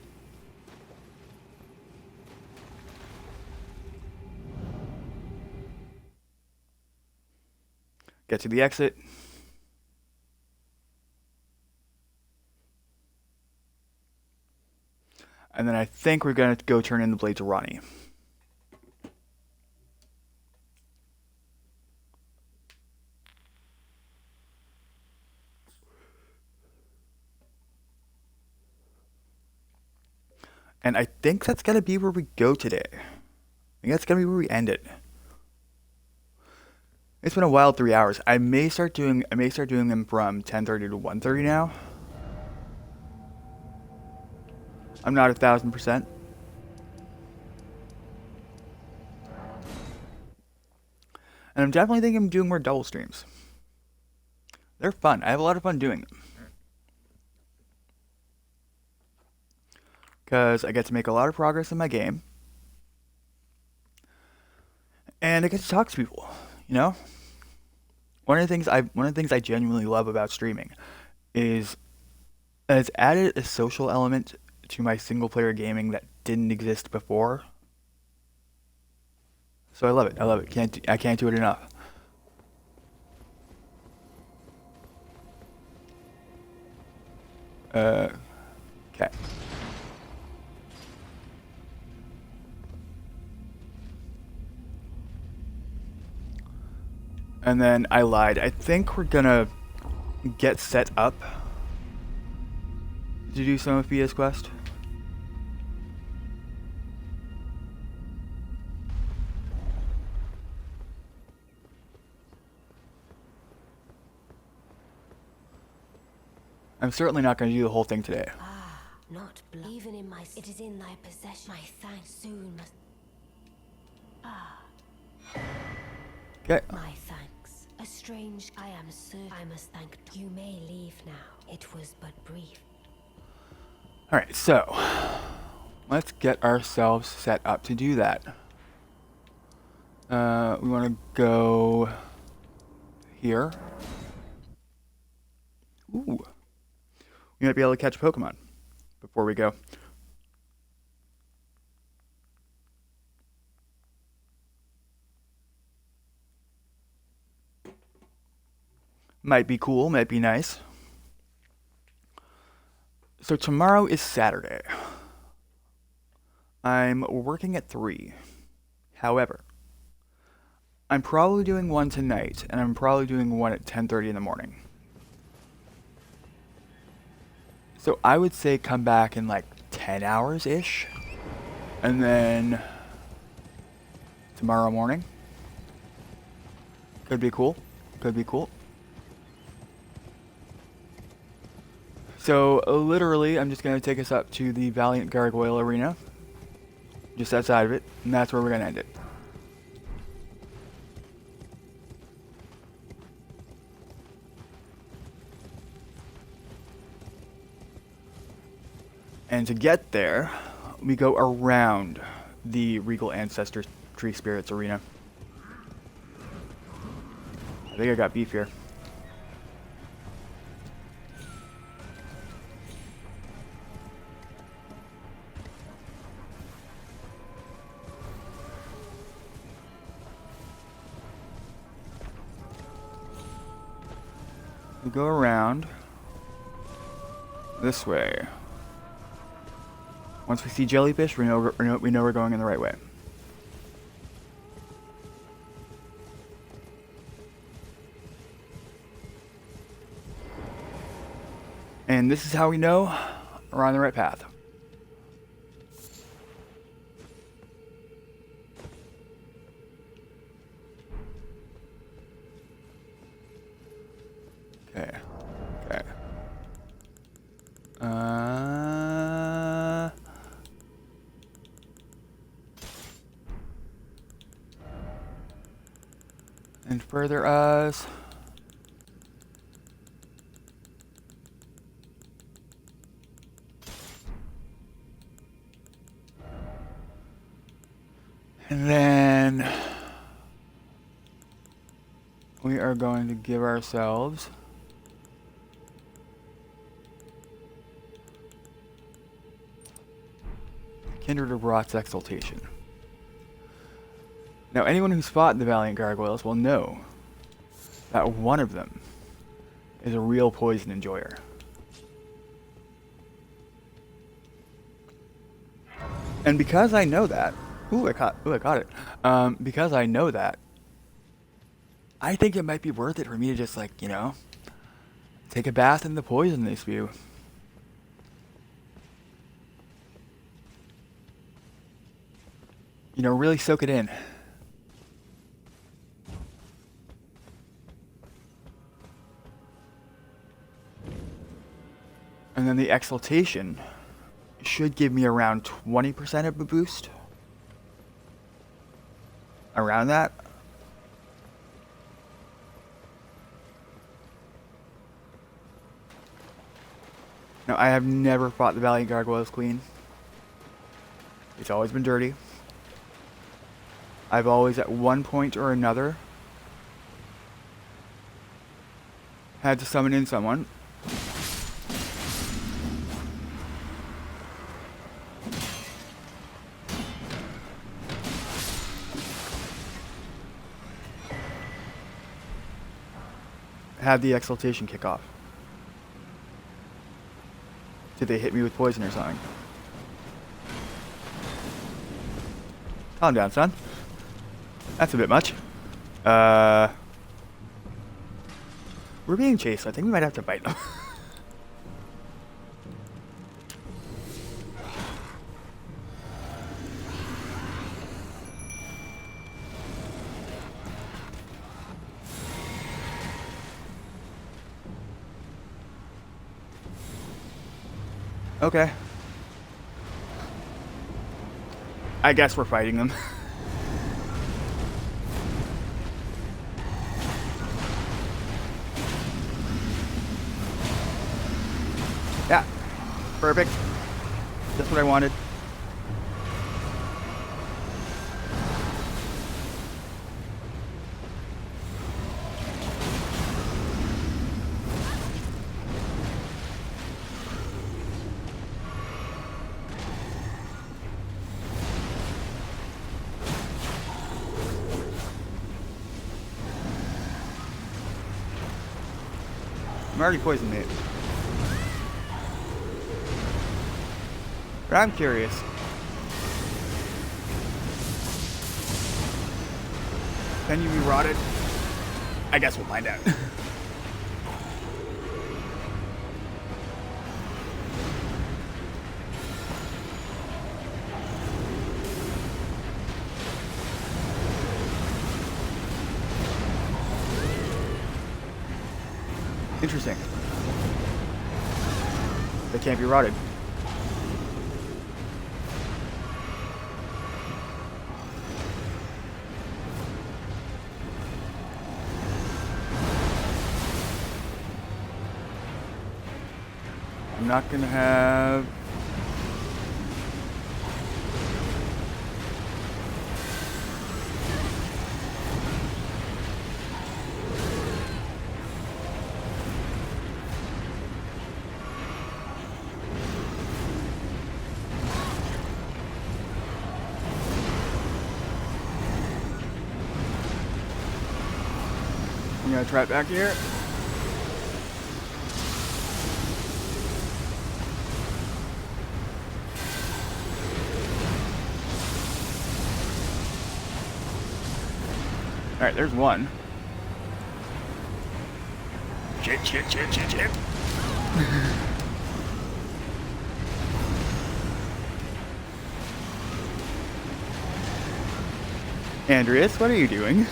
Get to the exit. And then I think we're going to go turn in the blade to Ronnie. And I think that's going to be where we go today. I think that's going to be where we end it. It's been a wild 3 hours. I may start doing them from 10:30 to 1:30 now. I'm not 1,000%, And I'm definitely thinking of doing more double streams. They're fun. I have a lot of fun doing them. Because I get to make a lot of progress in my game. And I get to talk to people, you know? One of the things I genuinely love about streaming is that it's added a social element to my single player gaming that didn't exist before. So I love it. I love it. I can't do it enough. Okay. And then I lied. I think we're gonna get set up to do some of Fia's quest. I'm certainly not going to do the whole thing today. Not blood. Even in my... It is in thy possession. My thanks soon must... Okay. My thanks. A strange... I am certain I must thank... You may leave now. It was but brief. Alright, so... let's get ourselves set up to do that. We want to go... here. Ooh. We might be able to catch a Pokemon before we go. Might be cool, might be nice. So tomorrow is Saturday. I'm working at 3. However, I'm probably doing one tonight, and I'm probably doing one at 10:30 in the morning. So I would say come back in like 10 hours-ish. And then tomorrow morning. Could be cool. Could be cool. So literally, I'm just going to take us up to the Valiant Gargoyle Arena. Just outside of it. And that's where we're going to end it. And to get there, we go around the Regal Ancestor Tree Spirits Arena. I think I got beef here. We go around this way. Once we see jellyfish, we know we're going in the right way. And this is how we know we're on the right path. Okay. Okay. And further us. And then we are going to give ourselves Kindred of Rot's Exaltation. Now, anyone who's fought the Valiant Gargoyles will know that one of them is a real poison enjoyer. And because I know that, I caught it. Because I know that, I think it might be worth it for me to just, like, you know, take a bath in the poison they spew. You know, really soak it in. And then the exaltation should give me around 20% of a boost. Around that. Now, I have never fought the Valiant Gargoyles Queen. It's always been dirty. I've always, at one point or another, had to summon in someone. Had the exaltation kick off. Did they hit me with poison or something? Calm down, son. That's a bit much. We're being chased. I think we might have to fight them. Okay. I guess we're fighting them. Yeah. Perfect. That's what I wanted. I'm already poisoned, mate. But I'm curious. Can you be rotted? I guess we'll find out. Interesting. They can't be rotted. I'm not gonna have... I'm gonna try it back here. Alright, there's one. Shit. Andreas, what are you doing?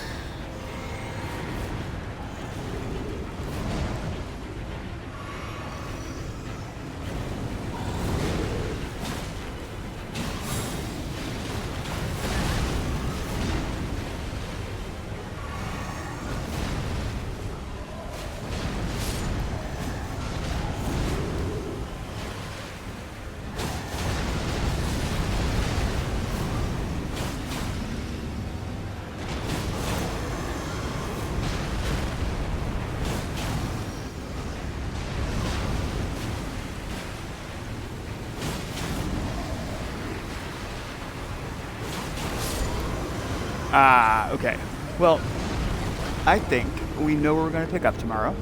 Ah, okay. Well, I think we know where we're going to pick up tomorrow.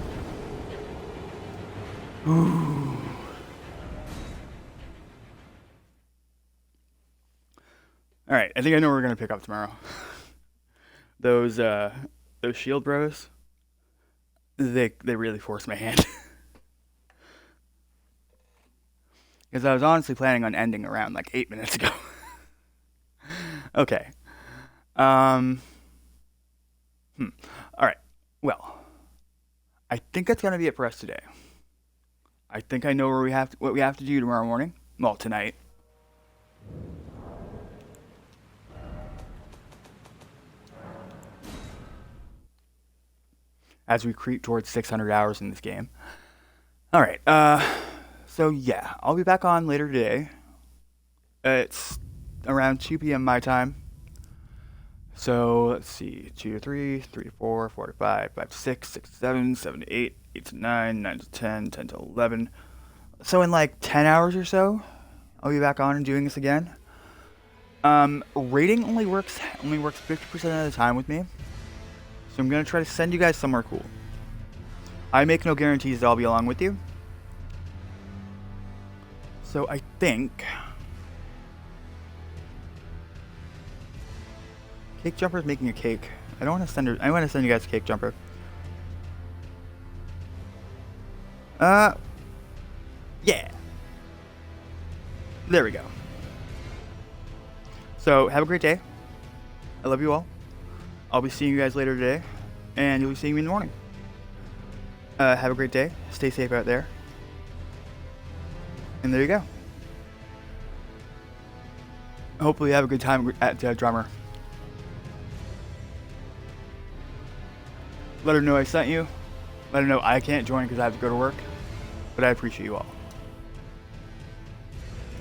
Ooh. Alright, I think I know where we're going to pick up tomorrow. Those shield bros, they really forced my hand. Because I was honestly planning on ending around like 8 minutes ago. Okay. Alright. Well, I think that's gonna be it for us today. I think I know what we have to do tomorrow morning. Well, tonight. As we creep towards 600 hours in this game. Alright, So yeah, I'll be back on later today. It's around 2 p.m. my time. So let's see, 2 to 3, 3 to 4, 4 to 5, 5 to 6, 6 to 7, 7 to 8, 8 to 9, 9 to 10, 10 to 11. So in like 10 hours or so, I'll be back on and doing this again. Rating only works 50% of the time with me. So I'm gonna try to send you guys somewhere cool. I make no guarantees that I'll be along with you. So I think Cake Jumper's making a cake. I don't want to send her. I want to send you guys Cake Jumper. Yeah. There we go. So have a great day. I love you all. I'll be seeing you guys later today, and you'll be seeing me in the morning. Have a great day. Stay safe out there. And there you go. Hopefully you have a good time at Drummer. Let her know I sent you. Let her know I can't join because I have to go to work. But I appreciate you all.